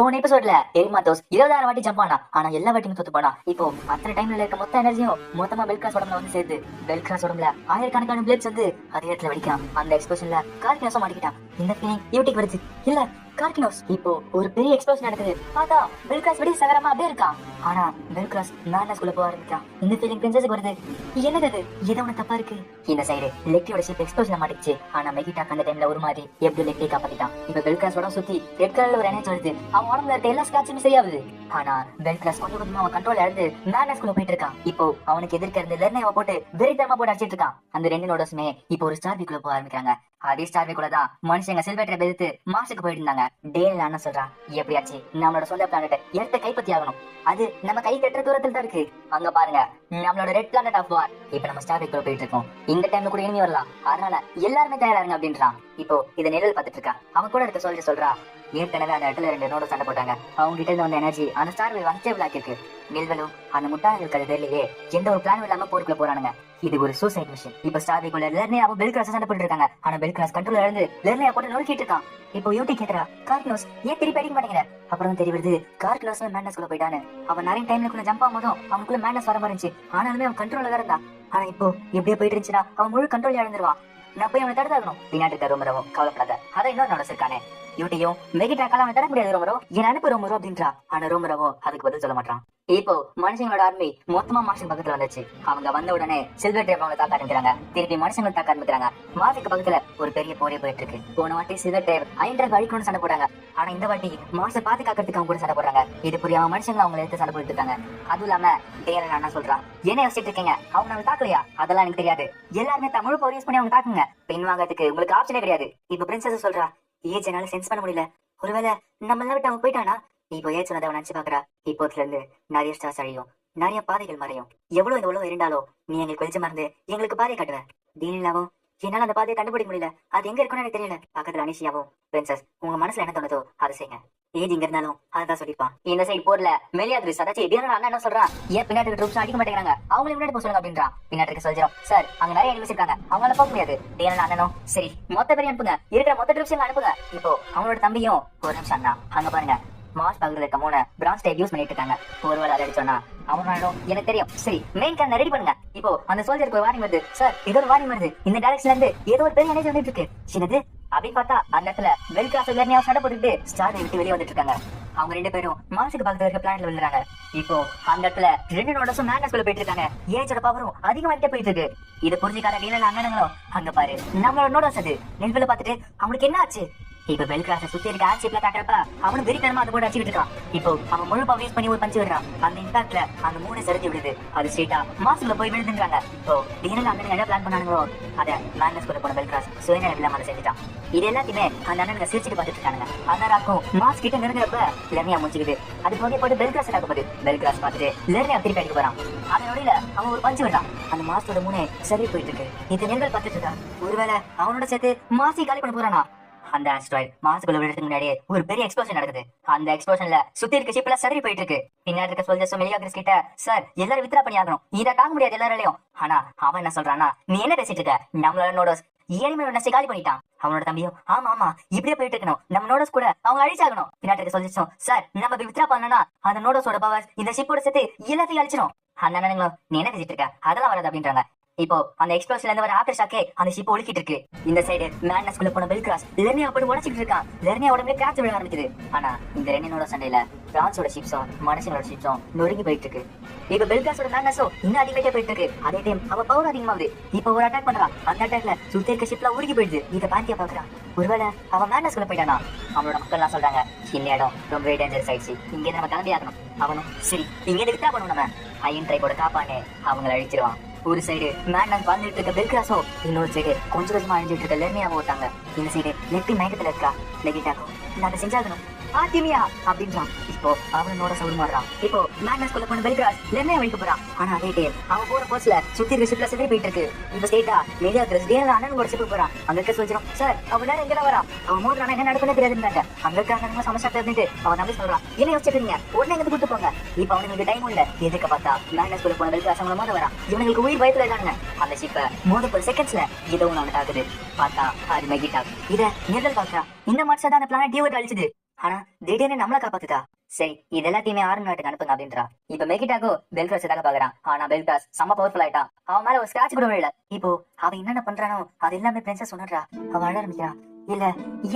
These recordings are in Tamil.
போன எபிசோட்ல எரிமாத்தோஸ் 20,000 வாட்டி ஜம்ப் ஆனா எல்லா வாட்டியும் தோத்து போனா. இப்போ அத்தனை டைம்ல இருக்க மொத்த எனர்ஜியும் மொத்தமா பெல்கிராஸ் உடம்புல வந்து சேர்த்து பெல்கிராஸ் உடம்புல ஆயிரக்கணக்கான பிளேட்ஸ் வந்து அதே இடத்துல வெடிக்கான். அந்த எக்ஸ்பிளோஷன்ல கார்கினோஸும் மாட்டிக்கிட்டான். இந்த ஃபீலிங் யூட்டிக்கு வருது. இல்ல கார்கினோஸ் இப்போ ஒரு பெரிய எக்ஸ்பிளோஷன் நடக்குது. பார்த்தா பெல்கிராஸ் வெடி சகரமா அப்படியே இருக்கான். ஆனா பெல்கிராஸ் மேட்னஸ்குள்ள போக ஆரம்பிக்கான். இந்த ஃபீலிங் பிரின்சஸுக்கு வருது. என்னது அது? ஏதோ ஒண்ணு தப்பா இருக்கு. இந்த சைடு லெக்டியோட ஷிப் எக்ஸ்பிளோஷன் மாட்டிச்சு. ஆனா மெகிட்டா அந்த டைம்ல ஒரு மாதிரி எப்படி லெக்டி காப்பாத்திட்டான். இப்ப பெல்கிராஸ் உடம்பு சுத்தி ரெட் கலர்ல ஒரு எனர்ஜி வருது. அவன் உடம்புல இருக்க எல்லா ஸ்கிராட்சுமே சரியாகுது. ஆனா பெல்கிராஸ் கொஞ்சம் கொஞ்சமா அவன் கண்ட்ரோல் இழந்து மேட்னஸ்குள்ள போயிட்டு இருக்கான். இப்போ அவனுக்கு எதிர்க்க இருந்து லெர்னேவ போட்டு வெறித்தனமா போட்டு அடிச்சிட்டு இருக்கான். அந்த ரெண்டு நோடஸுமே இப்போ ஒரு ஸ்டார் வீக்குள்ள போக ஆரம்பிக்கிறாங்க. அதே ஸ்டார் வீக்குள்ளதான் மனுஷங்க சில்வேட்டரை பெருத்து மாசுக்கு போயிட்டு இருந்தாங்க. டேல் என்ன சொல்றான், எப்படியாச்சு நம்மளோட சொந்த பிளானட் எர்த்தை கைப்பற்றி ஆகணும். அது நம்ம கை கட்டுற தூரத்துல தான் இருக்கு. அங்க பாருங்க, நம்மளோட ரெட் பிளானட் ஆஃப் வார். இப்ப நம்ம ஸ்டார் வீக்குள்ள போயிட்டு இருக்கோம். இந்த டைம்ல கூட இனிமே வரலாம். அதனால எல்லாருமே தயாராங்க அப்படின்றான். இப்போ இதை நிழல் பார்த்துட்டு இருக்கா. அவன் கூட இருக்க சொல்லிட்டு சொல்றா, ஏற்கனவே அந்த இடத்துல ரெண்டு நோட சண்டை போட்டாங்க. அவங்க கிட்ட இருந்து வந்த எனர்ஜி அந்த ஸ்டார் வேவ் அன்ஸ்டேபிள் ஆக்கிருக்கு. நில்வலும் அந்த முட்டாள்களுக்கு அது தெரியலையே, எந்த ஒரு பிளானும் இல்லாம போருக்குள்ள போறானுங்க. இது ஒரு சூசைட் மிஷன். இப்ப ஸ்டார் வீக்குள்ள லெர்னேயாவும் பெல்கிராஸ் சண்டை போட்டு இருக்காங்க. ஆனா பெல்கிராஸ் கண்ட்ரோல் இழந்து லெர்னேயா போட்டு நொறுக்கிட்டு இருக்கான். இப்போ யூட்டி கேக்குறா, கார்கினோஸ் ஏன் திருப்பி அடிக்க மாட்டேங்கிற? அப்புறம் தெரிய வருது கார்கினோஸ் மேட்னஸ்குள்ள போயிட்டானு. அவன் நிறைய டைம்ல ஜம்ப் ஆகும்போதும் அவனுக்குள்ள மேட்னஸ் வர மாதிரி இருந்துச்சு. ஆனாலுமே அவன் கண்ட்ரோல்ல தான் இருந்தான். ஆனா இப்போ எப்படியே போயிட்டு இருந்துச்சுன்னா அவன் முழு கண்ட்ரோல் இழந்துருவான். நான் போய் அவனை தடுத்தாகணும். பின்னாடி இருக்க ரொம்பவும் கவலைப்படாத, அதை இன்னொரு நடச்சிருக்கானே. யூட்டியும் மெகிட்டாக்கால அவன் தட முடியாது ரொம்பரோ, என் அனுப்பு ரொம்பரோ அப்படின்றா. ஆனா ரொம்பரவோ அதுக்கு பதில் சொல்ல மாட்டான். இப்போ மனுஷங்களோட ஆர்மி மொத்தமா மார்ஷன் பக்கத்துல வந்துச்சு. அவங்க வந்த உடனே சில்வர் ட்ரைவ் அவங்க தாக்க ஆரம்பிக்கிறாங்க. திருப்பி மனுஷங்களை தாக்க ஆரம்பிக்கிறாங்க. மார்ஸுக்கு பக்கத்துல ஒரு பெரிய போரே போயிட்டு இருக்கு. போன வாட்டி சில்வர் ட்ரைவ் ஐண்டருக்கு அழிக்கணும்னு சண்டை போட்டாங்க. ஆனா இந்த வாட்டி மார்ஸை பாத்து காக்கிறதுக்கு அவங்க கூட சண்டை போடுறாங்க. இது புரியாம மனுஷங்க அவங்களை எடுத்து சண்டை போட்டு இருக்காங்க. அதுவும் இல்லாம டேரன் என்ன சொல்றான், என்ன யோசிச்சுட்டு இருக்கீங்க? அவங்க நம்ம தாக்கலையா? அதெல்லாம் எனக்கு தெரியாது. எல்லாருமே தமிழ் பவர் யூஸ் பண்ணி அவங்க தாக்குங்க. பின் வாங்கறதுக்கு உங்களுக்கு ஆப்ஷனே கிடையாது. இப்ப பிரின்சஸ் சொல்றா, ஏஜ் என்னால சென்ஸ் பண்ண முடியல. ஒருவேளை நம்ம எல்லாம் விட்டு அவன் போயிட்டானா? இப்போ ஏன் சொன்னதை அவன் நினைச்சு பாக்குறா. இப்போத்துல இருந்து நிறைய ஸ்டார்ஸ் அழியும், நிறைய பாதைகள் மறையும். எவ்வளவு இந்த உலகம் இருந்தாலும் நீ எங்களுக்கு வெளிச்சமா இருந்து எங்களுக்கு பாதையை காட்டுவேன். டீனிலாவும் என்னால அந்த பாதையை கண்டுபிடிக்க முடியல. அது எங்க இருக்குன்னு எனக்கு தெரியல. பக்கத்துல அனிஷியாவும், பிரின்சஸ் உங்க மனசுல என்ன தோணுதோ அதை செய்யுங்க. ஏஜ் இங்க இருந்தாலும் அதான் சொல்லிப்பான். இந்த சைடு போர்ல மெலியாத்ரிஸ் அதாச்சும் டீனல் அண்ணா என்ன சொல்றான், ஏன் பின்னாடி ட்ரூப்ஸ் அடிக்க மாட்டேங்கிறாங்க, அவங்களே முன்னாடி போக சொல்லுங்க அப்படின்றான். பின்னாடி சொல்லிடும், சார் அங்க நிறைய எனிமிஸ் இருக்காங்க, அவங்களால போக முடியாது. டீனல் அண்ணனும் சரி மொத்த பேரையும் அனுப்புங்க, இருக்கிற மொத்த ட்ரூப்ஸ் அனுப்புங்க. இப்போ அவங்களோட தம்பியும் ஒரு நிமிஷம் அண்ணா அங்க பாருங்க, மாஸ் பகுதியில் இருக்க மூணு பிரான்ஸ் டைப் யூஸ் பண்ணிட்டு இருக்காங்க. ஒருவேளை அதை அடிச்சோன்னா அவனாலும் எனக்கு தெரியும். சரி மெயின் கேன் ரெடி பண்ணுங்க. இப்போ அந்த சோல்ஜருக்கு ஒரு வார்னிங் வருது. சார் ஏதோ ஒரு வார்னிங் வருது, இந்த டைரக்ஷன்ல இருந்து ஏதோ ஒரு பெரிய எனர்ஜி வந்துட்டு இருக்கு. சின்னது அப்படின்னு பார்த்தா அந்த இடத்துல பெல்கிராஸ் சண்டை போட்டுட்டு ஸ்டார் விட்டு வெளியே வந்துட்டு இருக்காங்க. அவங்க ரெண்டு பேரும் மாசுக்கு பக்கத்துல இருக்க பிளானட்ல விழுறாங்க. இப்போ அந்த இடத்துல ரெண்டு நோடஸும் மேட்னஸ்குள்ள போயிட்டு இருக்காங்க. ஏஜோட பவரும் அதிகமாகிட்டே போயிட்டு இருக்கு. இதை புரிஞ்சுக்காத டீனல் அண்ணனுங்களும் அங்க பாரு நம்மளோட நோடஸ் அது நெல்வெல பார்த்துட்டு அவனுக்கு என்ன ஆச்சு. இப்ப பெல்கிராஸை சுத்தி இருக்க ஆட்சிப்ல தாக்குறப்ப அவனும் வெறித்தனமா அது கூட அடிச்சுட்டு இருக்கான். இப்போ அவன் முழு பவர் யூஸ் பண்ணி ஒரு பஞ்சு விடுறான். அந்த இம்பாக்ட்ல அந்த மூணு சரிஞ்சு விடுது. அது ஸ்ட்ரெயிட்டா மாசுக்குள்ள போய் விழுந்துன்றாங்க. இப்போ டீனல் அண்ணன் என்ன பிளான் பண்ணானுங்களோ அதை மேட்னஸ்குள்ள போன பெல்கிராஸ் சுயநலம் இல்லாம அதை செஞ்சுட்டான். இது எல்லாத்தையுமே அந்த அண்ணனுங்க சிரிச்சுட்டு பார்த்துட்டு இருக்காங்க. அண்ணராக்கும் மாஸ் கிட்ட நெருங்குறப்ப லெர்னியா முடிச்சுக்குது. அது போக போட்டு பெல்கிராஸ் தாக்க போகுது. பெல்கிராஸ் பார்த்துட்டு லெர்னியா திருப்பி அடிக்க போறான். அதனோட அவன் ஒரு பஞ்சு விடுறான். அந்த மாசோட மூணு சரி போயிட்டு இருக்கு. இது நெருங்கல் பார்த்துட்டு இருக்கான். ஒருவேளை அவனோட சேர்த்து மாசி காலி பண்ண போறானா? அந்த ஆஸ்ட்ராய்ட் மாசுக்குள்ள விழுறதுக்கு முன்னாடியே ஒரு பெரிய எக்ஸ்ப்ளோஷன் நடக்குது. அந்த எக்ஸ்ப்ளோஷன்ல சுத்தி இருக்க ஷிப்ல சரி போயிட்டு இருக்கு. பின்னாடி இருக்க சோல்ஜர்ஸும் மெலியாத்ரிஸ் கிட்ட, சார் எல்லாரும் வித்ரா பண்ணி ஆகணும், இதை தாங்க முடியாது எல்லாராலையும். ஆனா அவன் என்ன சொல்றானா, நீ என்ன பேசிட்டு இருக்க, நம்மளோட நோடஸ் ஏனிமே நெஸ்ட் காலி பண்ணிட்டான். அவனோட தம்பியும் ஆமா ஆமா இப்படியே போயிட்டு இருக்கணும், நம்ம நோடஸ் கூட அவங்க அழிச்சாகணும். பின்னாடி இருக்க சோல்ஜர்ஸும், சார் நம்ம வித்ரா பண்ணனா அந்த நோடஸோட பவர் இந்த ஷிப்போட சேர்த்து எல்லாத்தையும் அழிச்சிடும். அந்த அண்ணனுங்களும் நீ என்ன பேசிட்டு இருக்க, அதெல்லாம் வராது அப்படின்றாங்க. இப்போ அந்த எக்ஸ்ப்ளோஷன்ல இருந்து வர ஆஃப்டர் ஷாக்கே அந்த ஷிப் ஒலிக்கிட்டு இருக்கு. இந்த சைடு மேட்னஸ்குள்ள போன பெல்கிராஸ் லெர்னியா போட்டு உடைச்சிட்டு இருக்கான். லெர்னியா உடம்பே கிராச் விழ ஆரம்பிக்குது. ஆனா இந்த ரெண்டனோட சண்டையில பிரான்ஸோட ஷிப்ஸும் மனுஷங்களோட ஷிப்ஸும் நொறுங்கி போயிட்டு இருக்கு. இப்ப பெல்கிராஸோட மேட்னஸும் இன்னும் அதிகமாயிட்டே போயிட்டு இருக்கு. அதே டைம் அவ பவர் அதிகமாகுது. இப்ப ஒரு அட்டாக் பண்றான். அந்த அட்டாக்ல சுத்தி இருக்க ஷிப்ல உருகி போயிடுது. இதை பாத்தியா பாக்குறான். ஒருவேளை அவன் மேட்னஸ்குள்ள போயிட்டானா? அவனோட மக்கள் எல்லாம் சொல்றாங்க, இந்த இடம் ரொம்ப டேஞ்சரஸ் ஆயிடுச்சு, இங்க நம்ம கிளம்பி ஆகணும். அவனும் சரி இங்க வித்ரா பண்ணுவோம், நம்ம ஐயன் ட்ரைபோட காப்பானே அவங்களை அழிச்சிருவான். ஒரு சைடு மேட்னஸ் வாழ்ந்துட்டு இருக்க பெல்கிராஸோ, இன்னொரு சைடு கொஞ்சம் கொஞ்சமா அழிஞ்சிட்டு இருக்க லெர்னியாவோ ஓட்டாங்க. இந்த சைடு லெஃப்டி மயக்கத்துல இருக்கா மெகிட்டாக்கும். நாங்க செஞ்சாகணும் ஆத்திமியா அப்படின்றான். இப்போ அவனோட சவுண்ட் மாறுறான். இப்போ மேட்னஸ்குள்ள போன பெல்கிராஸ் லெர்னியா வழிக்க போறான். ஆனா அதே டைம் அவன் போற போஸ்ட்ல சுத்தி இருக்க ஷிப்ல சிதறி போயிட்டு இருக்கு. இப்ப ஸ்ட்ரெயிட்டா மெலியாத்ரிஸ் டீனல் அண்ணன் கூட ஷிப் போறான். அங்க இருக்க சொல்லிடும், சார் அவன் நேரம் எங்க வரான், அவன் மோதுறானா என்ன நடக்குன்னு தெரியாதுன்றாங்க. அங்க இருக்க அண்ணன் சமஸ்டா இருந்துட்டு அவன் நம்பி சொல்றான், என்ன யோசிச்சிருக்கீங்க, உடனே எங்க கூட்டு போங்க. இப்ப அவனுக்கு டைம் இல்ல. எதுக்கு பார்த்தா மேட்னஸ்குள்ள போன பெல்கிராஸ் அவங்கள மோத வரான். இவனுக்கு உயிர் பயத்துல இருக்காங்க. அந்த ஷிப்பை மோத போற செகண்ட்ஸ்ல ஏதோ ஒண்ணு அவனுக்கு ஆகுது. பார்த்தா அது மெகிட்டா. இத நிழல் பாக்குறா. இந்த மாட்சா தான் அந்த பிளானட் டியூட் அழிச்சுது. ஆனா திடீர்னு நம்மள காப்பாத்துதா. சரி இது எல்லாத்தையுமே ஆர்மி நாட்டுக்கு அனுப்புங்க அப்படின்றா. இப்ப மெகிட்டாக்கோ பெல்கிராஸ் தாக்க பாக்குறான். ஆனா பெல்கிராஸ் செம்ம பவர்ஃபுல் ஆயிட்டான். அவன் மேல ஒரு ஸ்கிராட்ச் கூட விழல. இப்போ அவன் என்னென்ன பண்றானோ அது எல்லாமே பிரின்சஸ் சொன்னறா. அவன் அழ ஆரம்பிக்கிறான். இல்ல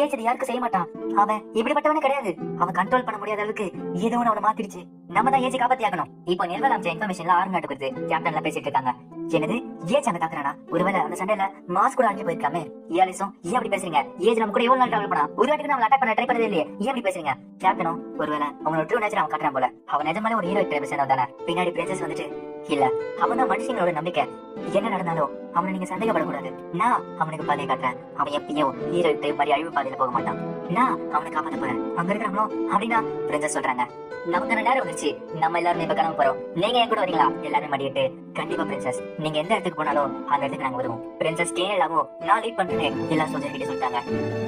ஏன் யாருக்கு செய்ய மாட்டான். அவன் இப்படிப்பட்டவனே கிடையாது. அவன் கண்ட்ரோல் பண்ண முடியாத அளவுக்கு ஏதோ ஒண்ணு அவனை மாத்திடுச்சு. நம்ம தான் ஏஜி காப்பாத்தி ஆகணும். இப்போ நிர்மலா அமைச்ச இன்ஃபர்மேஷன்ல ஆர்மி நாட்டுக்கு வருது. கேப்டன்ல பேசிட்டு இருக்காங்க. என்னது ஏஜ் அங்க தாக்குறானா? ஒருவேளை அந்த சண்டையில மாஸ் கூட அழிஞ்சு போயிருக்காமே. ஏலிசம் ஏன் அப்படி பேசுறீங்க? ஏஜ் நம்ம கூட எவ்வளவு நாள் டிராவல் பண்ணா? ஒரு வாட்டிக்கு நம்ம அட்டாக் பண்ண ட்ரை பண்ணதே இல்லையே. ஏன் அப்படி பேசுறீங்க? கேப்டனும் ஒருவேளை அவனோட ட்ரூ நேச்சர் அவன் காட்டுறான் போல. அவன் நிஜமான ஒரு ஹீரோ ட்ரைப் சேர்ந்தவன் தானே. பின்னாடி பிரின்சஸ் வந்துட்டு இல்ல அவன் தான் மனுஷங்களோட நம்பிக்கை. என்ன நடந்தாலும் அவனை நீங்க சந்தேகப்படக்கூடாது. நான் அவனுக்கு பாதையை காட்டுறேன். அவன் எப்பயும் ஹீரோ டைப் மாதிரி அழிவு பாதையில போக மாட்டான். நான் அவனை காப்பாத்த போறேன். அங்க இருக்கிறவங்களும் அப்படின்னா பிரின்சஸ் சொல்றாங்க. நமக்கான நேரம் வந்துருச்சு. நம்ம எல்லாருமே இப்ப கிளம்ப போறோம். நீங்க என் கூட வரீங்களா? எல்லாரும் மாட்டிட்டு கண்டிப்பா பிரின்சஸ் நீங்க எந்த இடத்துக்கு போனாலும் அந்த இடத்துக்கு நாங்க வருவோம். பிரின்சஸ் கேளாமோ நான் லீட் பண்றேன் எல்லா சோல்ஜர் கிட்ட சொல்லிட்டாங்க.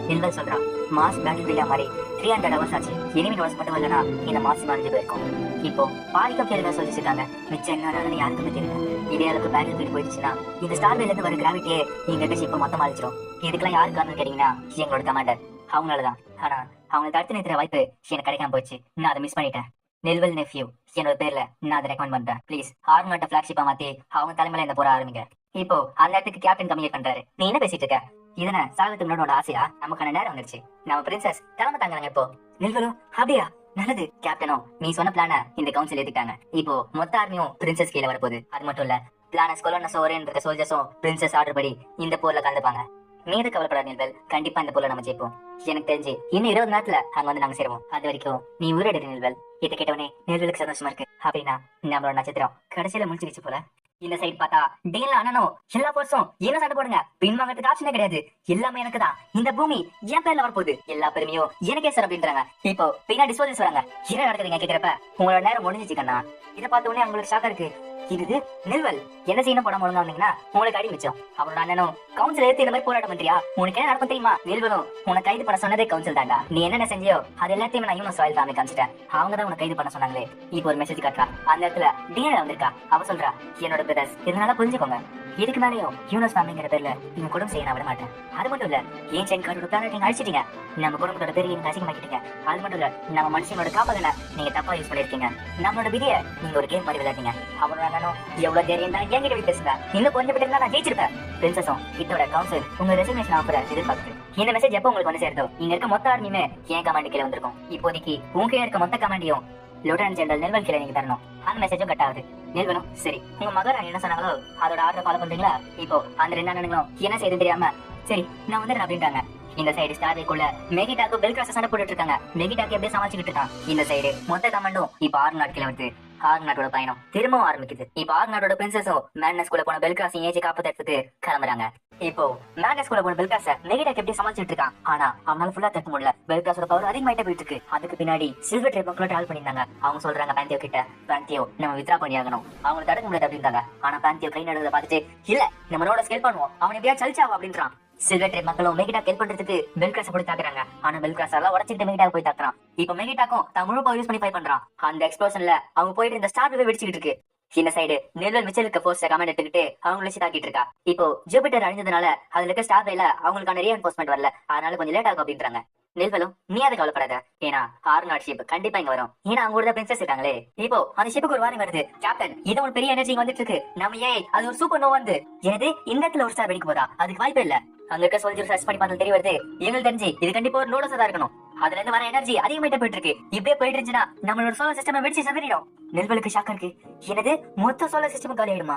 நில்வல் சொல்றான். மாஸ் பேட்டில் ஃபீல்டா மாதிரி 300 hours ஆச்சு. எனிமி ஹவர்ஸ் மட்டும் இல்லனா இந்த மாஸ் மாறிஞ்சு போயிருக்கும். இப்போ பாதிக்க கேளுங்க சொல்லிச்சிருக்காங்க. மிச்சம் என்ன நடந்தது யாருக்குமே தெரியல. இதே அளவுக்கு பேட்டில் ஃபீல்ட் போயிடுச்சுன்னா இந்த ஸ்டார் வேல இருந்து வர கிராவிட்டியே எங்க ஷிப் மொத்தமா அழிச்சிடும். இதுக்கெல்லாம் யாரு காரணம் கேட்டீங்கன்னா எங்களோட கமாண்டர். அவங்களாலதான். ஆனா அவங்களுக்கு அடுத்து நிறுத்துற வாய்ப்பு எனக்கு கிடைக்காம போச்சு. நான் அதை மிஸ் பண்ணிட்டேன். நெல்வல் நெஃப்யூ என்னோட பேர்ல நான் அதை ரெக்கமெண்ட் பண்றேன். பிளீஸ் ஆர்மி பிளாக்ஷிப்பா மாத்தி அவங்க தலைமையில இந்த போற ஆரம்பிங்க. இப்போ அந்த இடத்துக்கு கேப்டன் கம்மியர் பண்றாரு. நீ என்ன பேசிட்டு இருக்க? இதன சாகத்துக்கு முன்னோட ஆசையா? நமக்கான நேரம் வந்துருச்சு. நம்ம பிரின்சஸ் தலைமை தாங்கிறாங்க. இப்போ நெல்வலும் அப்படியா? நல்லது கேப்டனோ நீ சொன்ன பிளான இந்த கவுன்சில் ஏத்துக்கிட்டாங்க. இப்போ மொத்த ஆர்மியும் பிரின்சஸ் கீழே வரப்போகுது. அது மட்டும் இல்ல பிளானஸ் கொலோனஸோரேன்ற சோல்ஜர்ஸும் பிரின்சஸ் ஆர்டர் படி இந்த போர்ல கலந்துப்பாங்க. நீ எது கவலைப்படாத நில்வல். கண்டிப்பா இந்த போர்ல நம்ம ஜெயிப்போம். எனக்கு தெரிஞ்சு இன்னும் 20 நேரத்துல அங்க வந்து நாங்க சேருவோம். அது வரைக்கும் நீ உயிரிடு நில்வல். இதை கேட்டவனே நில்வலுக்கு சந்தோஷமா இருக்கு. அப்படின்னா நம்மளோட நட்சத்திரம் கடைசியில முடிச்சிருச்சு போல. இந்த சைடு பார்த்தா டேன்ல அண்ணனும் எல்லா போர்ஸும் என்ன சண்டை போடுங்க. பின்வாங்கிறதுக்கு ஆப்ஷனே கிடையாது. எல்லாமே எனக்கு தான். இந்த பூமி என் பேர்ல வரப்போகுது. எல்லா பெருமையும் எனக்கே சார் அப்படின்றாங்க. இப்போ பின்னாடி சோல்ஜர்ஸ் வராங்க. என்ன நடக்குதுங்க கேக்குறப்ப உங்களோட நேரம் முடிஞ்சிச்சு கண்ணா. இதை பார்த்த உடனே அவங்களுக்கு ஷாக்கா இருக்கு. இது நெல்வல் என்ன செய்யணும் படம் ஒழுங்கா வந்தீங்கன்னா உங்களுக்கு அடி மிச்சம். அவரோட அண்ணனும் கவுன்சில் ஏத்து இந்த மாதிரி போராட்டம் பண்றியா? உனக்கு என்ன நடக்கும் தெரியுமா? நெல்வலும் உனக்கு கைது பண்ண சொன்னதே கவுன்சில் தாண்டா. நீ என்ன செஞ்சியோ அது எல்லாத்தையும் நான் யூனஸ் ராயல் ஃபேமிலி காமிச்சிட்டேன். அவங்க தான் உனக்கு கைது பண்ண சொன்னாங்களே. இப்போ ஒரு மெசேஜ் காட்டுறா. அந்த இடத்துல டிஎன்ஏ வந்திருக்கா. அவ சொல்றா என்னோட பிரதர்ஸ் இதனால புரிஞ்சுக்கோங்க. இதுக்கு மேலேயும் யூனஸ் ஃபேமிலிங்கிற பேர்ல நீங்க குடும்பம் செய்ய நான் விட மாட்டேன். அது மட்டும் இல்ல ஏன் செயின் கார்டோட பிளானட் நீங்க அழிச்சிட்டீங்க. நம்ம குடும்பத்தோட பேரையும் நீங்க அசிங்கமாக்கிட்டீங்க. அது மட்டும் இல்ல நம்ம மனுஷனோட காப்பாதனை நீங்க தப்பா யூஸ் பண்ணிருக்கீங்க. நம்மளோட விதியை நீங்க ஒரு கேம் மாதிரி விளையாட்டீங்க. அவனோட அண்ணனும் எவ்வளவு தைரியம் தான் என்கிட்ட போய் பேசுங்க. இன்னும் கொஞ்சம் பேர் இருந்தா நான் ஜெயிச்சிருப்பேன். பிரின்சஸும் இதோட கவுன்சில் உங்க ரெசிக்னேஷன் ஆஃபரை எதிர்பார்க்குது. இந்த மெசேஜ் எப்போ உங்களுக்கு வந்து சேர்த்தோ இங்க இருக்க மொத்த ஆர்மியுமே என் கமாண்ட் கீழே வந்திருக்கும். இப்போதைக்கு உங்க கீழே இருக்க மொத்த கமாண்டியும் லெப்டினன்ட் ஜெனரல் நெல்வல் கீழே நீங்க தரணும். அந்த மெசேஜும் கட் ஆகுது. நெல்வலும் சரி உங்க மகன் என்ன சொன்னாங்களோ அதோட ஆர்டர் ஃபாலோ பண்றீங்களா? இப்போ அந்த 2 அண்ணனுங்களும் என்ன செய்யுது தெரியாம சரி நான் வந்துடுறேன் அப்படின்றாங்க. இந்த சைடு ஸ்டார்வேக்குள்ள மெகிட்டாக்கு பெல்கிராஸ் சண்டை போட்டுட்டு இருக்காங்க. மெகிட்டாக்கு எப்படியே சமாளிச்சுக்கிட்டு இருக்கான். இந்த சைடு மொத்த கமாண்டும் இப்ப 6 நாட்கள் வருது. 6 நாட்டோட பயணம் திரும்பவும் ஆரம்பிக்குது. இப்ப 6 நாட்டோட பிரின்சஸும் மேட்னஸ் கூட போன பெல்கிராஸையும் ஏஜி காப்பாத்துறதுக்கு கிளம்புறாங்க. இப்போ மேட்னஸ் கூட போன பெல்கிராஸ மெகிட்டாக்கு எப்படி சமாளிச்சுட்டு இருக்கான். ஆனா அவனால ஃபுல்லா தடுக்க முடியல. பெல்கிராஸோட பவர் அதிகமாயிட்டே போயிட்டு இருக்கு. அதுக்கு பின்னாடி சில்வர் ட்ரைப் மக்களோட டிராவல் பண்ணிருந்தாங்க. அவங்க சொல்றாங்க பாந்தியோ கிட்ட பாந்தியோ நம்ம வித்ரா பண்ணி ஆகணும். அவங்க தடுக்க முடியாது அப்படின்றாங்க. ஆனா பாந்தியோ கை நடுவதை பார்த்துட்டு இல்ல நம்மளோட ஸ்கேல் பண்ணுவோம் அவன் எப்படியா சலிச்சாவா அப்படின்றான். சில்வர் ட்ரைப் மக்களும் மெகிட்டா ஹெல்ப் பண்றதுக்கு பெல்கிராஸ போய் தாக்குறாங்க. ஆனா பெல்கிராஸ் எல்லாம் உடச்சிட்டு மெகிட்டாக்கு போய் தாக்குறான். இப்போ மெகிட்டாக்கும் தான் முழு பவர் யூஸ் பண்ணி ஃபைட் பண்றான். அந்த எக்ஸ்ப்ளோஷன்ல அவங்க போயிட்டு இந்த ஸ்டார் வேவ் வெடிச்சிட்டு இருக்கு. இந்த சைடு நெல்வல் மிச்சல் இருக்க போர்ஸ் கமாண்ட் எடுத்துக்கிட்டு அவங்களை வச்சு தாக்கிட்டு இருக்கா. இப்போ ஜூபிட்டர் அழிஞ்சதுனால அதுல இருக்க ஸ்டார் வேல அவங்களுக்கான ரீஎன்ஃபோர்ஸ்மெண்ட் வரல. அதனால கொஞ்சம் லேட் ஆகும் அப்படின்றாங்க. நெல்வலும் நீ அதை கவலைப்படாத. ஏன்னா 6 நாட் ஷிப் கண்டிப்பா இங்க வரும். ஏன்னா அவங்க கூட பிரின்சஸ் இருக்காங்களே. இப்போ அந்த ஷிப்புக்கு ஒரு வார்னிங் வருது. கேப்டன் இது ஒரு பெரிய எனர்ஜி வந்துட்டு இருக்கு. நம்ம ஏன் அது ஒரு சூப்பர் நோவா வந்து எனது இந்த இடத்துல ஒரு ஸ்டார் வெடிக்க போதா? அதுக்கு வாய்ப்பே இல்ல. அங்க இருக்க சோல்ஜர் சர்ச் பண்ணி பார்த்தா தெரிய வருது. எங்களுக்கு தெரிஞ்சு இது கண்டிப்பா ஒரு நோடஸா தான் இருக்கணும். அதுல இருந்து வர எனர்ஜி அதிகமாயிட்ட போயிட்டு இருக்கு. இப்படியே போயிட்டு இருந்துச்சுன்னா நம்மளோட சோலார் சிஸ்டம் வெடிச்சு செதறிடும். நெல்வலுக்கு ஷாக்கா இருக்கு. எனது மொத்த சோலார் சிஸ்டம் காலி ஆயிடுமா?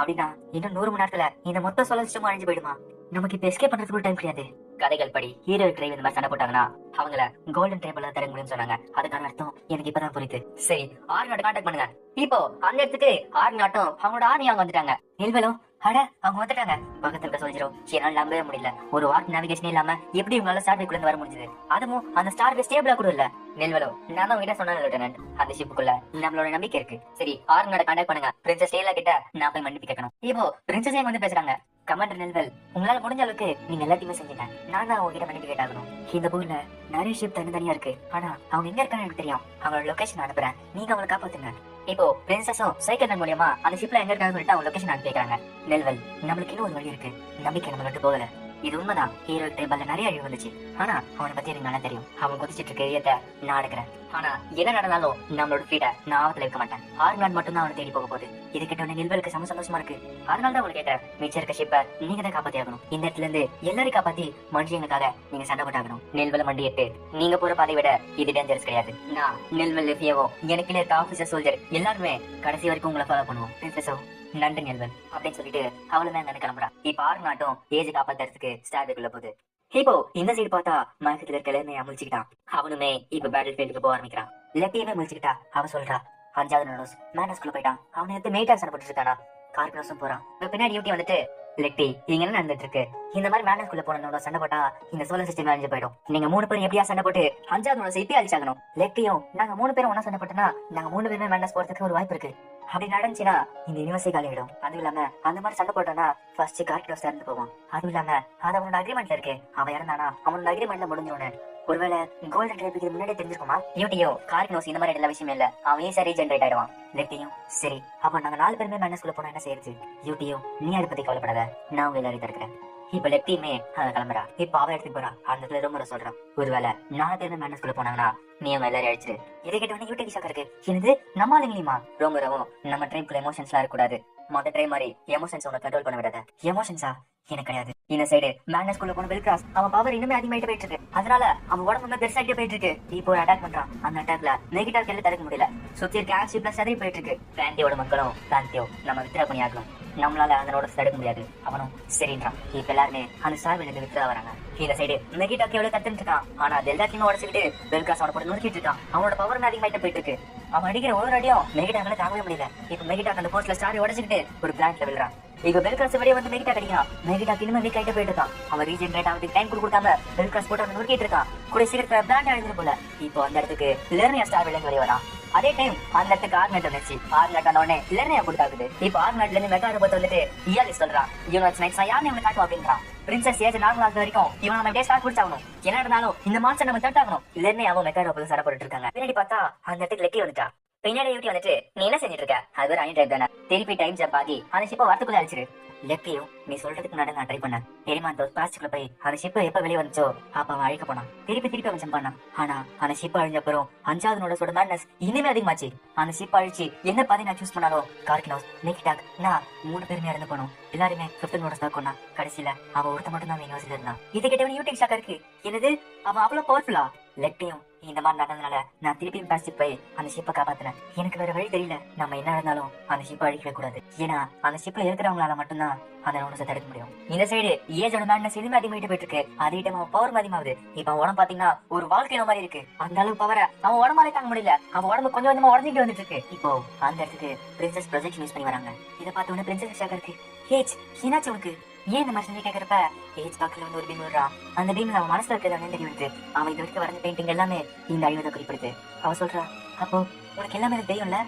அப்படின்னா இன்னும் 100 மணி நேரத்துல இந்த மொத்த சோலார் சிஸ்டம் அழிஞ்சு போயிடுமா? நமக்கு இப்ப எஸ்கேப் பண்றதுக்கு டைம் கிடையாது. கதைகள் படி ஹீரோ டிரைவ் இந்த மாதிரி சண்டை போட்டாங்கன்னா அவங்கள கோல்டன் ட்ரைபிள் தர முடியும்னு சொன்னாங்க. அதுக்கான அர்த்தம் எனக்கு இப்பதான் புரியுது. சரி 6 நாட்டை கான்டாக்ட் பண்ணுங்க. இப்போ அந்த இடத்துக்கு 6 நாட்டும் அவங்களோட ஆர்மி அவங்க வந்துட்டாங்க. நெல்வலும் அட அவங்க வந்துட்டாங்க. பக்கத்துல இருக்க சொல்லிச்சிரும் என்னால நம்பவே முடியல. ஒரு வார்ட் நேவிகேஷன் இல்லாம எப்படி உங்களால ஸ்டார் வேக்குள்ள வர முடிஞ்சது? அதுவும் அந்த ஸ்டார் வே ஸ்டேபிளா கூட இல்ல. நெல்வலோ நான் தான் உங்ககிட்ட சொன்னேன் லெப்டினன்ட் அந்த ஷிப்புக்குள்ள நம்மளோட நம்பிக்கை இருக்கு. சரி 6 நாட்டை கான்டாக்ட் பண்ணுங்க. பிரின்சஸ் டேலா கிட்ட நான் போய் மன்னிப்பு கேட்கணும். இப்போ பிரின்சஸே வந்து பேசுறாங்க. கமாண்டர் நெல்வல் உங்களால முடிஞ்ச அளவுக்கு நீங்க எல்லாத்தையுமே செஞ்சீங்க. நான் தான் உங்ககிட்ட மன்னிப்பு கேட்டாகணும். இந்த ஊர்ல நிறைய ஷிப் தனித்தனியா இருக்கு. ஆனா அவங்க எங்க இருக்கான்னு எனக்கு தெரியும். அவங்களோட லொகேஷன் அனுப்புறேன். நீங்க அவங்களை காப்பாத்துங்க. இப்போ பிரின்சஸும் சைக்கிள் மூலியமா அந்த ஷிப்ல எங்க இருக்கான்னு சொல்லிட்டு அவங்க லொகேஷன் அனுப்பி வைக்கிறாங்க. நெல்வல் நம்மளுக்கு இன்னும் ஒரு வழி இருக்கு. நம்பிக்கை நம்ம விட்டு போகல. இது உண்மைதான். ஹீரோ டேபிள்ல நிறைய அழிவு வந்துச்சு. ஆனா அவனை பத்தி எனக்கு நல்லா தெரியும். அவன் குதிச்சிட்டு இருக்க ஏரியத்தை நான் எடுக்கிறேன். ஆனா என்ன நடந்தாலும் நம்மளோட ஃபீட நான் ஆபத்துல இருக்க மாட்டேன். ஆர்மலாட் மட்டும் தான் அவனை தேடி போக போகுது. இது கிட்ட உடனே நில்வலுக்கு சந்தோஷமா இருக்கு. அதனால தான் உங்களுக்கு கேட்டேன், மிச்சம் இருக்க ஷிப்பை நீங்க தான் காப்பாத்தி ஆகணும். இந்த இடத்துல இருந்து எல்லாரையும் காப்பாத்தி மனுஷங்களுக்காக நீங்க சண்டை போட்டாகணும். நெல்வல மண்டிட்டு நீங்க போற பாதை விட இது டேஞ்சரஸ் கிடையாது. நான் நெல்வல் லிஃபியாவோ எனக்கு இருக்க ஆபீசர் சோல்ஜர் எல்லாருமே கடைசி வரைக்கும் உங்களை ஃபாலோ பண்ணுவோம். பிரின்சஸோ நன்றி நெல்வல் அப்படின்னு சொல்லிட்டு அவளுமே அங்க கிளம்புறா. இப்ப ஆர்மலாட்டும் ஏஜ் காப்பாத்துறதுக்கு ஸ்டார்டுக்குள்ள போகுது. இப்போ இந்த சைடு பார்த்தா மயக்கத்துல இருக்க எல்லாருமே முடிச்சுக்கிட்டான். அவனுமே இப்ப பேட்டில் ஃபீல்டுக்கு போக ஆரம்பிக்கிறான். லெட்டியுமே முடிச்சுக்கிட்டா. அவ சொல்றா 5வது நோஸ் மேனஸ்குள்ள போயிட்டான். அவனை எடுத்து மேட்டா சண்டை இருக்கானா. கார்க்னஸும் போறான். இப்ப பின்னாடி டியூட்டி வந்துட்டு லெட்டி இங்க என்ன நடந்துட்டு இருக்கு, இந்த மாதிரி மேனஸ்குள்ள போனோட சண்டை போட்டா இந்த சோலர் சிஸ்டம் அழிஞ்சு போயிடும். நீங்க 3 பேரும் எப்படியா சண்டை போட்டு 5வது நோஸ் இப்படி அழிச்சாகணும். லெட்டியும் நாங்க 3 பேரும் ஒன்னா சண்டை போட்டோம்னா நாங்க 3 பேருமே மேனஸ் போறதுக்கு ஒரு வாய்ப்பு இருக்கு. அப்படி நடந்துச்சுன்னா இந்த யூனிவர்சிட்டி காலிடும். அதுவும் இல்லாம அந்த மாதிரி சண்டை போட்டோம்னா ஃபர்ஸ்ட் கார்க்னஸ் இறந்து போவான். அதுவும் இல்லாம அது அவனோட அக்ரிமெண்ட்ல இருக்கு. அவன் இறந்தானா அவனோட அக்ரிமெண்ட்ல முடிஞ்சோன்னு ஒருவேளை கோல்டன் ரேபிக்கு முன்னாடி தெரிஞ்சிருக்குமா. யூட்டியோ கார்க்னோஸ் இந்த மாதிரி எல்லா விஷயமே இல்ல. அவன் ஈஸியா ரீஜெனரேட் ஆயிடுவான். லெட்டியும் சரி அப்ப நாங்க 4 பேருமே மேனஸ்குள்ள போனா என்ன செய்யுது. யூட்டியோ நீ அதை பத்தி கவலைப்படாத, நான் உங்க எல்லாரையும் தடுக்கிறேன். இப்ப லெப்டியுமே கிளம்புறா. இப்ப அவ எடுத்துட்டு போறா. அந்த ரொம்ப சொல்றான், ஒருவேளை 4 பேருமே மேனஸ்குள்ள போனாங்கன்னா நீ அவங்க எல்லாரும் அழிச்சிரு. இதை கேட்டவனே யூடிக்கு ஷாக்கா இருக்கு. என்னது நம்ம ஆளுங்களையுமா. ரொம்பவும் நம்ம ட்ரைப்ல எமோஷன்ஸ்லாம் இருக்கக்கூடாது. மொத்த ட்ரை மாதிரி எமோஷன்ஸ் உனக்கு கண்ட்ரோல் பண்ண விடாத. எமோஷன்ஸா எனக்கு கிடையாது. இந்த சைடு மேனஸ்குள்ள போன பெல்கிராஸ் அவன் பவர் இன்னுமே அதிகமாயிட்டு போயிட்டு இருக்கு. அதனால அவன் உடம்பு பெருசாகிட்டே போயிட்டு இருக்கு. இப்போ ஒரு அட்டாக் பண்றான். அந்த அட்டாக்ல நெகட்டிவ் எல்லாம் தடுக்க முடியல. சுத்தி இருக்க ஆக்சி பிளஸ் அதே போயிட்டு இருக்கு. பிராந்தியோட மக்களும் பிராந்தியோ நம்ம வித்ரா பண்ணி ஆகணும். நம்மளால அதனோட தடுக்க முடியாது. அவனும் சரின்றான். இப்ப எல்லாருமே அந்த சார்பில் இருந்து வித்ரா வராங்க. இந்த சைடு மெகிடாக்கு எவ்வளவு கத்துட்டு இருக்கான். ஆனா அது எல்லாத்தையுமே உடச்சுக்கிட்டு பெல்கிராஸ் அவனை போட்டு நுறுக்கிட்டு இருக்கான். அவனோட பவர் அதிகமாயிட்டு போயிட்டு இருக்கு. அவன் அடிக்கிற ஒரு அடியும் மெகிடாக்களை தாங்கவே முடியல. இப்ப மெகிடாக் அந்த போஸ்ட்ல ஸ்டாரை உடச்சுக்கிட்டு ஒரு பிளான்ட்ல விழுறான். இப்ப பெல்கிராஸ் வெளியே வந்து மெகிடாக் அடிக்கிறான். மெகிடாக் இன்னும் வீக் ஆயிட்டு போயிட்டு இருக்கான். அவன் ரீஜெனரேட் ஆகிறதுக்கு டைம் கொடுக்காம பெல்கிராஸ் போட்டு அவன் நுறுக்கிட்டு இருக்கான். கூட சீக்கிரத்துல பிளான்ட் அழிஞ்சு போல. இப்போ அந்த இடத்துக்கு லெர்னியா ஸ்டார் வெளியே வெளியே வரான். அதே டைம் அந்த இடத்துக்கு ஆர்னட் வந்துச்சு. ஆர்னட் அந்த உடனே லெர்னியா கொடுத்தாக்குது. இப்ப ஆர்னட்ல இருந்து மெகா ரோபோட் வந்துட்டு இயாலிஸ் சொல்றான், யூனிவர்ஸ் நைட்ஸ் யாருன்னு இவனை காட்டும் அப்படின்றான். பிரின்சஸ் ஏஜ் நார்மல் ஆகுற வரைக்கும் இவன் நம்ம அப்படியே ஸ்டார்ட் குடிச்சாகணும். என்ன இருந்தாலும் இந்த மான்ஸ்டர் நம்ம தட்டாகணும். லெர்னியாவும் மெகா ரோபோட் சண்டை போட்டுட்டு இருக்காங்க. பின்னாடி பார்த்தா அந்த இடத்துக்கு லெட்டி வந்துட்டா. பின்னாடி யூட்டி வந்துட்டு நீ என்ன செஞ்சுட்டு இருக்க. அது ஒரு அயன் டைப் தானே. திருப்பி டைம் ஜம்ப் ஆகி அந்த ஷிப்பை வரத்துக்குள்ள அழிச்சிரு. லெப்பியும் நீ சொல்றதுக்கு முன்னாடி நான் ட்ரை பண்ணேன். எரிமாந்தோஸ் பாஸ்டுக்குள்ள போய் அந்த ஷிப்பை எப்ப வெளியே வந்துச்சோ அப்ப அவன் அழிக்க போனான். திருப்பி அவன் ஜம்ப் பண்ணான். ஆனா அந்த ஷிப் அழிஞ்சப்பறம் 5வது நோடஸோட மேட்னஸ் இனிமே அதிகமாச்சு. அந்த ஷிப் அழிச்சு என்ன பாதி நான் சூஸ் பண்ணாலும் கார்க்னோஸ் நெகிடாக் நான் 3 பேருமே இறந்து போனோம். எல்லாருமே 5th நோடஸ் தான் கொண்டான். கடைசியில அவன் ஒருத்த மட்டும் தான் யூனிவர்சிட்டி இருந்தான். இது கேட்டவன் யூடிக் ஷாக்கா இருக்கு. என்னது அவன் அவ்வளவு பவர்ஃபுல்லா. லெட்டியும் இந்த மாதிரி நடந்ததுனால நான் திருப்பியும் பாஸ்ட் போய் அந்த ஷிப்பை காப்பாத்தினேன். எனக்கு வேற வழி தெரியல. நம்ம என்ன இருந்தாலும் அந்த ஷிப்பை அழிக்கவே கூடாது. ஏன்னா அந்த ஷிப்ல இருக்கிறவங்களால மட்டும்தான் அந்த நோடஸை தடுக்க முடியும். இந்த சைடு ஏஜோட மேட்னஸ் இனிமே அதிகமாயிட்டு போயிட்டு இருக்கு. அதே டைம் அவன் பவர் அதிகமாகுது. இப்ப அவன் உடம்பு பாத்தீங்கன்னா ஒரு வாழ்க்கை மாதிரி இருக்கு. அந்த அளவு பவரை அவன் உடம்பாலே தாங்க முடியல. அவன் உடம்பு கொஞ்சம் கொஞ்சமா உடஞ்சிட்டு வந்துட்டு இருக்கு. இப்போ அந்த இடத்துக்கு பிரின்சஸ் ப்ரொஜெக்ஷன் யூஸ் பண்ணி வராங்க. இதை பார்த்த உடனே பிரின்சஸ் ஷாக்கா இருக்கு. ஏஜ் என்னாச்சு உனக்கு. ஏன் இந்த மாதிரி செஞ்சு கேட்கறப்ப ஏஜ் பக்கத்துல வந்து ஒரு பீம் விடுறான். அந்த பீம்ல அவன் மனசுல இருக்கிறது தெரிய வருது. அவன் இது வரைக்கும் வரைஞ்ச பெயிண்டிங் எல்லாமே இந்த அழிவதை குறிப்பிடுது. அவ சொல்றா, அப்போ உனக்கு எல்லாமே எனக்கு தெரியும்ல.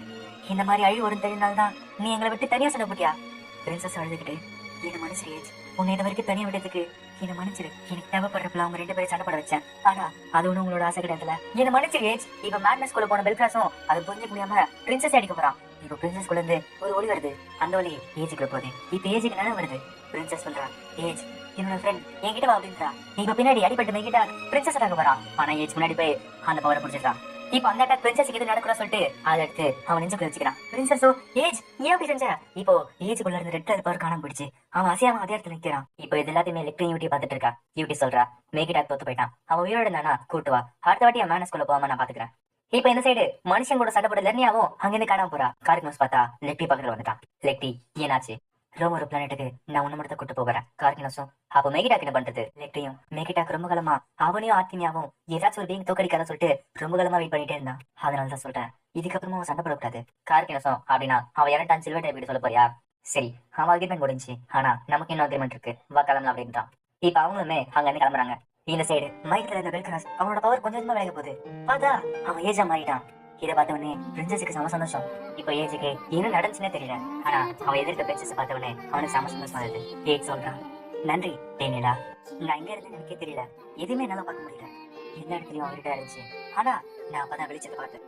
இந்த மாதிரி அழிவு வரும் தெரியும்னால்தான் நீ எங்களை விட்டு தனியா சண்டை போட்டியா. பிரின்சஸ் அழுதுகிட்டு என்ன மனுஷரு ஏஜ், உன்னை இது வரைக்கும் தனியா விட்டதுக்கு என்ன மன்னிச்சிரு. எனக்கு தேவைப்படுறப்பல அவங்க 2 பேரும் சண்டை போட வச்சேன். ஆனா அது ஒண்ணு உங்களோட ஆசை கிடையாதுல. என்ன மன்னிச்சிரு ஏஜ். இப்ப மேட்னஸ் குள்ள போன பெல்கிராஸும் அதை புரிஞ்சு முடியாம பிரின்சஸ் அடிக்க போறான். இப்ப பிரின்சஸ் குள்ள இருந்து ஒரு ஒளி வருது. அந்த ஒளி ஏஜுக்குள்ள போகுது. இப்ப ஏஜுக்கு நினைவு வருது. பிரின்சஸ் சொல்றா, ஏஜ் என்னோட ஃப்ரெண்ட் என்கிட்ட வா அப்படின்றா. இப்ப பின்னாடி அடிப்பட்டு மெகிட்டா பிரின்சஸ் அட்டாக வரான். ஆனா ஏஜ் முன்னாடி போய் அந்த பவரை பிடிச்சிட்டான். இப்ப அந்த அட்டாக் பிரின்சஸ் எது நடக்குற சொல்லிட்டு அதை எடுத்து அவன் நெஞ்சுக்குள்ள வச்சுக்கிறான். பிரின்சஸோ ஏஜ் ஏன் அப்படி செஞ்ச. இப்போ ஏஜுக்குள்ள இருந்து ரெட் கலர் பவர் காணாம போயிடுச்சு. அவன் அசையாம அதே இடத்துல நிக்கிறான். இப்போ இது எல்லாத்தையுமே லெப்டின் யூட்டி பாத்துட்டு இருக்கா. யூட்டி சொல்றா, மெகிடாக் தோத்து போயிட்டான். அவன் உயிரோட இருந்தானா கூட்டுவா. அடுத்த வாட்டி அவன் மேனஸ்குள்ள போகாம நான் பாத்துக்கிறேன். இப்ப இந்த சைடு மனுஷன் கூட சண்டை போட லெர்னியாவும் அங்கிருந்து காணாம போறா. கார்க்னோஸ் பார்த்தா லெக்டி பக்கத்துல வந்துட்டான். லெக்டி ஏனாச்சு. ரோம் ஒரு பிளானெட்டுக்கு நான் உன்ன மட்டும் கூட்டு போகிறேன். கார்க்னோஸும் அப்போ மெகிடாக் என்ன பண்றது. லெக்டியும் மெகிடாக் ரொம்ப காலமா அவனையும் ஆர்த்தினியாவும் ஏதாச்சும் ஒரு பீங் தோக்கடிக்காத சொல்லிட்டு ரொம்ப காலமா வெயிட் பண்ணிட்டே இருந்தான். அதனாலதான் சொல்றேன் இதுக்கப்புறமா அவன் சண்டை போடக்கூடாது. கார்க்னோஸும் அப்படின்னா அவன் இரண்டான் சில்வர் டைப் சொல்ல போறியா. சரி அவன் அக்ரிமெண்ட் முடிஞ்சு, ஆனா நமக்கு இன்னும் அக்ரிமெண்ட் இருக்கு, வா கிளம்பலாம் அப்படின்றான். இப்ப அவங்களுமே அங்க இருந்து கிளம்புறாங்க. இந்த சைடு மைக்ல இருந்த பெல்கிராஸ் அவனோட பவர் கொஞ்சம் கொஞ்சமா விலக போகுது. பார்த்தா அவன் ஏஜா மாறிட்டான். இதை பார்த்த உடனே பிரின்சஸுக்கு சம சந்தோஷம். இப்ப ஏஜுக்கு என்ன நடந்துச்சுன்னே தெரியல. ஆனா அவன் எதிர்க்க பிரின்சஸ் பார்த்த உடனே அவனுக்கு சம சந்தோஷமா இருக்கு. ஏஜ் சொல்றான், நன்றி டேனியலா. நான் எங்க இருந்து எனக்கே தெரியல, எதுவுமே என்னால பார்க்க முடியல. எல்லா இடத்துலயும் அவர்கிட்ட இருந்துச்சு. ஆனா நான் அப்பதான் வெளிச்சத்தை பார்த்தேன்.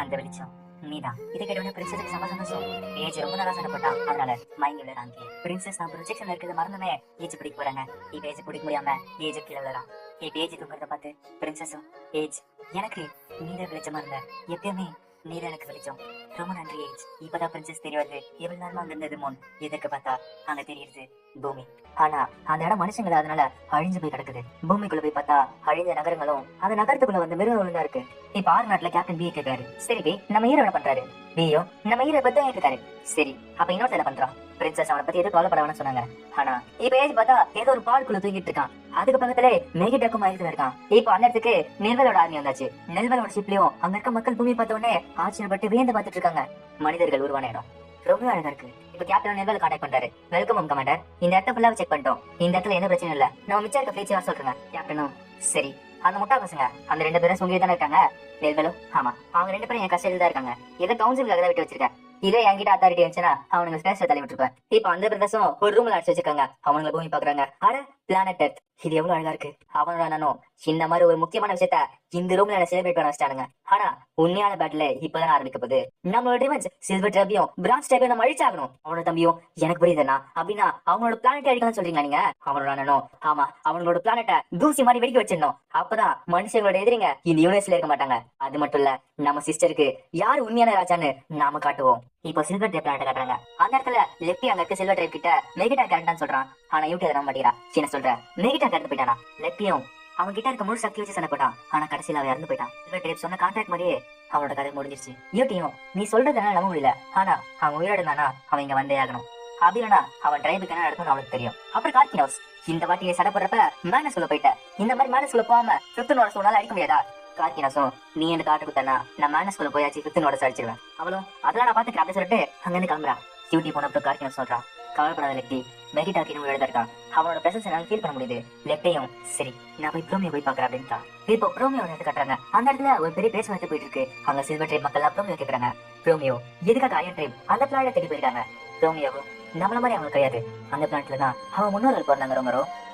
அந்த வெளிச்சம் நீதான். இதை கேட்டவனே பிரின்சஸுக்கு செம சந்தோஷம். ஏஜ் ரொம்ப நல்லா சண்டை போட்டான், அதனால மயங்கி விழுறாங்க. பிரின்சஸ் நான் ப்ரொஜெக்ஷன்ல இருக்கிறது மறந்துமே ஏஜ் பிடிக்க போறாங்க. இப்ப ஏஜ் பிடிக்க முடியாம ஏஜ் கீழே விழுறான். இப்ப ஏஜ் தூங்குறத பார்த்து பிரின்சஸும் ஏஜ் எனக்கு நீதான் வெளிச்சமா இருந்த, எப்பயுமே நீதான் எனக்கு வெளிச்சம், ரொம்ப நன்றி ஏஜ். இப்பதான் பிரின்சஸ் தெரிய வருது எவ்வளவு நேரமா அங்க இருந்தது மோன். எதற்கு பார்த்தா அங்க தெரியுது பூமி. ஆனா அந்த இடம் மனுஷங்கள அதனால அழிஞ்சு போய் கிடக்குது. பூமிக்குள்ள போய் பார்த்தா அழிஞ்ச நகரங்களும் அந்த நகரத்துக்குள்ள வந்து மிருகங்களும் தான் இருக்கு. இப்ப ஆறு நாட்டுல கேப்டன் பி கேட்காரு. சரி பி நம்ம ஹீரோ என்ன பண்றாரு? பியோ நம்ம ஹீரோ பத்தி கேட்காரு. சரி அப்ப இன்னொரு என்ன பண்றான்? பிரின்சஸ் அவனை பத்தி எதுவும் கவலைப்படவான்னு சொன்னாங்க. ஆனா இப்ப ஏஜ் பார்த்தா ஏதோ ஒரு பால்குள்ள தூங்கிட்டு இருக்கான். அதுக்கு பக்கத்துல மேகிடாக்கும் மயத்துல இருக்கான். இப்ப அந்த இடத்துக்கு நெல்வலோட ஆர்மி வந்தாச்சு. நெல்வலோட ஷிப்லயும் அங்க இருக்க மக்கள் பூமி பார்த்த உடனே ஆச்சரியப்பட்டு வியந்து பார்த்துட்டு இருக்காங்க. மனிதர்கள் உருவான இடம் ரொம்ப அழகா இருக்கு. இப்ப கேப்டன் நெல்வல் கான்டாக்ட் பண்றாரு. வெல்கம் கமாண்டர், இந்த இடத்த ஃபுல்லா செக் பண்ணிட்டோம், இந்த இடத்துல எந்த பிரச்சனை இல்ல, நம்ம மிச்சம் இருக்க பிளேச்சு வர சொல்றேங்க. கேப்டனும் சரி. அந்த முட்டா பசங்க அந்த 2 பேரும் சுங்கி தானே இருக்காங்க. நெல்வலும் ஆமா, அவங்க 2 பேரும் என் கஸ்டடியில தான் இருக்காங்க. எதை கவுன்சிலுக்காக தான் விட்டு வச்சிருக்கேன். இதே என்கிட்ட அத்தாரிட்டி இருந்துச்சுன்னா அவனுங்க ஸ்பேஸ்ல தள்ளி விட்டுருப்பேன். இப்ப அந்த பிரதேசம் ஒரு ரூம்ல அடிச்சு வச்சிருக்காங்க. அவனுங்க பூமி பாக்குறாங்க. அட பிளானட் எர்த், இது எவ்வளவு அழகா இருக்கு. அவனோட நானும் இந்த மாதிரி ஒரு முக்கியமான விஷயத்த இந்த ரூம்ல செலிப்ரேட் பண்ண வச்சிட்டானுங்க. ஆனா உண்மையான பேட்டில் இப்பதான் ஆரம்பிக்க போகுது. நம்மளோட ரிவெஞ்ச் சில்வர் டிராபியும் பிரான்ஸ் டிராபியும் நம்ம அழிச்சாகணும். அவனோட தம்பியும் எனக்கு புரியுதுண்ணா அப்படின்னா அவனோட பிளானட் அழிக்கணும்னு சொல்றீங்களா நீங்க? அவனோட நானும் ஆமா, அவங்களோட பிளானட்டை தூசி மாதிரி வெடிக்க வச்சிடணும். அப்பதான் மனுஷங்களோட எதிரிங்க இந்த யூனிவர்ஸ்ல இருக்க மாட்டாங்க. அது மட்டும் இல்ல நம்ம சிஸ்டருக்கு யாரு உண்மையான ராஜான்னு நாம காட்டுவோம். இப்போ சில்வர் டைப் பிளானட் காட்டுறாங்க. அந்த இடத்துல லெப்டி அங்க இருக்க சில்வர் டைப் கிட்ட மெகிட்டா கேரக்டர்னு சொல்றான். ஆனா யூடி அதை நம்ப மாட்டேங்கிறான். என்ன சொல்ற? மெகிட்டா கேரக்டர் போயிட்டானா? லெப்பியும் அவன் கிட்ட இருக்க முழு சக்தி வச்சு சண்டை போட்டான். ஆனா கடைசியில அவன் இறந்து போயிட்டான். சில்வர் டைப் சொன்ன கான்ட்ராக்ட் மாதிரியே அவனோட கதை முடிஞ்சிருச்சு. யூட்டியும் நீ சொல்றதுனால நம்ப முடியல, ஆனா அவன் உயிரோட இருந்தானா அவன் இங்க வந்தே ஆகணும். அப்படி இல்லனா அவன் டிரைபுக்கு என்ன நடக்கும்னு அவனுக்கு தெரியும். அப்புறம் கார்கினோஸ் இந்த வாட்டியை சண்டை போடுறப்ப மேனஸ்குள்ள போயிட்ட. இந்த மாதிரி மேனஸ்குள்ள போகாம பிப்டனோட சூழ்நால அடிக்க முடியாதா? கார்கினோஸும் நீ எனக்கு காட்டு குத்தனா நான் மேனஸ்குள்ள போயாச்சு பிப்டனோட அடிச்சிருவேன். அவளும் அதெல்லாம் நான் பாத்துக்கிறேன் அப்படின்னு சொல்லிட்டு அங்க இருந்து கிளம்புறான். டியூட்டி போனப்போ கார்கினோஸ் சொல்றான், கவலைப்படாத லெப்டி, மெகிட்டாக்கு இன்னும் எழுத இருக்கான். அவனோட பிரசன்ஸ் என்னால ஃபீல் பண்ண முடியுது. லெப்டியும் சரி நான் போய் ப்ரோமியோ போய் பாக்குறேன் அப்படின்ட்டான். இப்போ ப்ரோமியோ எடுத்து கட்டுறாங்க. அந்த இடத்துல ஒரு பெரிய பேச்சு வந்து போயிட்டு இருக்கு. அங்க சில்வர் ட்ரைப் மக்கள் ப்ரோமியோ கேக்குறாங்க. ப்ரோமியோ எதுக்காக அயன் ட்ரைப் அந்த பிளானட் தேடி போயிருக்காங்க? ப்ரோமியோவும் நம்மள மாதிரி அவங்களுக்கு கிடையாது. அந்த பிளானட்ல தான் அவன் முன்னோர்கள் பிறந்தாங்க.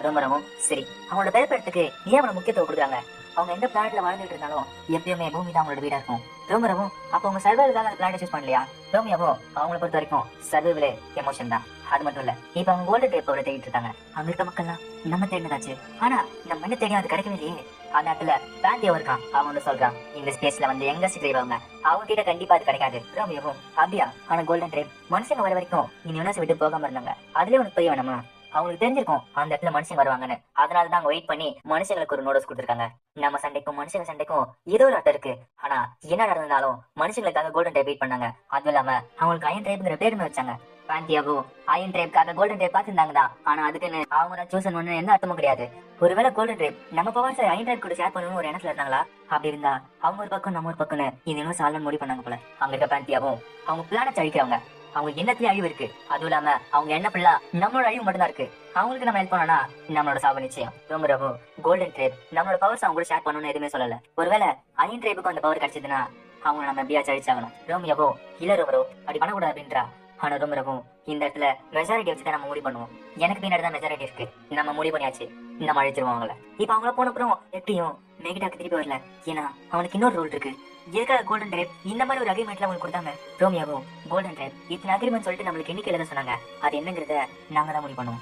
ரொம்பவும் சரி அவனோட பிறப்பெடுத்துக்கு ஏன் அவனை முக்கியத்துவம் கொடுக்குறாங்க? அவங்க எந்த பிளானட்ல வாழ்ந்துட்டு இருந்தாலும் எப்பயுமே பூமி தான் அவங்களோட வீடா இருக்கும். ரொம்பவும் அப்ப அவங்க சர்வைவலுக்காக அந்த பிளானட் சூஸ் பண்ணலையா? ரோமியோவோ அவங்களை பொறுத்த வரைக்கும் சர்வைவலே எமோஷன் தான். அது மட்டும் இல்ல இப்ப அவங்க கோல்டன் டைப் தேடிட்டு இருக்காங்க. அங்க இருக்க மக்கள்லாம் நம்ம தேடினதாச்சு, ஆனா நம்ம என்ன தேடியும் அது கிடைக்கவே இல்லையே. அந்த இடத்துல பேண்டியோ இருக்கான். அவன் வந்து சொல்றான், இந்த ஸ்பேஸ்ல வந்து யங்கஸ்ட் ட்ரைப் அவங்க கிட்ட கண்டிப்பா அது கிடைக்காது. ரோமியோவும் அப்படியா, ஆனா கோல்டன் ட்ரைப் மனுஷங்க வர வரைக்கும் இந்த யூனிவர்ஸ் விட்டு போகாம இருந்தாங்க. அதுலயே உனக்கு போய் வேணுமா? அவங்களுக்கு தெரிஞ்சிருக்கும் அந்த இடத்துல மனுஷங்க வருவாங்கன்னு. அதனாலதான் அவங்க வெயிட் பண்ணி மனுஷங்களுக்கு ஒரு நோட்டீஸ் கொடுத்துருக்காங்க. நம்ம சண்டைக்கும் மனுஷங்க சண்டைக்கும் ஏதோ ஒரு அர்த்தம் இருக்கு. ஆனா என்ன நடந்தாலும் மனுஷங்களுக்காக கோல்டன் டைப் வெயிட் பண்ணாங்க. அதுவும் இல்லாம அவங்களுக்கு அயன் டைப்ங்கிற பேருமே வச்சாங்க. பாண்டியாவோ அயன் டைப்காக கோல்டன் டைப் பார்த்துருந்தாங்க தான். ஆனா அதுக்குன்னு அவங்க தான் சூசன் ஒண்ணு எந்த அர்த்தமும் கிடையாது. ஒருவேளை கோல்டன் டைப் நம்ம பவர்ஸ் அயன் டைப் கூட ஷேர் பண்ணணும் ஒரு இடத்துல இருந்தாங்களா? அப்படி இருந்தா அவங்க ஒரு பக்கம் நம்ம ஒரு பக்கம்னு இந்த யூனிவர்ஸ் ஆல்ரெடி முடிவு பண்ணாங்க போல. அங்க இருக்க பாண்டியாவும் அவங்க பிளானட் அழிக்கிறவங்க. அவங்க எண்ணத்துலயே அழிவு இருக்கு. அதுவும் இல்லாம அவங்க என்ன ஃபுல்லா நம்மளோட அழிவு மட்டும்தான் இருக்கு. அவங்களுக்கு நம்ம ஹெல்ப் பண்ணோம்னா நம்மளோட சாவு நிச்சயம். ரொம்ப கோல்டன் ட்ரேப் நம்மளோட பவர்ஸ் அவங்க கூட ஷேர் பண்ணணும்னு எதுவுமே சொல்லல. ஒருவேளை அயன் ட்ரேப்புக்கு அந்த பவர் கிடைச்சதுன்னா அவங்க நம்ம எப்படியாச்சும் அழிச்சாகணும். ரோமியோவோ இல்ல ரொம்பரோ அப்படி பண்ணக்கூடாது அப்படின்றா. ஆனா ரொம்பவும் இந்த இடத்துல மெஜாரிட்டி வச்சுதான் நம்ம முடிவு பண்ணுவோம். எனக்கு பின்னாடி தான் மெஜாரிட்டி இருக்கு. நம்ம முடிவு பண்ணியாச்சு, நம்ம அழிச்சிருவோம் அவங்கள. இப்ப அவங்கள போன அப்புறம் எப்படியும் மெகிடாக்கு திருப்பி வரல. ஏன்னா அவனுக்கு இன்னொரு ரூல் இருக்கு. எதுக்காக கோல்டன் ட்ரைப் இந்த மாதிரி ஒரு அக்ரிமெண்ட்ல உங்களுக்கு கொடுத்தாங்க? ரோமியோவும் கோல்டன் ட்ரைப் இத்தனை அக்ரிமெண்ட் சொல்லிட்டு நம்மளுக்கு எண்ணிக்கையில தான் சொன்னாங்க. அது என்னங்கிறத நாங்க தான் முடிவு பண்ணுவோம்.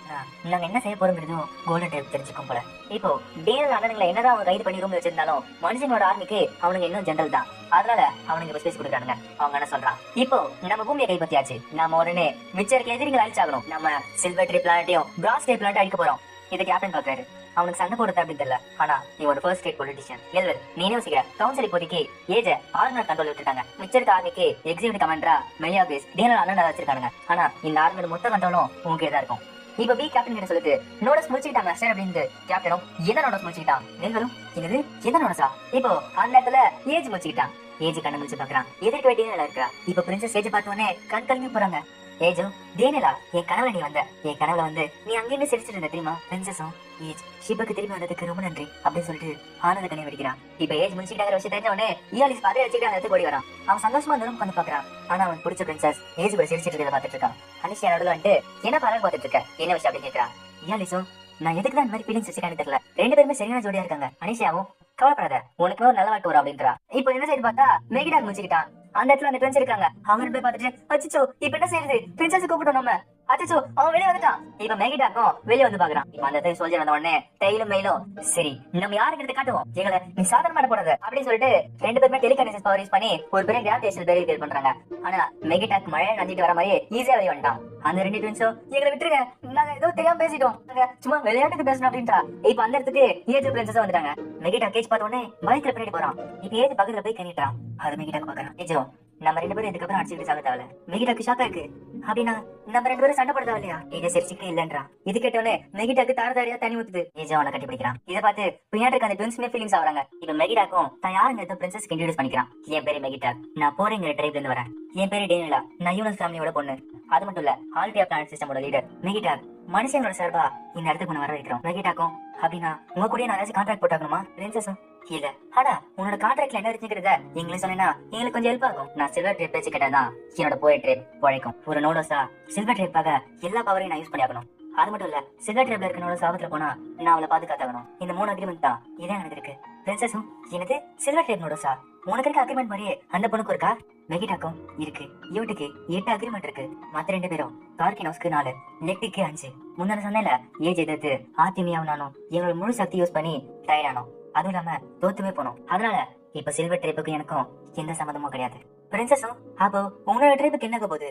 நாங்க என்ன செய்ய போறோங்கிறதும் கோல்டன் ட்ரைப் தெரிஞ்சுக்கும் போல. இப்போ டேனல் அண்ணனுங்களை என்னதான் அவங்க கைது பண்ணி ரூம்ல வச்சிருந்தாலும் மனுஷனோட ஆர்மிக்கு அவனுக்கு இன்னும் ஜென்ரல் தான். அதனால அவனுக்கு ஸ்பேஸ் கொடுக்குறாங்க. அவங்க என்ன சொல்றான், இப்போ நம்ம பூமியை கைப்பற்றியாச்சு, நம்ம உடனே மிச்சம் இருக்க எதிரிகள் அழிச்சாகணும். நம்ம சில்வர் ட்ரைப் பிளானட்டையும் பிராஸ் ட்ரைப் பிளானட் அழிக்க போறோம். இதை கேப்டன் பாக்குறாரு. அவனுக்கு சண்டை போடுறது அப்படின்னு தெரியல. ஆனா நீ ஒரு ஃபர்ஸ்ட் ஸ்டேட் பொலிட்டிஷியன் நெல்வல், நீனே யோசிக்கிற கவுன்சில் இப்போதைக்கு ஏஜ ஆர்மர் கண்ட்ரோல் விட்டுட்டாங்க. மிச்சருக்கு ஆர்மிக்கு எக்ஸிக்யூட்டிவ் கமாண்டரா மெலியாபேஸ் டேனல் அண்ணன் வச்சிருக்காங்க. ஆனா இந்த ஆர்மியோட மொத்த கண்ட்ரோலும் உங்ககிட்ட தான் இருக்கும். இப்ப பி கேப்டன் கிட்ட சொல்லுது, நோட்டஸ் முடிச்சுக்கிட்டாங்க சார் அப்படின்னு. கேப்டனும் என்ன நோட்டஸ் முடிச்சுக்கிட்டான்? நெல்வலும் என்னது என்ன நோட்டஸா? இப்போ அந்த இடத்துல ஏஜ் முடிச்சுக்கிட்டான். ஏஜ் கண்ணு முடிச்சு பாக்குறான். எதிர்க்க வேண்டிய இருக்கா. இப்ப பிரின்சஸ் ஏஜ் பார்த்தோன்னே கண் கலங்கி போறாங்க. ஏஜோ டேனலா என் கனவுல நீ வந்த, என் கனவுல வந்து நீ அங்கேருந்து சிரிச்சிட்டு இருந்த தெரியுமா? பிரின்சஸும் ஏஜ் ஷிப்புக்கு திரும்பி வந்ததுக்கு ரொம்ப நன்றி அப்படின்னு சொல்லிட்டு ஆனந்த கண்ணை வெடிக்கிறான். இப்ப ஏஜ் முடிச்சுக்கிட்டாங்கிற விஷயம் தெரிஞ்ச உடனே இயாலிஸ் பாதை வச்சுக்கிட்டு அந்த இடத்துக்கு ஓடி வரான். அவன் சந்தோஷமா அந்த ரூம் வந்து பாக்குறான். ஆனா அவன் பிடிச்ச பிரின்சஸ் ஏஜ் கூட சிரிச்சிட்டு இருக்கிறத பாத்துட்டு இருக்கான். அனிஷியா நடுவில் வந்துட்டு என்ன பரவாயில்ல பாத்துட்டு இருக்க, என்ன விஷயம் அப்படின்னு கேட்கிறான். இயாலிஸும் நான் எதுக்கு தான் இந்த மாதிரி ஃபீலிங்ஸ் வச்சுக்கான்னு தெரியல, 2 பேருமே சரியான ஜோடியா இருக்காங்க. அனிஷியாவும் கவலைப்படாத உனக்கு ஒரு நல்ல வாழ்க்கை வரும் அப்படின்றா. இப்போ என்ன செய்து பார்த்தா மெகிடாக் முடிச்சுக்கிட்டான். அந்த இடத்துல அந்த ட்ரெண்ட்ஸ் இருக்காங்க. அவங்க போய் பார்த்துட்டு அச்சோ இப்ப என்ன செய்யுது, பிரின்சஸ் கூப்பிட்டோம் நம்ம. அச்சோ அவன் வெளியே வந்துட்டான். இப்ப மெகிடாக்கும் வெளியே வந்து பாக்குறான். இப்ப அந்த சோல்ஜர் வந்த உடனே டெய்லும் மெயிலும் சரி நம்ம யாருக்கு எடுத்து காட்டுவோம், எங்களை நீ சாதாரண போறது அப்படின்னு சொல்லிட்டு ரெண்டு பேருமே டெலிகனெக்ஷன் பவர் யூஸ் பண்ணி ஒரு பெரிய கிராவிடேஷனல் பேரியர் கிரியேட் பண்றாங்க. ஆனா மெகிடாக் மழையை நஞ்சிட்டு வர மாதிரி ஈஸியா வெளியே வந்துட்டான். அந்த ரெண்டு ட்வின்ஸும் எங்களை விட்டுருங்க, நாங்க ஏதோ தெரியாம பேசிட்டோம், நாங்க சும்மா விளையாட்டுக்கு பேசணும் அப்படின்றா. இப்ப அந்த இடத்துக்கு ஏஜ் பிரின்சஸ் வந்துட்டாங்க. மெகிடா கேஜ் பார்த்த உடனே பயத்துல பின்னாடி போறான். இப்ப ஏஜ் பக்கத்துல போய் கணிட்டான். அது மெகிடாக்கு பாக்குறான். ஏஜோ நம்ம ரெண்டு பேரும் இதுக்கப்புறம் அடிச்சுக்கிட்டு சாக தேவையில்ல. மெகிடாக்கு ஷாக்கா இருக்கு. அப்படின்னா நம்ம ரெண்டு பேரும் சண்டை போட தேவையில்லையா? ஏஜ் சரி சிக்க இல்லன்றா. இது கேட்டோன்னே மெகிடாக்கு தாரதாரியா தண்ணி ஊத்துது. ஏஜ் அவனை கட்டி பிடிக்கிறான். இதை பார்த்து பின்னாடி இருக்க அந்த ட்வின்ஸ்மே ஃபீலிங்ஸ் ஆகுறாங்க. இப்ப மெகிடாக்கும் தான் யாருங்க பிரின்சஸ் இன்ட்ரோடியூஸ் பண்ணிக்கிறான். என் பேரு மெகிடாக், நான் போறேங்கிற ட்ரைப்ல இருந்து வரேன். என் பேரு டேனியலா, நான் யூனஸ் ஃபேமிலியோட பொண்ணு. அது மட்டும் இல்ல ஆல்டியா பிளானட் சிஸ்டமோட லீடர் மெகிடாக். மனுஷங்களோட சார்பா இந்த இடத்துக்கு ஒண்ணு வர வைக்கிறோம். மெகிடாக்கும் அப்படின்னா உங்க கூட நான் ஏதாச்சும் கான்ட்ராக்ட் போட்டாக்கணுமா? பிரின்சஸும் இல்ல, ஆனா உன்னோட கான்ட்ராக்ட்ல என்ன இருக்குங்கிறத எங்களுக்கு சொன்னா எங்களுக்கு கொஞ்சம் ஹெல்ப் ஆகும். நான் சில்வர் ட்ரேப் பேச்சு கேட்டதான் என்னோட போய ட்ரேப் உழைக்கும். ஒரு நோடோஸா சில்வர் ட்ரேப்பாக எல்லா பவரையும் நான் யூஸ் பண்ணி ஆகணும். அது மட்டும் இல்ல சில்வர் ட்ரேப்ல இருக்க நோட சாபத்துல போனா நான் அவளை பாதுகாத்தாகணும். இந்த 3 அக்ரிமெண்ட் தான் இதே எனக்கு இருக்கு. பிரின்சஸும் எனக்கு சில்வர் ட்ரேப் நோடோஸா உனக்கு இருக்க அக்ரிமெண்ட் மாதிரியே அந்த பொண்ணுக்கு இருக்கா? மெகிடாக்கும் இருக்கு. யூட்டுக்கு 8 அக்ரிமெண்ட் இருக்கு. மத்த 2 பேரும் கார்கினோஸ்க்கு 4, நெக்டிக்கு 5. முன்னாடி சொன்னேன்ல ஏஜ் எதிர்த்து ஆர்டிமியாவும் நானும் எங்களோட முழு சக்தி யூஸ் பண்ணி டயர்டானோம். அதுவும் இல்லாம தோத்துமே போனோம். அதனால இப்ப சில்வர் ட்ரேப்புக்கு எனக்கும் எந்த சம்மந்தமும் கிடையாது. பிரின்சஸும் அப்போ உங்களோட ட்ரேப்புக்கு என்ன போகுது?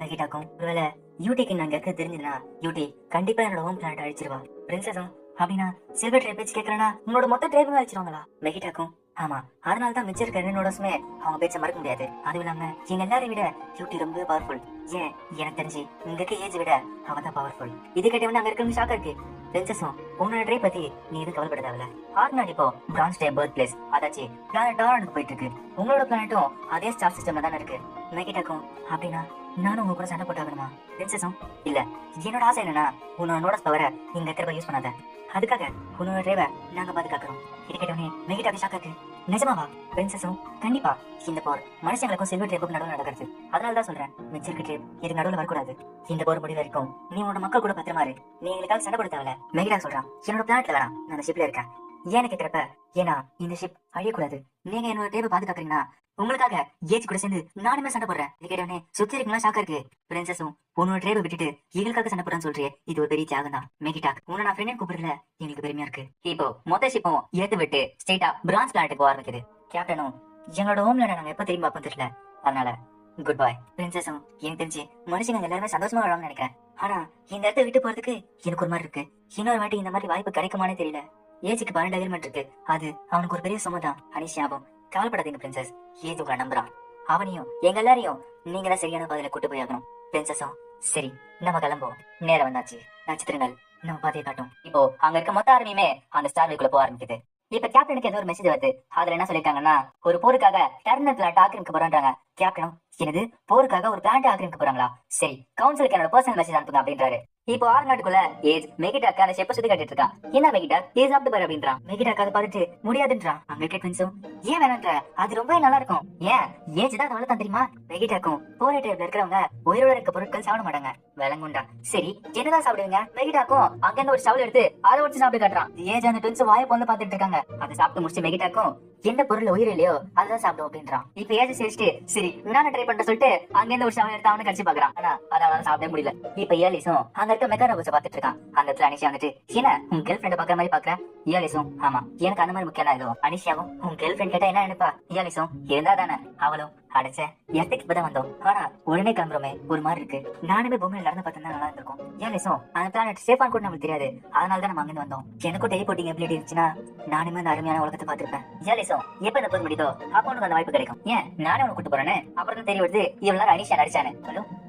மெகிடாக்கும் ஒருவேளை யூட்டிக்கு நாங்க இருக்க தெரிஞ்சதுன்னா யூட்டி கண்டிப்பா என்னோட ஹோம் பிளானட் அழிச்சிருவா. பிரின்சஸும் அப்படின்னா சில்வர் ட்ரேப் பேச்சு கேட்கறேன்னா உன்னோட மொத்த ட்ரேப்புமே அழிச்சிருவாங்களா? மெகிடாக்கும் ஆமா, அதனாலதான் மிச்சம் இருக்க 2 நோடோஸுமே அவங்க பேச்ச மறக்க முடியாது. அதுவும் இல்லாம எங்க எல்லாரையும் விட யூட்டி ரொம்ப பவர்ஃபுல். ஏன் எனக்கு தெரிஞ்சு உங்களுக்கு ஏஜ் விட அவதான் பவர்ஃபுல். இது கேட்டவன அங்க இருக்கிறவங்க ஷாக்கா இருக்கு. பிரின்சஸும் உன்னோட ட்ரை பத்தி நீ எதுவும் கவலைப்பட தேவையில்ல. ஆர்னாட் இப்போ பிரான்ஸ் டே பர்த் பிளேஸ், அதாச்சு பிளானட் டாரனுக்கு போயிட்டு இருக்கு. உங்களோட பிளானட்டும் அதே ஸ்டார் சிஸ்டம்ல தானே இருக்கு. மெகிடாக்கும் அப்படின்னா நானும் உங்க கூட சண்டை போட்டாகணுமா? பிரின்சஸும் இல்ல, என்னோட ஆசை என்னன்னா உன்னோட நோடஸ் பவரை இங்க திரும்ப யூஸ் பண்ணாத. அதுக்காக உன்னோட டிரைவை நாங்க பாதுகாக்கிறோம். இது கேட்டவனே மெகிடாக்கு ஷாக்கா இருக்கு. நிஜமாவா? பிரின்சஸும் கண்டிப்பா இந்த போர் மனுஷங்களுக்கும் சில்வர் ட்ரேப்புக்கும் நடுவில் நடக்கிறது. அதனாலதான் சொல்றேன் மிச்சருக்கு ட்ரேப் இது நடுவில் வரக்கூடாது. இந்த போர் முடிவு வரைக்கும் நீ உன்னோட மக்கள் கூட பத்திரமாரு. நீ எங்களுக்காக சண்டை போட தேவையில்ல. மெகிடா சொல்றான் என்னோட பிளானட்ல வரான், நான் அந்த ஷிப்ல இருக்கேன். ஏன்னு கேட்கிறப்ப ஏன்னா இந்த ஷிப் அழியக்கூடாது. நீங்க என்னோட ட்ரேப்பை பாதுகாக்கிறீங்கன்னா உங்களுக்காக ஏஜ் கூட சேர்ந்து நானுமே சண்டை போடுறேன். இது கேட்டவனே சுத்தி இருக்கீங்களா ஷாக்கா இருக்கு. பிரின்சஸும் உன்னோட ட்ரேப்பை விட்டுட்டு எங்களுக்காக சண்டை போடுறேன்னு சொல்றியே, இது ஒரு பெரிய தியாகம் தான். மெகிடாக் உன்னை நான் ஃப்ரெண்ட் கூப்பிடுறதுல எங்களுக்கு பெருமையா இருக்கு. இப்போ மொத்த ஷிப்பும் ஏத்து விட்டு ஸ்ட்ரெயிட்டா பிரான்ஸ் பிளானட்டுக்கு போக ஆரம்பிக்குது. கேப்டனும் எங்களோட ஹோம்ல நாங்க எப்ப திரும்பி பார்ப்போம் தெரியல, அதனால குட் பை. பிரின்சஸும் எனக்கு தெரிஞ்சு மனுஷங்க எல்லாருமே சந்தோஷமா வாழணும்னு நினைக்கிறேன். ஆனா இந்த இடத்த விட்டு போறதுக்கு எனக்கு ஒரு மாதிரி இருக்கு. இன்னொரு வாட்டி இந்த மாதிரி வாய்ப்பு கிடைக்குமானே தெரியல. ஏஜுக்கு 12 அக்ரிமெண்ட் இருக்கு. அது அவனுக்கு ஒரு பெரிய சுமதான். அனிஷியாவும் கவலைப்படாதீங்க பிரின்சஸ், ஏஜ் உங்களை நம்புறான். அவனையும் எங்க எல்லாரையும் நீங்க தான் சரியான பாதையில கூட்டு போய் ஆகணும். பிரின்சஸும் சரி நம்ம கிளம்புவோம், நேரம் வந்தாச்சு. நட்சத்திரங்கள் நம்ம பாதையை காட்டும். இப்போ அங்க இருக்க மொத்த ஆர்மியுமே அந்த ஸ்டார்வேக்குள்ள போக ஆரம்பிக்குது. இப்ப கேப்டனுக்கு ஏதோ ஒரு மெசேஜ் வருது. அதுல என்ன சொல்லிருக்காங்கன்னா ஒரு போருக்காக டர்னர் பிளான்ட் ஆக்கிரமிக்க போறாங்க. கேப்டனும் என்னது போருக்காக ஒரு பிளான்ட் ஆக்கிரமிக்க போறாங்களா? சரி கவுன்சிலுக்கு என்னோட பர்சனல் மெசேஜ் அனுப்புங்க அப்படின்றாரு. இப்போ ஆர்நாட்டுக்குள்ள ஏஜ் மெகிடாக்கு அந்த ஷெப்ப சுத்தி கட்டிட்டு இருக்கான். என்ன மெகிடாக் ஏ சாப்பிட்டு பாரு அப்படின்றான். மெகிடாக் அதை பார்த்துட்டு முடியாதுன்றான். அங்க இருக்க ட்வின்ஸும் ஏன் வேணான்ற, அது ரொம்ப நல்லா இருக்கும். ஏன் ஏஜ் தான் அவ்வளவு தான் தெரியுமா? மெகிடாக்கும் போரே டேபிள்ல இருக்கிறவங்க உயிரோட இருக்க பொருட்கள் சாப்பிட மாட்டாங்க. விளங்குண்டா சரி என்னதான் சாப்பிடுவீங்க? மெகிடாக்கும் அங்க இருந்து ஒரு ஸ்டவ்ல எடுத்து அதை வச்சு சாப்பிட்டு காட்டுறான். ஏஜ் அந்த ட்வின்ஸ் வாயை பொண்ணு பாத்துட்டு இருக்காங்க. அதை சாப்பிட்டு முடிச்சு மெகிடாக்கும் எந்த பொருள் உயிர் இல்லையோ அதான் சாப்பிடும் அப்படின்றான். இப்ப ஏஜ் சிரிச்சுட்டு சரி நான் ட்ரை பண்ண சொல்லிட்டு அங்க இருந்து ஒரு ஸ்டவ் எடுத்து அவனு கடிச்சு பாக்குறான். ஆனா அதால சாப்பிட முடியல. இப்ப ஏலிஸும் அங்க இருக்க மெக்காரோபஸ பாத்துட்டு இருக்கான். அந்த இடத்துல அனிஷா வந்துட்டு என்ன உன் கேர்ள் ஃபிரெண்ட் பாக்குற மாதிரி பாக்குற? ஏலிஸும் ஆமா எனக்கு அந்த மாதிரி முக்கியம் தான். அனிஷாவும் உன் கேர்ள் ஃபிரெண்ட் கேட்டா என்ன நினைப்பா? ஏலிஸும் இருந்தா தானே. அவளும் அடைச்ச இடத்துக்கு இப்பதான் வந்தோம், ஆனா உடனே கிளம்புறோமே ஒரு மாதிரி இருக்கு. நானுமே பொம்மையில நடந்து பார்த்தா நல்லா இருந்திருக்கும். ஏலிஸும் அந்த பிளானட் சேஃபான் கூட நமக்கு தெரியாது, அதனாலதான் நம்ம அங்கிருந்து வந்தோம். எனக்கும் டெலிபோர்ட்டிங் எபிலிட்டி இருந்துச்சுன்னா நானுமே அந்த அருமையான உலகத்தை பாத்துருப்பேன். ஏலிஸும் எப்ப இந்த போர் முடியுதோ அப்ப உனக்கு அந்த வாய்ப்பு கிடைக்கும். ஏன் நானே உனக்கு கூட்டு போறேன்னு அப்புறம் தான் தெரிய வருது இவ்வளவு நேரம் அனிஷா நடிச்சானு.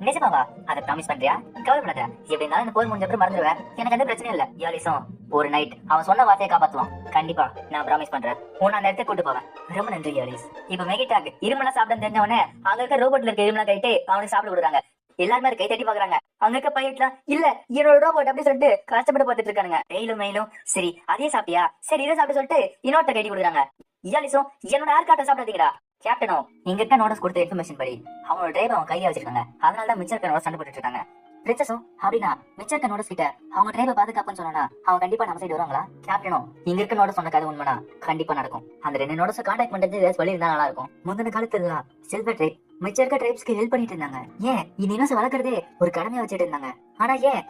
நிஜமாவா? அதை ப்ராமிஸ் பண்றியா? கவலைப்படாத, எப்படி இருந்தாலும் இந்த போர் முடிஞ்ச அப்புறம் மறந்துடுவேன், எனக்கு எந்த பிரச்சனையும் இல்ல. ஏலிஸும் ஒரு நைட் அவன் சொன்ன வார்த்தையை காப்பாத்துவான். கண்டிப்பா நான் ப்ராமிஸ் பண்றேன், உன்னை அந்த இடத்துக்கு கூட்டு போவேன். ரொம்ப நன்றி ஏலிஸ். இப்ப மெகிடாக் இருமெல்லாம் சாப்பிட தெரிஞ்சவனே அங்க இருக்க ரோபோட்ல இருக்க இருமெல்லாம் கைட்டு அவனுக்கு சாப்பிட கொடுக்குறாங்க. எல்லாருமே கை தட்டி பாக்குறாங்க. அங்க இருக்க பையட்லாம் இல்ல என்னோட ரோபோட் அப்படி சொல்லிட்டு கஷ்டப்பட்டு பாத்துட்டு இருக்காங்க. மேலும் சரி அதே சாப்பிட்டியா? சரி இதை சாப்பிட்டு சொல்லிட்டு இன்னொருத்த கைட்டி கொடுக்குறாங்க. இயாலிஸும் என்னோட ஆர்காட்ட சாப்பிடாதீங்கடா. கேப்டனும் இங்க இருக்க நோட்டஸ் கொடுத்த இன்ஃபர்மேஷன் படி அவனோட டிரைவர் அவன் கையில வச்சிருக்காங்க. அதனாலதான் மிச்சம் இருக்க நோட சண்டை போட்டுட்டு இருக்காங்க. பிரின்சஸும் அப்படின்னா மிச்சம் இருக்க நோட்ஸ் கிட்ட அவங்க ட்ரைபை பாதுகாப்புன்னு சொன்னா அவங்க கண்டிப்பா நம்ம சைடு வருவாங்களா? கேப்டனும் இங்க இருக்க நோட்ஸ் சொன்ன கதை உண்மைனா கண்டிப்பா நடக்கும். அந்த 2 நோட்ஸ் கான்டாக்ட் பண்றது வழி இருந்தா நல்லா இருக்கும். முந்தின காலத்துல சில்வர் ட்ரைப் மிச்சம் இருக்க ட்ரைப்ஸ்க்கு ஹெல்ப் பண்ணிட்டு இருந்தாங்க. ஏன் இந்த இனோஸ் வளர்க்கறதே ஒரு கடமையா வச்சுட்டு இருந்தாங்க. ஆனா ஏன்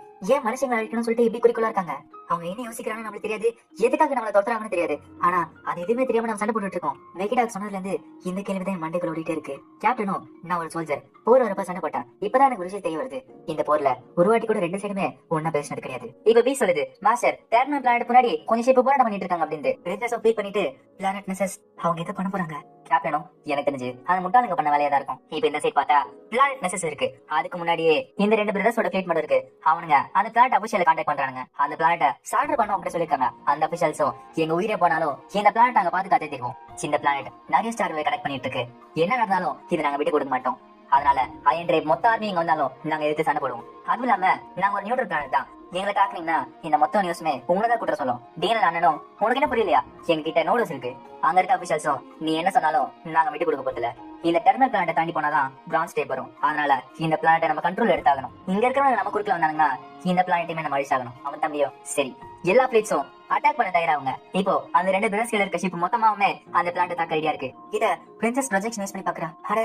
மனுஷங்களை அழிக்கணும்னு சொல்லிட்டு இப்படி குறிக்கோளா இருக்காங்க? அவங்க என்ன யோசிக்கிறாங்கன்னு நம்மளுக்கு தெரியாது, எதுக்காக நம்மள துரத்துறாங்கன்னு தெரியாது. ஆனா அது எதுவுமே தெரியாம நம்ம சண்டை போட்டுட்டு இருக்கோம். வெக்கிடாக் சொன்னதுல இருந்து இந்த கேள்விதான் மண்டைக்குள்ள ஓடிட்டே இருக்கு. கேப்டனும் நான் ஒரு சோல்ஜர், போர் வரப்ப சண்டை போட்டேன். இப்பதான் எனக்கு ஒரு விஷயம் தெரிய வருது. இந்த போர்ல ஒரு வாட்டி கூட 2 சைடுமே ஒன்னா பேசினது கிடையாது. இப்ப பி சொல்லுது, மாஸ்டர் டெர்மினல் பிளானட் முன்னாடி கொஞ்சம் ஷேப் போராட்டம் பண்ணிட்டு இருக்காங்க அப்படின்னு. பிரின்சஸ் ஃபீல் பண்ணிட்டு பிளானட் நெசஸ் அவங்க எதை பண்ண போறாங்க? கேப்டனும் எனக்கு தெரிஞ்சு அந்த முட்டாளுங்க பண்ண வேலையா தான் இருக்கும். இப்ப இந்த சைட் பார்த்தா பிளானட் நெசஸ் இருக்கு. அதுக்கு முன்னாடியே இந்த 2 பிரதர்ஸோட ஃபிளீட் மட்டும் இருக்கு. அவனுங்க அந்த பிளானட் அபிஷியலை கான்டாக்ட் பண்றாங்க. அந்த பிளானட்டை சால்டர் பண்ண அவங்க சொல்லிருக்காங்க. அந்த அபிஷியல்ஸும் எங்க உயிரே போனாலும் இந்த பிளானட் நாங்க பார்த்து காத்தே தீர்வோம். சின்ன பிளானட் நிறைய ஸ்டார்களை கனெக்ட் பண்ணிட்டு இருக்கு. என்ன நடந்தாலும் இதை நாங்க விட்டு கொடுக்க மாட்டோம். அதனால அயன் ட்ரைப் மொத்த ஆர்மி இங்க வந்தாலும் நாங்க எதிர்த்து சண்டை போடுவோம். அதுவும் இல்லாம நாங்க ஒரு நியூட்ரல் பிளானட் தான். எங்களை தாக்குனீங்கன்னா இந்த மொத்த நியூஸுமே உங்களதான் கூட்ட சொல்லும். டீனல் அண்ணனும் உனக்கு என்ன புரியலையா? எங்க கிட்ட நோட்ஸ் இருக்கு. அங்க இருக்க அபிஷியல்ஸும் நீ என்ன சொன்னாலும் நாங்க விட்டு கொடுக்க போறதில்ல. இந்த டெர்மினல் பிளானட்டை தாண்டி போனாதான் பிரான்ஸ் டேப் வரும். அதனால இந்த பிளானட்டை நம்ம கண்ட்ரோல் எடுத்தாகணும். இங்க இருக்கிறவங்க நம்ம குறுக்கல வந்தாங்கன்னா இந்த பிளானட்டையுமே நம்ம அழிச்சாகணும். அவன் தம்பியும் சரி எல்லா பிளேட்ஸும் அட்டாக் பண்ண தயாராங்க. இப்போ அந்த 2 பிரதர்ஸ்ல இருக்க ஷிப் மொத்தமாவுமே அந்த பிளானட்டை தாக்க ரெடியா இருக்கு. இத பிரின்சஸ் ப்ரொஜெக்ஷன் யூஸ் பண்ணி பாக்குறா. அட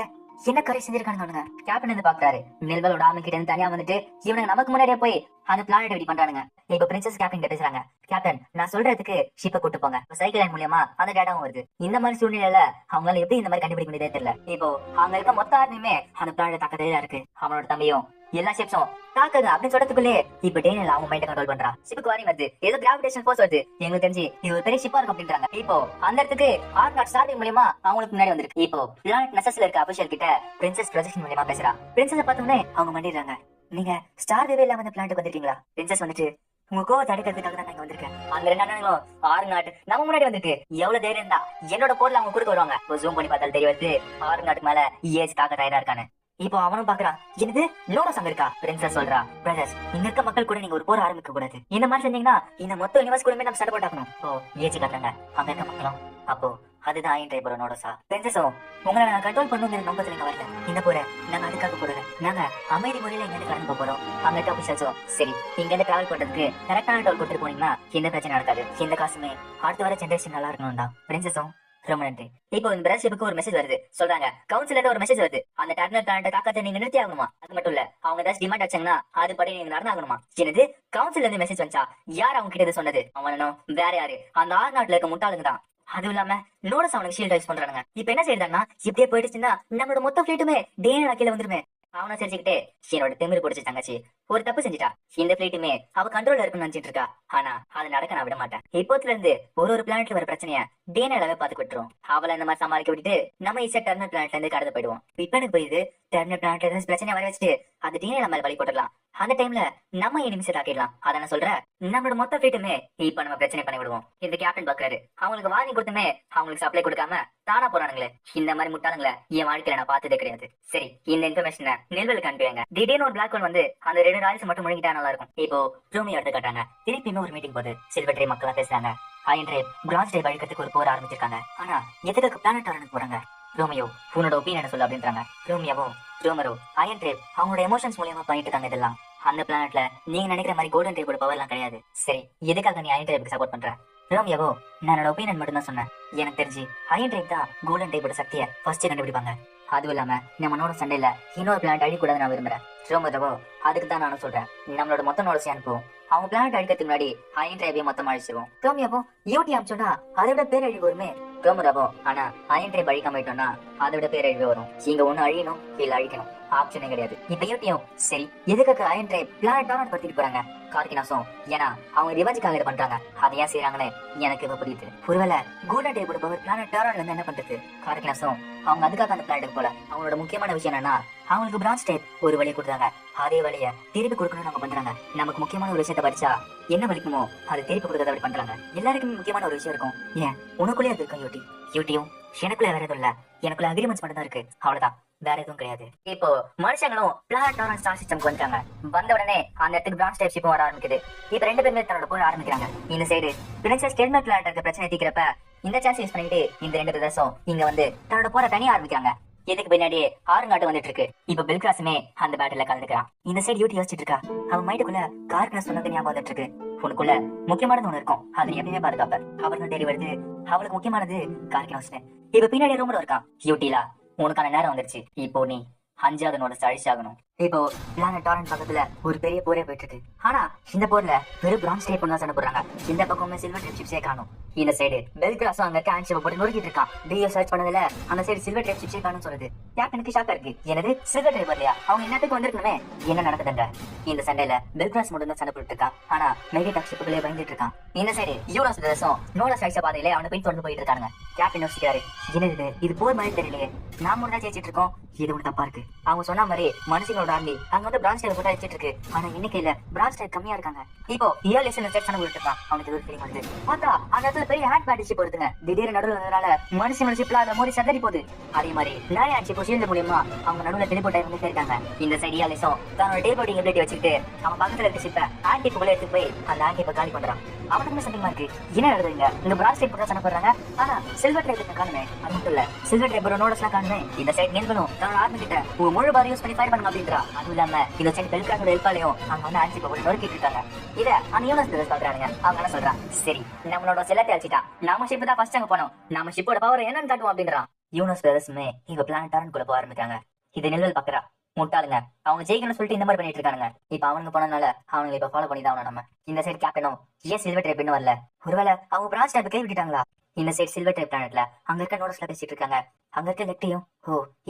என்ன கரை செஞ்சிருக்கானுங்க? கேப்டன் இருந்து பாக்குறாரு. நெல்வலோட ஆர்மி கிட்ட இருந்து தனியா வந்துட்டு இவனுங்க நமக்கு முன்னாடியே போய் அந்த பிளானட் ரெடி பண்றானுங்க. இப்ப பிரின்சஸ் கேப்டன் கிட்ட பேசுறாங்க. கேப்டன் நான் சொல்றதுக்கு ஷிப்பை கூட்டு போங்க. சைக்கிள் லைன் மூலியமா அந்த டேட்டாவும் வருது. இந்த மாதிரி சூழ்நிலையில அவங்களால எப்படி இந்த மாதிரி கண்டுபிடிக்க முடியதே தெரியல. இப்போ அங்க இருக்க மொத்த ஆர்மியுமே அந்த பிளானட் தாக்க தயாரா இருக்கு. அவனோட தம்பியும் எல்லா ஷிப்ஸும் தாக்குது அப்படின்னு சொல்றதுக்குள்ளே இப்ப டேனியல் அவங்க மைண்ட் கண்ட்ரோல் பண்றான். ஷிப்புக்கு வாரிங் வருது, ஏதோ கிராவிடேஷன் ஃபோர்ஸ் வருது. எங்களுக்கு தெரிஞ்சு இது ஒரு பெரிய ஷிப்பா இருக்கும் அப்படின்றாங்க. இப்போ அந்த இடத்துக்கு ஆர்நாட் ஸ்டார்விங் மூலமா அவங்களுக்கு முன்னாடி வந்திருக்கு. இப்போ பிளானட் நெசஸ்ல இருக்க அபிஷியல் கிட்ட பிரின்சஸ் ப்ரொஜெக்ஷன் மூலமா பேசுறா. பிரின்சஸ் பார்த்தோன்னே அவங்க மண்டிடுறாங்க. நீங்க ஸ்டார் வேவே இல்லாம இந்த பிளானட்டுக்கு வந்திருக்கீங்களா? பிரின்சஸ் வந்துட்டு உங்க கோவத்தை அடக்கிறதுக்காக தான் இங்க வந்திருக்கேன். அந்த 2 அண்ணனும் ஆர்நாட் நம்ம முன்னாடி வந்திருக்கு. எவ்வளவு தைரியம் தான் என்னோட போர்ல அவங்க குறுக்க வருவாங்க. ஜூம் பண்ணி பார்த்தாலும் தெரிய வருது ஆர்நாட் மேல ஏஜ் தாக்க தயாரா இருக்கானு. இப்போ அவனும் பாக்குறான். என்னது லோடஸ் அங்க இருக்கா? பிரின்சஸ் சொல்றா, பிரதர்ஸ் இங்க இருக்க மக்கள் கூட நீங்க ஒரு போர் ஆரம்பிக்க கூடாது. இந்த மாதிரி செஞ்சீங்கன்னா இந்த மொத்த யூனிவர்ஸ் கூடமே நம்ம சண்டை போட்டாக்கணும். ஓ ஏஜ் காட்டுறாங்க அங்க இருக்க மக்களும். அப்போ அதுதான் அயன் ட்ரைபரோட நோடஸா? பிரின்சஸும் உங்களை நாங்க கண்ட்ரோல் பண்ணுங்கிற நோக்கத்துல நீங்க வரல. இந்த போற நாங்க அதுக்காக போறோம். நாங்க அமைதி முறையில இங்க இருந்து கடந்து போறோம். அங்க இருக்க அபிஷியல்ஸும் சரி இங்க இருந்து டிராவல் பண்றதுக்கு கரெக்டான டோல் கொடுத்துட்டு போனீங்கன்னா எந்த பிரச்சனை நடக்காது. இந்த காசுமே அடுத்த வர ஜெனரேஷன் நல்லா இருக்கணும் தான். பிரின்சஸும் ரொம்ப நன்றி. இப்போ இந்த பிரதர்ஷிப்புக்கு ஒரு மெசேஜ் வருது. சொல்றாங்க கவுன்சில இருந்து ஒரு மெசேஜ் வருது. அந்த டெர்மினல் பிளானட்டை தாக்கத்தை நீங்க நிறுத்தி ஆகணுமா? அது மட்டும் இல்ல அவங்க ஏதாச்சும் டிமாண்ட் வச்சாங்கன்னா அது படி நீங்க நடந்தாகணுமா? என்னது கவுன்சில இருந்து மெசேஜ் வந்துச்சா? யார் அவங்க கிட்ட சொன்னது? அவனும் வேற யாரு? அந்த ஆர்நாட்ல இருக்க முட்டாளுங்க தான். அதுவும் இல்லாம நோடஸ் அவனுக்கு ஷீல்ட் ரைஸ் பண்றானுங்க. இப்ப என்ன செய்யறாங்கன்னா இப்படியே போயிடுச்சுன்னா நம்மளோட மொத்த ஃபிளீட்டுமே டேனியல் கீழே வந்துருமே. அவனை செஞ்சுக்கிட்டே என்னோட திமிரு பிடிச்ச தங்கச்சி ஒரு தப்பு செஞ்சுட்டா. இந்த பிளேட்டுமே அவ கண்ட்ரோல்ல இருக்குன்னு நினைச்சிட்டு இருக்கா. ஆனா அது நடக்க நான் விட மாட்டேன். இப்போத்துல இருந்து ஒரு பிளானட்ல வர பிரச்சனைய டேனியலாவே பாத்து விட்டுரும். அவளை இந்த மாதிரி சமாளிக்க விட்டுட்டு நம்ம ஈஸியா டெர்மினல் பிளானட்ல இருந்து கடந்து போயிடுவோம். இப்ப எனக்கு போயிடுது டெர்மினல் பிளானட்ல இருந்து பிரச்சனை வர வச்சுட்டு அது டேனியல் மேல வழி போட்டுடலாம். அந்த டைம்ல நம்ம எனிமிஸ் தாக்கிடலாம். அத நான் சொல்றேன். நம்மளோட மொத்த ஃபிளீட்டுமே இப்ப நம்ம பிரச்சனை பண்ணி விடுவோம். இந்த கேப்டன் பாக்குறாரு. அவங்களுக்கு வார்னிங் கொடுத்துமே அவங்களுக்கு சப்ளை கொடுக்காம தானா போறானுங்களே. இந்த மாதிரி முட்டாளுங்களே என் வாழ்க்கையில நான் பார்த்ததே கிடையாது. சரி இந்த இன்ஃபர்மேஷனை நெல்வலுக்கு அனுப்பிடுங்க. திடீர்னு ஒரு பிளாக் ஹோல் வந்து அந்த 2 ராயல்ஸ் மட்டும் முழுங்கிட்டா நல்லா இருக்கும். இப்போ ரோமியோ எடுத்து காட்டுறாங்க. திருப்பி இன்னும் ஒரு மீட்டிங் போது சில்வர் ட்ரை மக்களா பேசுறாங்க. அயன் ட்ரை பிரான்ஸ் ட்ரை அழிக்கிறதுக்கு ஒரு போர் ஆரம்பிச்சிருக்காங்க. ஆனா எதுக்கு பிளானட் வரணுக்கு போறாங்க? ரோமியோ உன்னோட ஒப்பீனியன் சொல்ல அப்படின்றாங்க. ரோமியோவும் ரோமரோ அயன் ட்ரை அவங்களோட எமோஷன்ஸ் மூலியமா பண்ணிட்டு இருக்காங்க. இதெல்லாம் அந்த பிளானட்ல நீங்க நினைக்கிற மாதிரி கோல்டன் ட்ரைபோட பவர் எல்லாம் கிடையாது. சரி எதுக்காக நீ அயன் ட்ரைபுக்கு சப்போர்ட் பண்ற? ரோமியோவோ நான் என்னோட ஒப்பீனியன் மட்டும் தான் சொன்னேன். எனக்கு தெரிஞ்சு அயன் ட்ரைப் தான் கோல்டன் ட்ரைபோட சக்தியை ஃபர்ஸ்ட் கண்டுபிடிப்பாங்க. அதுவும் இல்லாம நம்மளோட சண்டையில இன்னொரு பிளானட் அழிக்கூடாது நான் விரும்புறேன். ரோமரவோ அதுக்கு தான் நானும் சொல்றேன். நம்மளோட மொத்த நோடசி அனுப்புவோம். அவங்க பிளானட் அழிக்கிறதுக்கு முன்னாடி அயன் ட்ரைபையும் மொத்தம் அழிச்சிருவோம். ரோமியோவோ யூடி அமிச்சோன்னா அதை விட பேரழிவு வருமே. ரோமரவோ ஆனா அயன் ட்ரைப் அழிக்காம போயிட்டோம்னா அதை விட பேரழிவு வரும். இங்க ஒண்ணு அழியணும் இல்ல அழிக்கணும், ஆப்ஷனே கிடையாது. இப்ப யூடியும் சரி எதுக்காக அயன் ட்ரைப் பிளானட் டானட் பத்திட்டு போறாங்க? கார்கினாஸும் ஏன்னா அவங்க ரிவெஞ்சுக்காக இதை பண்றாங்க. அதை ஏன் செய்யறாங்கன்னு எனக்கு இப்ப புரியுது. ஒருவேளை கோல்டன் ட்ரைபோட பவர் பிளானட் டானட்ல இருந்து என்ன பண்றது? கார்கினாஸும் அவங்க அதுக்காக அந்த பிளானட்டுக்கு போல. அவங்களோட முக்கியமான விஷயம் என்னன்னா அவங்களுக்கு பிரான்ச் டைப் ஒரு வழி கொடுத்தாங்க. அதே வழிய திருப்பி கொடுக்கணும்னு அவங்க பண்றாங்க. நமக்கு முக்கியமான ஒரு விஷயத்த படிச்சா என்ன வலிக்குமோ அது திருப்பி கொடுக்கறத அப்படி பண்றாங்க. எல்லாருக்குமே முக்கியமான ஒரு விஷயம் இருக்கும். ஏன் உனக்குள்ளே அது இருக்கும் யூடி. யூடியும் எனக்குள்ள வேற எதுவும் இல்ல. எனக்குள்ள அக்ரிமெண்ட்ஸ் மட்டும் தான் இருக்கு. அவ்வளவுதான், வேற எதுவும் கிடையாது. இப்போ மனுஷங்களும் பிளானட் டாரன் ஸ்டார் சிஸ்டம்க்கு வந்துட்டாங்க. வந்த உடனே அந்த இடத்துக்கு பிரான்ச் டைப் ஷிப்பும் வர ஆரம்பிக்குது. இப்ப 2 பேருமே தன்னோட போய் ஆரம்பிக்கிறாங்க. இந்த சைடு பிரின்சஸ் டெர்மினல் பிளானட் இருக்க பிரச்சனை தீக்கிறப்ப இந்த சான்ஸ் யூஸ் பண்ணிட்டு இந்த 2 பிரதர்ஸும் இங்க வந்து தன்னோட போற தனியா ஆரம்பிக்கிறாங்க. இதுக்கு பின்னாடியே ஆறுங்காட்டம் வந்துட்டு இருக்கு. இப்ப பெல்கிராஸுமே அந்த பேட்டில கலந்துக்கிறான். இந்த சைடு யூட்டி யோசிச்சுட்டு இருக்கா. அவன் மைண்டுக்குள்ள கார்கனஸ் சொன்னது ஞாபகம் வந்துட்டு இருக்கு. உனக்குள்ள முக்கியமானது ஒண்ணு இருக்கும், அது எப்பயுமே பாதுகாப்ப. அவளுக்கு தேடி வருது, அவளுக்கு முக்கியமானது கார்கனஸ்னு. இப்ப பின்னாடி ரொம்ப இருக்கான். யூட்டிலா, உனக்கான நேரம் வந்துருச்சு. இப்போ நீ 5வது நோட்டஸ் அழிச்சாகணும். இப்போ பிளானட் டாரன் பக்கத்துல ஒரு பெரிய போரே போயிட்டு இருக்கு. ஆனா இந்த போர்ல வெறும் பிரான்ஸ் டைப் பண்ணா சண்டை போடுறாங்க. இந்த பக்கமே சில்வர் டைப் ஷிப்ஸே காணும். இந்த சைடு பெல்கிராஸும் அங்க கேன்ஷிப் போட்டு நொறுக்கிட்டு இருக்கான். டியோ சர்ச் பண்ணதுல அந்த சைடு சில்வர் டைப் ஷிப்ஸே காணும் சொல்லுது. கேப்டனுக்கு ஷாக்கா இருக்கு. எனது சில்வர் டைப் வரலையா? அவங்க என்னத்துக்கு வந்திருக்கணுமே? என்ன நடக்குதுங்க? இந்த சண்டையில பெல்கிராஸ் மட்டும் தான் சண்டை போட்டு இருக்கான். ஆனா மெகா ஷிப்புகளே பயந்துட்டு இருக்கான். இந்த சைடு யூரோஸ் பிரதர்ஸும் நோலஸ் அழிச்ச பாதையில அவனை பின் தொடர்ந்து போயிட்டு இருக்காங்க. கேப்டன் யோசிக்கிறாரு, என்னது இது போர் மாதிரி தெரியலையே, நாம ஒண்ணா ஜெயிச்சிட்டு இருக்கோம், இது ஒண்ணு தப்பா இருக்கு. அவங்க சொன்ன மாதிரி மனுஷங்களோட ஆர்மி அங்க வந்து பிரான்ச் டைப் போட்டு அடிச்சிட்டு இருக்கு. ஆனா எண்ணிக்கையில பிரான்ச் டைப் கம்மியா இருக்காங்க. இப்போ இயர்லிஸ் செட் பண்ண போயிட்டு இருக்கான். அவனுக்கு ஒரு ஃபீலிங் வருது. பார்த்தா அந்த இடத்துல பெரிய ஹேண்ட் பேட்டிஷிப் வருதுங்க. திடீர்னு நடுவில் வந்ததுனால மனுஷன் ஷிப்ல அதை மோதி சதறி போகுது. அதே மாதிரி நிறைய ஷிப் ஷீல்டு மூலியமா அவங்க நடுவில் டெலிபோர்ட் ஆகி வந்து இருக்காங்க. இந்த சைடு இயர்லிஸும் தன்னோட டெலிபோர்ட்டிங் எபிலிட்டி வச்சுக்கிட்டு அவன் பக்கத்துல இருக்க ஷிப்பை ஹேண்ட் டிப்புக்குள்ள எடுத்து போய் அந்த ஹேண்ட் டிப்பை காலி பண்றான். அவனுக்குமே சந்தேகமா இருக்கு, என்ன நடக்குதுங்க? இந்த பிரான்ச் டைப் போட்டு சண்டை போடுறாங்க, ஆனா சில்வர் டைப் காணுமே. அது மட்டும் இல்ல, சில்வர் டைப் நோட்ஸ் எல்லாம் காணுமே. இந்த சைடு நீங்களும் தன்னோட ஆர்மி கிட்ட உங்க முழு பார் யூஸ் பண்ணி ஃபயர் பண்ணுங்க அப்படின்றா. அதுவும் இல்லாம இந்த சைடு பெல்கிராஸோட ஹெல்ப்பாலையும் அவங்க வந்து ஆன்சி போட்டு நொறுக்கிட்டு இருக்காங்க. இத அந்த யூனஸ் பிரதர்ஸ் பாக்குறாங்க. அவங்க என்ன சொல்றான், சரி நம்மளோட செல்லத்தை அழிச்சிட்டான், நாம ஷிப் தான் ஃபர்ஸ்ட் அங்க போனோம், நம்ம ஷிப்போட பவர் என்னன்னு காட்டுவோம் அப்படின்றான். யூனஸ் பிரதர்ஸுமே இங்க பிளானட் டாரன்குள்ள போக ஆரம்பிக்காங்க. இது நிழல் பாக்குறா. முட்டாளுங்க, அவங்க ஜெயிக்கணும்னு சொல்லிட்டு இந்த மாதிரி பண்ணிட்டு இருக்காங்க. இப்ப அவனுக்கு போனதுனால அவனுக்கு இப்ப ஃபாலோ பண்ணி தான் நம்ம. இந்த சைடு கேப்டனும் ஏன் சில்வர் டைப் இன்னும் வரல? ஒருவேளை அவங்க பிரான்ச் டைப் கை விட்டுட்டாங்களா? இந்த சைடு சில்வர் டைப் பிளானட்ல அங்க இருக்க நோட்ஸ்ல பேசிட்டு இருக்காங்க. அங்க இருக்க லெக்டியும்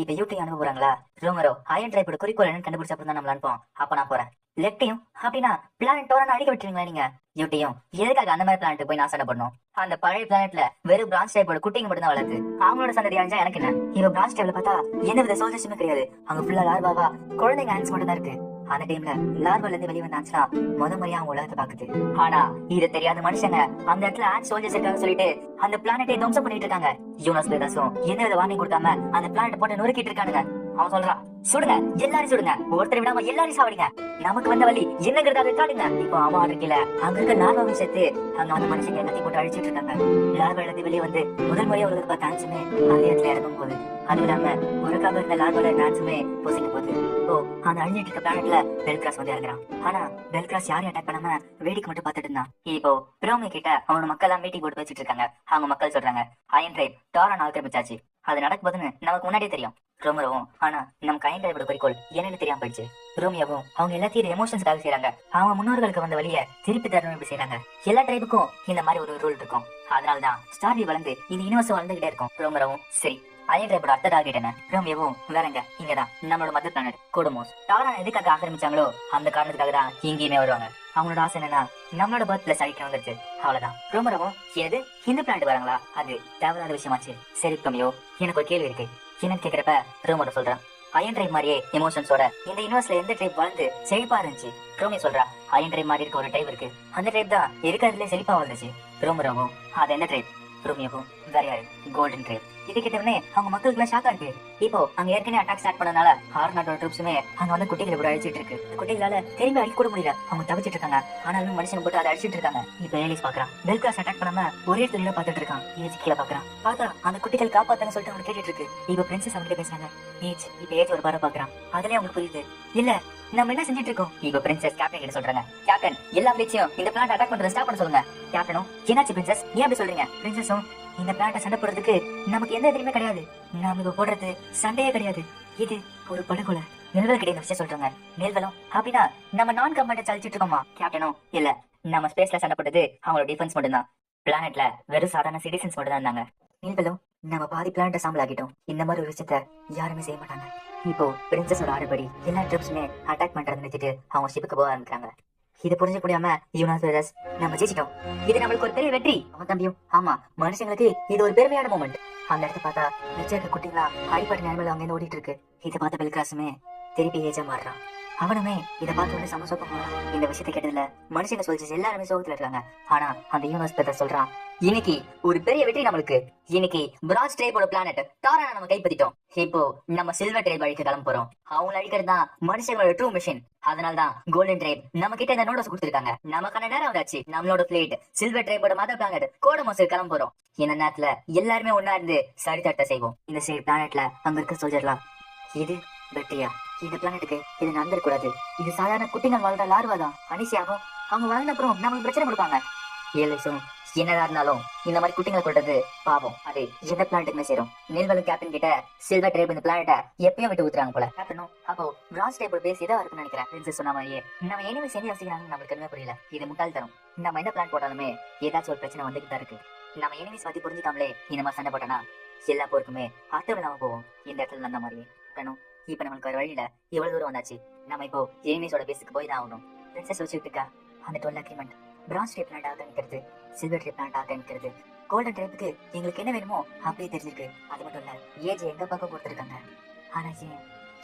இப்ப யூட்டி அனுப்ப போறாங்களா? ரோமரோ அயன் டைப்போட குறிக்கோள் என்னன்னு கண்டுபிடிச்ச அப்புறம் தான் நம்மள அனுப்போம். அப்ப நான் போறேன். லெக்டியும் அப்படின்னா பிளானட் டோரன் அடிக்க விட்டுருங்களா நீங்க? யூட்டியும் எதுக்காக அந்த மாதிரி பிளானட் போய் நான் சண்டை பண்ணணும்? அந்த பழைய பிளானட்ல வெறும் பிரான்ச் டைப்போட குட்டிங்க மட்டும் தான் வளர்த்து அவங்களோட சந்ததி அழிஞ்சா எனக்கு என்ன? இவ பிரான்ச் டைப்ல பார்த்தா எந்த வித சோல்ஜர்ஸுமே கிடையாது. அங்க ஃபுல்லா லார்வாவா குழந்தைங்க ஹேண்ட்ஸ் மட்டும் தான் இருக்கு. அந்த டைம்ல லார்வால இருந்து வெளியே வந்தாச்சுன்னா முத முறையா அவங்க உலகத்தை பாக்குது. ஆனா இது தெரியாத மனுஷங்க அந்த இடத்துல ஆட் சோல்ஜர்ஸ் இருக்காங்க சொல்லிட்டு அந்த பிளானட்டை துவம்சம் பண்ணிட்டு இருக்காங்க. யூனஸ் பிரதர்ஸும் எந்த வித வார்னிங் கொடுக்காம அந்த பிளானட் போட்டு நொறுக்கிட்டு இருக்கானுங்க. அவன் சொல்றான், சுடுங்க, எல்லாரும் சுடுங்க, ஒருத்தர் விடாம எல்லாரும் சாவடிங்க, நமக்கு வந்த வழி என்னங்கிறத அதை காடுங்க. இப்போ அவன் இருக்கல அங்க இருக்க லார்வாவை சேர்த்து அங்க வந்து மனுஷங்க கத்தி போட்டு அழிச்சிட்டு இருக்காங்க. லார்வா இருந்து வெளியே வந்து முதல் முறையா ஒரு பார்த்த ஆன்சுமே அதே இடத்துல இறங்கும் போது, அதுவும் இல்லாம ஒருக்காக இருந்த லார்வால ஆன்சுமே பொசிக்க போகுது. அந்த அழிஞ்சிட்டு இருக்க பிளானட்ல பெல்கிராஸ் வந்து இறங்குறான். ஆனா பெல்கிராஸ் யாரையும் அட்டாக் பண்ணாம வேடிக்கை மட்டும் பார்த்துட்டு இருந்தான். இப்போ பிரோமி கிட்ட அவனோட மக்கள் எல்லாம் மீட்டிங் போட்டு வச்சிட்டு இருக்காங்க. அவங்க மக்கள் சொல்றாங்க, அயன் ட்ரைப் டாரன் ஆக்கிரமிச்சாச்சு, அது நடக்க போதுன்னு நமக்கு முன்னாடியே தெரியும். ரோமரோவும் ஆனா நமக்கு அயன் ட்ரைபோட குறிக்கோள் என்னன்னு தெரியாம போயிடுச்சு. ரோமியாவும் அவங்க எல்லாத்தையும் எமோஷன்ஸ்க்காக செய்யறாங்க. அவங்க முன்னோர்களுக்கு வந்த வழியை திருப்பி தரணும் இப்படி செய்யறாங்க. எல்லா ட்ரைபுக்கும் இந்த மாதிரி ஒரு ரூல் இருக்கும். அதனாலதான் ஸ்டார்வி வளர்ந்து இது யூனிவர்ஸ் வளர்ந்துகிட்டே இருக்கும். ரோமரோவும் சரி, அயன் ட்ரைபோட அடுத்த டார்கெட் என்ன? ரோமியாவும் வேறங்க, இங்கதான் நம்மளோட மதர் பிளானட் கோடமோஸ். டாரன் எதுக்காக ஆக்கிரமிச்சாங்களோ அந்த காரணத்துக்காக தான் இங்கேயுமே வருவாங்க. அவங்களோட ஆசை என்னன்னா நம்மளோட பர்த் பிளஸ் அழிக்க வந்துருச்சு, அவ்வளவுதான். ரோமரோவும் எது இந்த பிளானட் வராங்களா? அது தேவையான விஷயமாச்சு. சரி ரோமியோ, எனக்கு ஒரு கேள்வி இருக்கு. என்னன்னு கேக்குறப்ப ரோமோட சொல்றான், அயன் ட்ரைப் மாதிரியே எமோஷன்ஸோட இந்த யூனிவர்ஸ்ல எந்த ட்ரைப் வளர்ந்து செழிப்பா இருந்துச்சு? ரோமியோ சொல்றா, அயன் ட்ரைப் மாதிரி இருக்க ஒரு ட்ரைப் இருக்கு, அந்த ட்ரைப் தான் இருக்கிறதுல செழிப்பா வந்துச்சு. ரோமரோவும் அது என்ன ட்ரைப்? ரோமியோவும் வேற யாரு? Golden tribe. இது கிட்டவே அவங்க மக்களுக்கு ஷாக்கா இருக்கு. இப்போ அங்க ஏற்கனவே அட்டாக் ஸ்டார்ட் பண்ணனால நாட்டோட ட்ரூப்ஸுமே அங்க வந்து குட்டிகளை கூட அழிச்சிட்டு இருக்கு. குட்டிகளால திரும்பி அழிக்க கூட முடியல, அவங்க தவிச்சிட்டு இருக்காங்க. ஆனாலும் மனுஷன் போட்டு அதை அழிச்சிட்டு இருக்காங்க. இப்ப ஏலிஸ் பாக்குறான், பெல்கிராஸ் அட்டாக் பண்ணாம ஒரே இடத்துல பாத்துட்டு இருக்கான். ஏஜ் கீழே பாக்குறான். பார்த்தா அந்த குட்டிகள் காப்பாத்தான்னு சொல்லிட்டு அவங்க கேட்டுட்டு இருக்கு. இப்ப பிரின்சஸ் அவங்க பேசுறாங்க. ஏஜ் ஒரு பார பாக்குறான். அதுலயே அவங்களுக்கு புரியுது, இல்ல நம்ம என்ன செஞ்சிட்டு இருக்கோம். இப்ப பிரின்சஸ் கேப்டன் கிட்ட சொல்றாங்க, கேப்டன் எல்லா பிளேச்சையும் இந்த பிளானட் அட்டாக் பண்றத ஸ்டாப் பண்ண சொல்லுங்க. கேப்டனும் என்னாச்சு பிரின்சஸ், ஏன் அப்படி சொல்றீங்க? பிரின்சஸும் இந்த பிளானட்டை சண்டை போடுறதுக்கு நமக்கு எந்த எதிரியுமே கிடையாது, நாம இப்ப போடுறது சண்டையே கிடையாது, இது ஒரு படுகொலை. நெல்வல் கிட்ட இந்த விஷயம் சொல்றாங்க. நெல்வலும் அப்படின்னா நம்ம நான் கம்பெனி அழிச்சிட்டு இருக்கோமா? கேப்டனும் இல்ல, நம்ம ஸ்பேஸ்ல சண்டை போட்டது அவங்களோட டிஃபென்ஸ் மட்டும் தான், பிளானட்ல வெறும் சாதாரண சிட்டிசன்ஸ் மட்டும் தான் இருந்தாங்க. நெல்வலும் நம்ம பாதி பிளானட்டை சாம்பல் ஆகிட்டோம், இந்த மாதிரி ஒரு விஷயத்த யாருமே செய்ய மாட்டாங்க. இப்போ பிரின்சஸோட ஆர்டர்படி எல்லா ட்ரிப்ஸுமே அட்டாக் பண்றதை நிறுத்திட்டு அவங்க ஷிப்புக்கு போக ஆரம்பிக்கிறாங்க. இதை புரிஞ்சு முடியாம யூனாஸ் பிரதர்ஸ், நம்ம ஜெயிச்சிட்டோம், இது நம்மளுக்கு ஒரு பெரிய வெற்றி. அவன் தம்பியும் ஆமா, மனுஷங்களுக்கு இது ஒரு பெருமையான மூமெண்ட். அந்த இடத்த பார்த்தா மிச்ச இருக்க குட்டிங்களா அடிப்படை நிலைமையில அங்க ஓடிட்டு இருக்கு. இதை பார்த்த பெல்கிராஸுமே திருப்பி ஏஜா மாறுறான். அவனுமே இதை பார்த்து வந்து சமசோகம் இந்த விஷயத்தை கேட்டதுல மனுஷங்க சொல்லிச்சு எல்லாருமே சோகத்துல இருக்காங்க. ஆனா அந்த யூனிவர்ஸ் பத்தி சொல்றான், இன்னைக்கு ஒரு பெரிய வெற்றி நம்மளுக்கு. இன்னைக்கு பிரான்ச் ட்ரைபோட பிளானட் தாரான நம்ம கைப்பற்றிட்டோம். இப்போ நம்ம சில்வர் ட்ரைப் அழிக்க கிளம்ப போறோம். அவங்க அழிக்கிறது தான் மனுஷங்களோட ட்ரூ மிஷின். அதனாலதான் கோல்டன் ட்ரைப் நம்ம கிட்ட இந்த நோட்டஸ் கொடுத்திருக்காங்க. நமக்கான நேரம் வந்தாச்சு. நம்மளோட பிளேட் சில்வர் ட்ரைபோட மதர் பிளானட் கோடமோஸ் கிளம்ப போறோம். இந்த நேரத்துல எல்லாருமே ஒன்னா இருந்து சரித்தட்ட செய்வோம். இந்த சைடு பிளானட்ல அங்க இருக்க சோல்ஜர்லாம், இது வெற்றியா? இந்த பிளானட்டுக்கு இது நடந்துடக்கூடாது. இது சாதாரண குட்டிகள் வாழ்ற லார்வாதான். அனிசியாகும் அவங்க வாழ்ந்த அப்புறம் நமக்கு பிரச்சனை கொடுப்பாங்க. ஏலிசும் என்னதா இருந்தாலும் இந்த மாதிரி குட்டிங்களை கொள்றது பாவம். அது எந்த பிளானட்டுக்குமே சேரும். நெல்வலும் கேப்டன் கிட்ட சில்வர் ட்ரைப் இந்த பிளானட்டை எப்பயும் விட்டு ஊத்துறாங்க போல. கேப்டனும் அப்போ பிரான்ஸ் ட்ரைபோட பேஸ் இதா இருக்குன்னு நினைக்கிறேன். பிரின்சஸ் சொன்ன மாதிரியே நம்ம எனிமே சேர்ந்து யோசிக்கிறாங்கன்னு நம்மளுக்கு எதுவுமே புரியல. இது முட்டாள் தரும். நம்ம என்ன பிளான் போட்டாலுமே ஏதாச்சும் ஒரு பிரச்சனை வந்துகிட்டு தான் இருக்கு. நம்ம எனிமிஸ் பத்தி புரிஞ்சுக்காமலே இந்த மாதிரி சண்டை போட்டோம்னா எல்லா போருக்குமே அர்த்தம் இல்லாம போவோம். இந்த இடத்துல நடந்த மாதிரியே கேப்டனும் இப்ப நம்மளுக்கு ஒரு வழியில இவ்வளவு தூரம் வந்தாச்சு. நம்ம இப்போ எனிமிஸோட பேஸுக்கு போய் தான் ஆகணும். பிரின்சஸ் வச்சுட்டு இருக்கா அந்த 12 அக்ரிமெண்ட். பிரான்ஸ் ட்ரைப் பிளான்ட் ஆக நிற்கிறது, சில்வர் ட்ரைப் பிளான்ட் ஆக நிற்கிறது. கோல்டன் ட்ரைப்புக்கு எங்களுக்கு என்ன வேணுமோ அப்படியே தெரிஞ்சிருக்கு. அது மட்டும் இல்ல ஏஜ் எங்க பக்கம் கொடுத்துருக்காங்க. ஆனா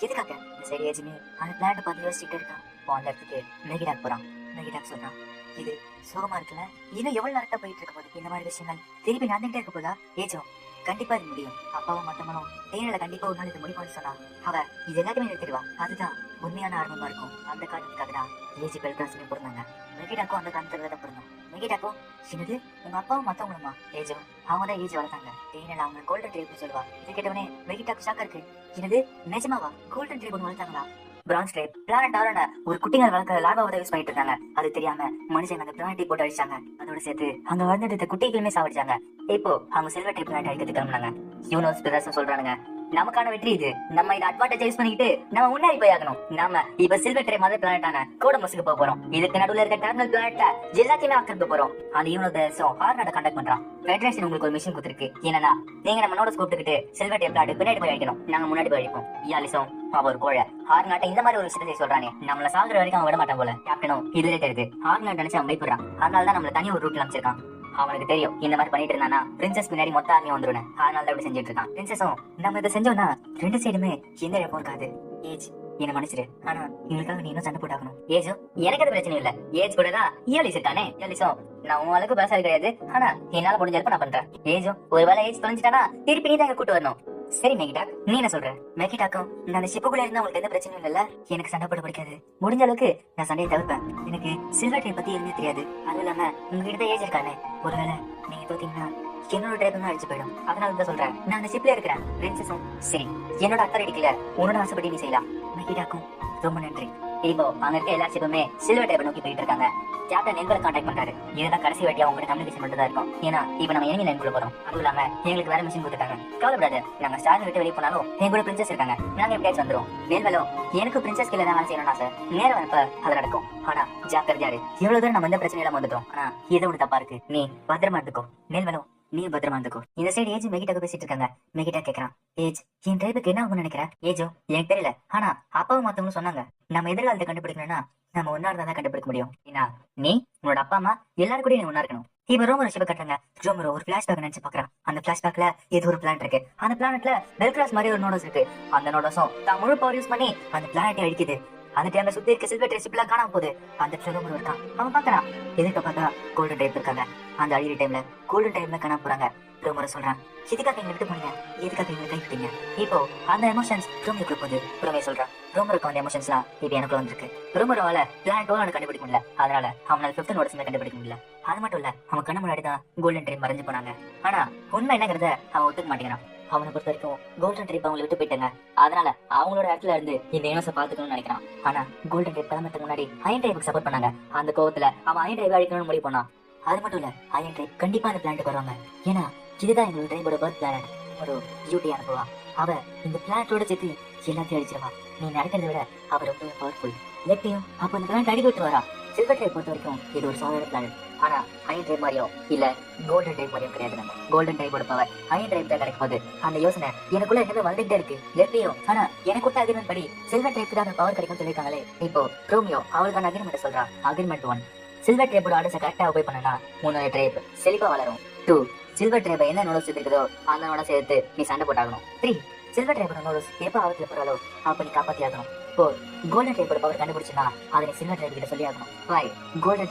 எதுக்காக இந்த சைடு ஏஜ்மே அந்த பிளான்ட் பார்த்து யோசிச்சுட்டு இருக்கான். அந்த இடத்துக்கு மெகிடாக் போறான். மெகிடாக் சொல்றான், இது சோகமா இருக்குல்ல, இன்னும் எவ்வளவு நேரத்தா போயிட்டு இருக்க போது இந்த மாதிரி விஷயங்கள் திருப்பி நடந்துகிட்டே இருக்க போதா? ஏஜோ கண்டிப்பா இது முடியும். அப்பாவும் மத்தவங்களும் தேனில கண்டிப்பா ஒரு நாள் இது முடியும்னு சொன்னா அவ இது எல்லாத்தையுமே நிறுத்திடுவா. அதுதான் உண்மையான ஆர்வமா இருக்கும். அந்த காரணத்துக்காக தான் ஏஜி பெல்கிராஸ்மே பிறந்தாங்க. மெகிடாக்கும் அந்த காரணத்துல தான் பிறந்தோம். மெகிடாக்கும் என்னது உங்க அப்பாவும் மத்தவங்களுமா? ஏஜோ அவங்க தான் ஏஜ் வளர்த்தாங்க. தேனில அவங்க கோல்டன் ட்ரீப்னு சொல்லுவா. இதை கேட்டவனே மெகிடாக்கு ஷாக்கா இருக்கு. என்னது நிஜமாவா கோல்டன் ட்ரீப் வளர்த்தாங்களா? பிரான்ஸ் ட்ரைப் பிளானட் ஆரோன ஒரு குட்டிகள் வளர்க்க லார்வாவை யூஸ் பண்ணிட்டு இருக்காங்க. அது தெரியாம மனுஷங்க அந்த பிளானட்டை போட்டு அடிச்சாங்க. அதோட சேர்த்து அங்க வந்துட்டு குட்டிகளுமே சாவடிச்சாங்க. இப்போ அவங்க சில்வர் ட்ரைப் பிளானட் அடிக்கிறது கிளம்புனாங்க. யூனிவர்ஸ் பிரதர்ஸ் சொல்றானுங்க, நமக்கான வெற்றி இது. நம்ம இதை அட்வான்டேஜ் யூஸ் பண்ணிக்கிட்டு நம்ம முன்னாடி போய் ஆகணும். நாம இப்ப சில்வர் ட்ரைப் மதர் பிளானட்டான கோடமோஸுக்கு போக போறோம். இதுக்கு நடுவுல இருக்க டர்னல் பிளானட்ட எல்லாத்தையுமே ஆக்கிரமிக்க போறோம். அந்த யூனிவர்ஸ் ஹார்னாட கண்டக்ட் பண்றான். ஃபெடரேஷன் உங்களுக்கு ஒரு மிஷன் கொடுத்திருக்கு. என்னன்னா நீங்க நம்ம நோட்டஸ் கூப்பிட்டுக்கிட்டு சில்வர் ட்ரைப் பிளானட் பின்னாடி போய் அடிக்கணும். நாங்க முன்னாடி போய் அடிப்போம். யாலிசம் அவர் கோழ ஹார்னாட்ட இந்த மாதிரி ஒரு விஷயத்தை சொல்றானே, நம்மள சாகுற வரைக்கும் அவன் விட மாட்டான் போல. கேப்டனும் இதுல தெரியுது. ஹார்னாட் நினைச்சு அவன் பயப்படுறான். அதனாலதான் நம்மள தனி ஒரு ரூட்ல அமைச்சிருக்கான். அவனுக்கு தெரியும் இந்த மாதிரி பண்ணிட்டு இருந்தானா பிரின்சஸ் பின்னாடி மொத்த ஆர்மி வந்துருன்னு. அதனால தான் இப்படி செஞ்சுட்டு இருக்கான். பிரின்சஸும் நம்ம இதை செஞ்சோம்னா ரெண்டு சைடுமே எந்த இழப்பும் இருக்காது. ஏஜ் என்ன மன்னிச்சிரு, ஆனா எங்களுக்காக நீ இன்னும் சண்டை போட்டாகணும். ஏஜும் எனக்கு அது பிரச்சனை இல்ல. ஏஜ் கூட தான் இயலிஸ் இருக்கானே. இயலிஸும் நான் உன் அளவுக்கு பேசாது கிடையாது. ஆனா என்னால முடிஞ்ச நான் பண்றேன். ஏஜும் ஒருவேளை ஏஜ் தொலைஞ்சிட்டானா திருப்பி நீ தான் எங்க கூட்டு வரணும். சரி மெகிடாக், நீ என்ன சொல்ற? மெகிடாக்கும் நான் அந்த ஷிப்புக்குள்ள இருந்தா உங்களுக்கு எந்த பிரச்சனையும் இல்ல. எனக்கு சண்டை போட பிடிக்காது. முடிஞ்ச அளவுக்கு நான் சண்டையை தவிர்ப்பேன். எனக்கு சில்வர் ட்ரைப் பத்தி எதுவுமே தெரியாது. அதுவும் இல்லாம உங்ககிட்ட ஏஜ் இருக்கானே, ஒருவேளை நீங்க தோத்தீங்கன்னா என்னோட ட்ரைப் தான் அடிச்சு போயிடும். அதனால தான் சொல்றேன், நான் அந்த ஷிப்ல இருக்கிறேன். பிரின்சஸும் சரி என்னோட அத்தாரிட்டிக்கல உன்னோட ஆசைப்படி நீ செய்யலாம். மெகிடாக்கும் ரொம்ப நன்றி. இப்போ அங்க இருக்க எல்லா ஷிப்புமே சில்வர் ட்ரைப் நோக்கி போயிட்டு இருக்காங்க. கேப்டன் எங்களை கான்டாக்ட் பண்றாரு. இதுதான் கடைசி வாட்டியா உங்ககிட்ட கம்யூனிகேஷன் மட்டும் தான் இருக்கும். ஏன்னா இப்ப நம்ம எனிமி லைனுக்குள்ள போறோம். அதுவும் இல்லாம எங்களுக்கு வேற மிஷின் கொடுத்துட்டாங்க. கவலைப்படாது, நாங்க ஸ்டார் விட்டு வெளியே போனாலும் எங்க கூட பிரின்சஸ் இருக்காங்க. நாங்க எப்படியாச்சும் வந்துரும். மேல்வலும் எனக்கு பிரின்சஸ் கீழே தான் வேலை செய்யணும் ஆசை. நேரம் வரப்ப அது நடக்கும். ஆனா ஜாக்கிரதையாரு. எவ்வளவு தூரம் நம்ம எந்த பிரச்சனையில வந்துட்டோம். ஆனா ஏதோ ஒன்று தப்பா இருக்கு. நீ பத்திரமா இருந்துக்கோ. மேல்வலும் நீ பத்திரமா இருந்துக்கோ. இந்த சைடு ஏஜ் மெகிட்டாக்கு பேசிட்டு இருக்காங்க. மெகிட்டா கேக்குறான், ஏஜ் என் ட்ரைபுக்கு என்ன ஆகும்னு நினைக்கிறேன்? ஏஜோ எனக்கு தெரியல, ஆனா அப்பாவும் மத்தவங்களும் சொன்னாங்க நம்ம எதிர்காலத்தை கண்டுபிடிக்கணும்னா நம்ம ஒன்னா இருந்தா தான் கண்டுபிடிக்க முடியும். ஏன்னா நீ உன்னோட அப்பா அம்மா எல்லாரும் கூட நீ ஒன்னா இருக்கணும். இப்ப ரோமர் ஷிப் கட்டுறாங்க. ரோமரோ ஒரு பிளாஷ்பேக் நினைச்சு பாக்குறான். அந்த பிளாஷ்பேக்ல ஏதோ ஒரு பிளான் இருக்கு. அந்த பிளானட்ல பெல்கிராஸ் மாதிரி ஒரு நோடஸ் இருக்கு. அந்த நோடஸும் தான் முழு பவர் யூஸ் பண்ணி அந்த பிளானட்டை அடிக்குது. அந்த டைம்ல சுத்தி இருக்க சில்வர் ட்ரைப் எல்லாம் காணாம போகுது. அந்த ரோமர் இருக்கான். அவன் பாக்குறான். எதுக்கு பார்த்தா கோல்டன் டைப் இருக்காங்க. அந்த அழியிற டைம்ல கோல்டன் டைம்ல காணாம போறாங்க. ரோமரை சொல்றான், எதுக்காக எங்களை விட்டு போனீங்க? எதுக்காக எங்களை கைவிட்டீங்க? இப்போ அந்த எமோஷன்ஸ் ரோமருக்கு போகுது. ரோமே சொல்றான், ரோமருக்கு அந்த எமோஷன்ஸ்லாம் இப்ப எனக்கு வந்திருக்கு. ரோமரோவால பிளான் டோலான கண்டுபிடிக்க முடியல. அதனால அவனால 5th நோட்ஸ் கண்டுபிடிக்க முடியல. அது மட்டும் இல்ல, அவன் கண்ணு முன்னாடி தான் கோல்டன் ட்ரீப் மறைஞ்சு போனாங்க. ஆனா உண்மை என்னங்கிறத அவன் ஒத்துக்க மாட்டேங்கிறான். அவனை பொறுத்த வரைக்கும் கோல்டன் ட்ரீப் அவங்களை விட்டு போயிட்டாங்க. அதனால அவங்களோட இடத்துல இருந்து இந்த யூனிவர்ஸை பாத்துக்கணும்னு நினைக்கிறான். ஆனா கோல்டன் ட்ரீப் கிளம்புறதுக்கு முன்னாடி அயன் ட்ரைபுக்கு சப்போர்ட் பண்ணாங்க. அந்த கோவத்துல அவன் அயன் ட்ரைப் அழிக்கணும்னு முடிவு பண்ணான். அது மட்டும் இல்ல, அயன் ட்ரைப் கண்டிப்பா அந்த பிளான்ட்டுக்கு வருவாங்க. ஏன்னா இதுதான் எங்களோட ட்ரைபோட பர்த் பிளானட். ஒரு டியூட்டி அனுப்புவா. அவ இந்த பிளானட்டோட சேர்த்து எல்லாத்தையும் அடிச்சிருவா. நீ நடக்கிறத விட அவ ரொம்ப பவர்ஃபுல். லெட்டையும் அப்ப இந்த பிளானட் அடிக்க விட்டு வரா. சில்வர் ட்ரைப் பொறுத்த வரைக்கும் இது ஒரு சாதாரண பிளானட். ஆனா அயன் ட்ரைப் மாதிரியும் இல்ல கோல்டன் ட்ரைப் மாதிரியும் கிடையாது. நம்ம கோல்டன் ட்ரைபோட பவர் அயன் ட்ரைப் தான் கிடைக்கும் போது அந்த யோசனை எனக்குள்ள என்ன வந்துகிட்டே இருக்கு. லெட்டையும் ஆனா எனக்கு கொடுத்த அக்ரிமெண்ட் படி சில்வர் ட்ரைப் தான் பவர் கிடைக்கும் சொல்லிருக்காங்களே. இப்போ ரோமியோ அவளுக்கான அக்ரிமெண்ட் சொல்றான். அக்ரிமெண்ட் 1, சில்வர் ட்ரைபோட ஆர்டர்ஸை கரெக்டா உபயோக பண்ணனா உன்னோட ட்ரைப் செழிப்பா வளரும். 2, சில்வர் ட்ரைபை என்ன நோட்ஸ் இருக்குதோ அந்த நோட சேர்த்து நீ சண்டை போட்டாகணும். 3, சில்வர் ட்ரைபோட நோட்ஸ் எப்ப ஆபத்துல போறாலோ அப்ப நீ காப்பாத்தி ஆகணும். கோல்டன் ட்ரேப்போட பவர் கண்டுபிடிச்சுனா அதை நீ சில்வர் ட்ரேப் கிட்ட சொல்லி ஆகணும். பாய் கோல்டன்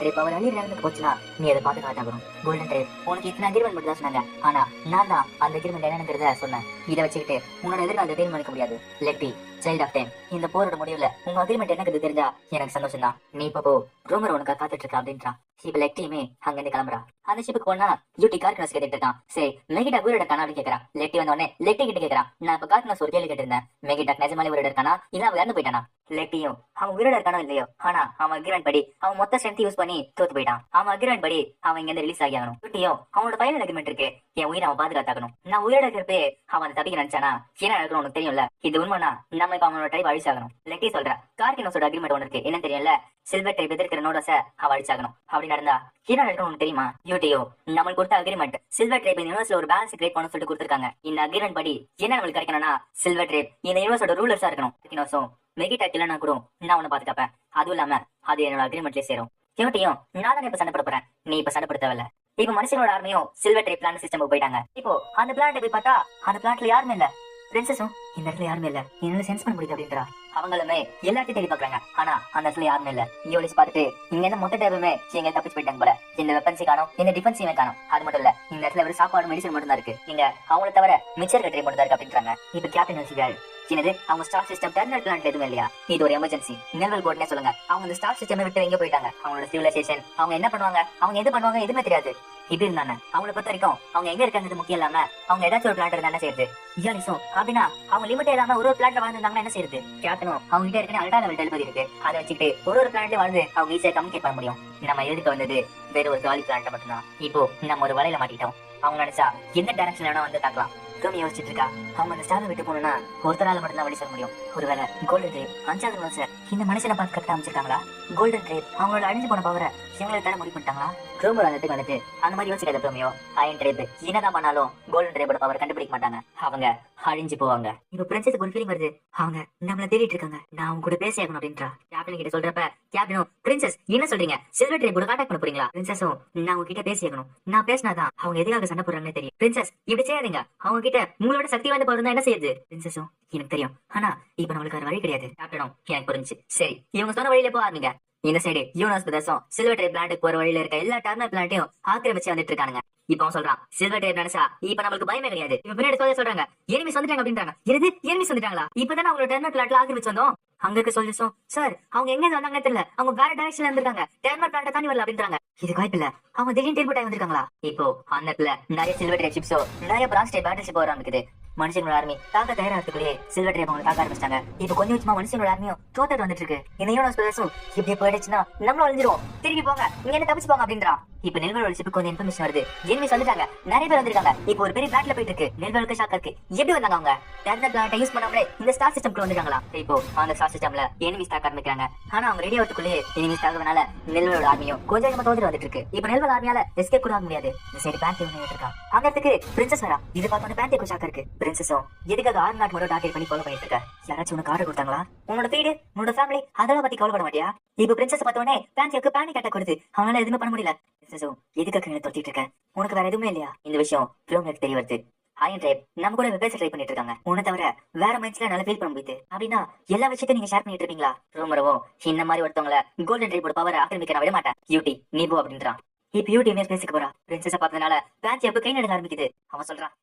ட்ரேப் பவர் அழியிற நேரத்துக்கு போச்சுன்னா நீ அதை பார்த்து காட்டாகணும். கோல்டன் ட்ரேப் உனக்கு இத்தனை அக்ரிமெண்ட் மட்டும் தான் சொன்னாங்க, ஆனா நான் தான் அந்த அக்ரிமெண்ட் என்னங்கிறத சொன்னேன். இதை வச்சுக்கிட்டு உன்னோட எதிர்காலத்தை தீர்மானிக்க முடியாது. லெட்டி சைல்ட் ஆஃப் டைம், இந்த போரோட முடிவுல உங்க அக்ரிமெண்ட் என்னங்கிறது தெரிஞ்சா எனக்கு சந்தோஷம் தான். நீ இப்போ போ, ரோமர் உனக்கு காத்துட்டு இருக்கா அப்படின்றான். இப்ப லெட்டியுமே அங்க இருந்து கிளம்புறா. அந்த ஷிப்புக்கு போனா யூட்டி கார்கனஸ் கேட்டுட்டு இருக்கான். சரி மெகிடா உயிரோட இருக்கானா அப்படின்னு கேக்குறான். லெட்டி வந்த உடனே லெட்டி கிட்ட கேக்குறான், நான் இப்ப கார்கனஸ் ஒரு கேள்வி கேட்டிருந்தேன், மெகிடா நிஜமாலே உயிரோட இருக்கானா இல்ல அவன் இறந்து போயிட்டானா? லெட்டியும் அவன் உயிரோட இருக்கானோ இல்லையோ, ஆனா அவன் அக்ரிமெண்ட் படி அவன் மொத்த ஸ்ட்ரென்த் யூஸ் பண்ணி தோத்து போயிட்டான். அவன் அக்ரிமெண்ட் படி அவன் இங்க இருந்து ரிலீஸ் ஆகி ஆகணும். யூட்டியும் அவனோட ஃபைனல் அக்ரிமெண்ட் இருக்கு, என் உயிரை அவன் பாதுகாத்தாகணும். நான் உயிரோட இருக்கிறப்பே அவன் தப்பிக்க நினைச்சானா என்ன நடக்கணும் உனக்கு தெரியும்ல, இது உண்மைனா நம்ம இப்ப அவனோட டைப் அழிச்சாகணும். லெட்டி சொல்ற கார்கினோஸோட அக்ரிமெண்ட் ஒன்று இருக்கு, என்ன தெரியல, சில்வர் டைப் எதிர்க்கிற நோடோஸ அவ அழிச்சாகணும். அப்படி நடந்தா என்ன நடக்கணும் உனக்கு தெரியுமா? யூட்டியோ நம்மளுக்கு கொடுத்த அக்ரிமெண்ட் சில்வர் ட்ரேப் இந்த யூனிவர்ஸ்ல ஒரு பேலன்ஸ் கிரியேட் பண்ண சொல்லிட்டு கொடுத்துருக்காங்க. இந்த அக்ரிமெண்ட் படி என்ன நம்மளுக்கு கிடைக்கணும்னா சில்வர் ட்ரேப் இந்த யூனிவர்ஸோட ரூலர்ஸா இருக்கணும். கார்கினோஸும் மெகிடா இல்லைன்னா கூட நான் உன்னை பாத்துக்காப்பேன், அதுவும் இல்லாம அது என்னோட அக்ரிமெண்ட்லயே சேரும். யூட்டியும் நான் தான் இப்ப சண்டை போட போறேன், நீ இப்ப சண்டை போட தேவையில்ல. இப்ப மனுஷனோட ஆர்மியும் சில்வர் ட்ரேப் பிளான் சிஸ்டம் போயிட்டாங்க. இப்போ அந்த பிளான்ட் போய் பார்த்தா அந்த பிளான்ட்ல யாருமே இல்ல. பிரின்சஸும் இந்த இடத்துல யாருமே இல்ல, என்னால சென்ஸ் பண்ண முடியுது அப்படின்றா. அவங்களுமே எல்லாத்தையும் தேடி பாக்குறாங்க, ஆனா அந்த இடத்துல யாருமே இல்ல. யோலிஸ் பார்த்துட்டு இங்க இருந்து மொத்த டேபுமே எங்க தப்பிச்சு போயிட்டாங்க போல, இந்த வெப்பன்ஸை காணும், இந்த டிஃபென்ஸையுமே காணும். அது மட்டும் இல்ல இந்த இடத்துல ஒரு சாப்பாடு மெடிசன் மட்டும் தான் இருக்கு, இங்க அவங்கள தவிர மிச்சர் கட்டுரை மட்டும் தான் இருக்கு அப்படின்றாங்க. இப்ப கேப்டன் யோசிக்கிறாரு, என்னது அவங்க ஸ்டார் சிஸ்டம் டெர்மினல் பிளான்ட் எதுவும் இல்லையா? இது ஒரு எமர்ஜென்சி, நெல்வல் போர்ட்னே சொல்லுங்க. அவங்க இந்த ஸ்டார் சிஸ்டம் விட்டு எங்க போயிட்டாங்க? அவங்களோட சிவிலைசேஷன் அவங்க என்ன பண்ணுவாங்க, அவங்க எது பண்ணுவாங்க எதுவுமே தெரியாது. இப்படி இருந்தாங்க அவங்கள பொறுத்த வரைக்கும் அவங்க எங்க இருக்காங்கிறது முக்கியம் இல்லாம அவங்க ஏதாச்சும் ஒரு பிளான்ட் இருந்தா என்ன செய்யுது? யோலிஸும் அப்படின்னா அவங்க லிமிட் இல்லாம ஒரு பிளான்ட்ல வாழ்ந்துருந்தாங்கன்னா என்ன செய்யுது? கேப்டனும் அவங்க கிட்ட இருக்க அல்டா லெவல் டெலிவரி இருக்கு, அதை வச்சுட்டு ஒரு பிளான்ட்ல வாழ்ந்து அவங்க ஈஸியா கம்யூனிகேட் பண்ண முடியும். நம்ம எதுக்கு வந்தது வேற ஒரு காலி பிளான்ட் மட்டும்தான். இப்போ நம்ம ஒரு வலையில மாட்டிட்டோம், அவங்க நினைச்சா எந்த டைரக்ஷன்ல வேணா வந்து தாக்கலாம். ரோமி யோசிச்சுட்டு இருக்கா, அவங்க அந்த ஸ்டாரை விட்டு போனா ஒருத்தரால மட்டும் தான் வழி சொல்ல முடியும். ஒருவேளை கோல்டன் ட்ரேப் 5வது வருஷம் இந்த மனுஷனை பார்த்து கட்ட அமைச்சிருக்காங்களா? கோல்டன் ட்ரேப் அவங்களோட அழிஞ்சு போன பவரை இவங்களை தர முடிவு பண்ணிட்டாங்களா? ரோமர் அந்த இடத்துக்கு வந்துட்டு அந்த மாதிரி யோசிக்காத ரோமியோ, அயன் ட்ரேப் என்னதான் பண்ணாலும் கோல்டன் ட்ரேப்போட பவர் கண்டுபிடிக்க மாட்டாங்க, அவங்க அழிஞ்சு போவாங்க. இப்ப பிரின்சஸுக்கு ஒரு ஃபீலிங் வருது, அவங்க நம்மள தேடிட்டு இருக்காங்க, நான் அவங்க கூட பேசி ஆகணும் அப்படின்றா. கேப்டன் கிட்ட சொல்றப்ப கேப்டனும் பிரின்சஸ் என்ன சொல்றீங்க, சில்வர் ட்ரேப் கூட கான்டாக்ட் பண்ண போறீங்களா? பிரின்சஸும் நான் அவங்க கிட்ட பேசி ஆகணும், நான் பேசினாதான் அவங்க எதுக்காக சண்டை போடுறாங்கன்னு தெரியும். பிரின்சஸ் இப்படி செய்யாதீங்க, அவங்க கிட்ட உங்களோட சக்தி வாய்ந்த பவர் தான் என்ன செய்யுது? பிரின்சஸும் எனக்கு தெரியும், ஆனா இப்ப நம்மளுக்கு வேற வழி கிடையாது. கேப்டனும் எனக்கு புரிஞ்சு, சரி இவங்க சொன்ன வழியில போ ஆரம்பிங்க. இந்த சைடு யூனஸ் பிரதேசம் சில்வர் ட்ரேப் பிளான்ட்டுக்கு போற வழியில இருக்க எல்லா டர்மினல் பிளான்ட்டையும் ஆக்கிரமிச்சு வந்துட்டு இருக்காங்க. இப்ப அவன் சொல்றான் சில்வர் ட்ரேப் நினைச்சா இப்ப நம்மளுக்கு பயமே கிடையாது. இப்ப பின்னாடி சொல்றாங்க எனிமிஸ் வந்துட்டாங்க அப்படின்றாங்க. எது எனிமிஸ் வந்துட்டாங்களா? இப்பதான் அவங்களோட டர்மினல் பிளான்ட்ல ஆக்கிரமிச்சு வந்தோம். அங்க இருக்க சொல்லிச்சோம் சார் அவங்க எங்க வந்தாங்கன்னு தெரியல, அவங்க வேற டைரக்ஷன்ல இருந்திருக்காங்க, டர்மினல் பிளான்ட் தாண்டி வரல அப்படின்றாங்க. இது வாய்ப்பு இல்ல, அவங்க திடீர்னு டெலிபோர்ட் ஆகி வந்திருக்காங்களா? இப்போ அந்த இடத்துல நிறைய சில்வர் ட்ரேப் ஷிப்ஸோ நிறைய பிரான்ச் டைப் பேட்டரி ஷிப் வர ஆரம்பிக்குது. மனுஷங்களோட ஆர்மி தாக்க தயாராகிறதுக்குள்ளே சில்வர் ட்ரேப் அவங்க தாக்க ஆரம்பிச்சிட்டாங்க. இப்ப கொஞ்சம் கொஞ்சமா மனுஷங்களோட ஆர்மியும் தோத்தட்டு வந்துட்டு இருக்கு. இந்த யூனஸ் பிரதேசம் இப்படி போயிடுச்சுன்னா நம்மளும் அழிஞ்சிரும், திரும்பி போங்க இங்க என்ன தப்பிச்சு போங்க அப்படின்றா. இப்ப நெல்வலோட ஷிப்புக்கு கொஞ்சம் இன்ஃபர்மேஷன் வருது, எனிமிஸ் வந்துட்டாங்க, நிறைய பேர் வந்திருக்காங்க. இப்போ ஒரு பெரிய பேட்ல போயிட்டு இருக்கு. நெல்வலுக்கு ஷாக்கா இருக்கு, எப்படி வந்தாங்க அவங்க டர்மினல் பிளான்ட்டை யூஸ் பண்ணாமலே இந்த ஸ்டார் சிஸ்டம்க்கு வந்துட்டாங்களா? இப்போ அந்த ஸ்டார் சிஸ்டம்ல எனிமிஸ் தாக்க ஆரம்பிக்கிறாங்க. ஆனா அவங்க ரெடி ஆகிறதுக்குள்ளே எனிமிஸ் தாக்குறதுனால நெல்வலோட ஆர்மியும் கொஞ்சம் கொஞ்சமா தோத்துட்டு வந்துட்டு இருக்கு. இப்ப நெல்வல் ஆர்மியால எஸ்கேப் கூட ஆக முடியாது. இந்த சைடு பேண்ட் இருக்கா, அந்த இடத்துக்கு பிரின்சஸ் வரா. இது பார்த்தோன்னே பேண்ட் ஷாக்கா இருக்கு. பிரின்சஸும் எதுக்காக 6 நாட் மட்டும் டார்கெட் பண்ணி ஃபாலோ பண்ணிட்டு இருக்க? யாராச்சும் உனக்கு ஆர்டர் கொடுத்தாங்களா? உன்னோட வீடு உன்னோட ஃபேமிலி அதெல்லாம் பத்தி கவலைப்பட மாட்டியா? இப்ப பிரின்சஸ் பார்த்தோன்னே பேண்ட்க்கு பேனிக் அட்டாக் வருது, அவனால எதுவுமே பண்ண முடியல. பிரின்சஸும் எதுக்காக என்ன தொட்டிட்டு இருக்க, உனக்கு வேற எதுவுமே இல்லையா? இந்த விஷயம் ரோமியோக்கு தெரிய வருது. அயன் ட்ரேப் நம்ம கூட பேச ட்ரை பண்ணிட்டு இருக்காங்க, உன்னை தவிர வேற மைண்ட்ஸ்ல நல்லா ஃபீல் பண்ண முடியுது அப்படின்னா எல்லா விஷயத்தையும் நீங்க ஷேர் பண்ணிட்டு இருப்பீங்களா? ரோமரவோ இந்த மாதிரி ஒருத்தவங்கள கோல்டன் ட்ரேப்போட பவர் ஆக்கிரமிக்க நான் விட மாட்டேன், யூட்டி நீ போ அப்படின்றான். இப்ப யூட்டி பேசிக்க போறா. பிரின்சஸ பார்த்ததுனால பேண்ட் எப்ப கை நடுங்க ஆரம்பிக்குது. அவன் சொல்றான்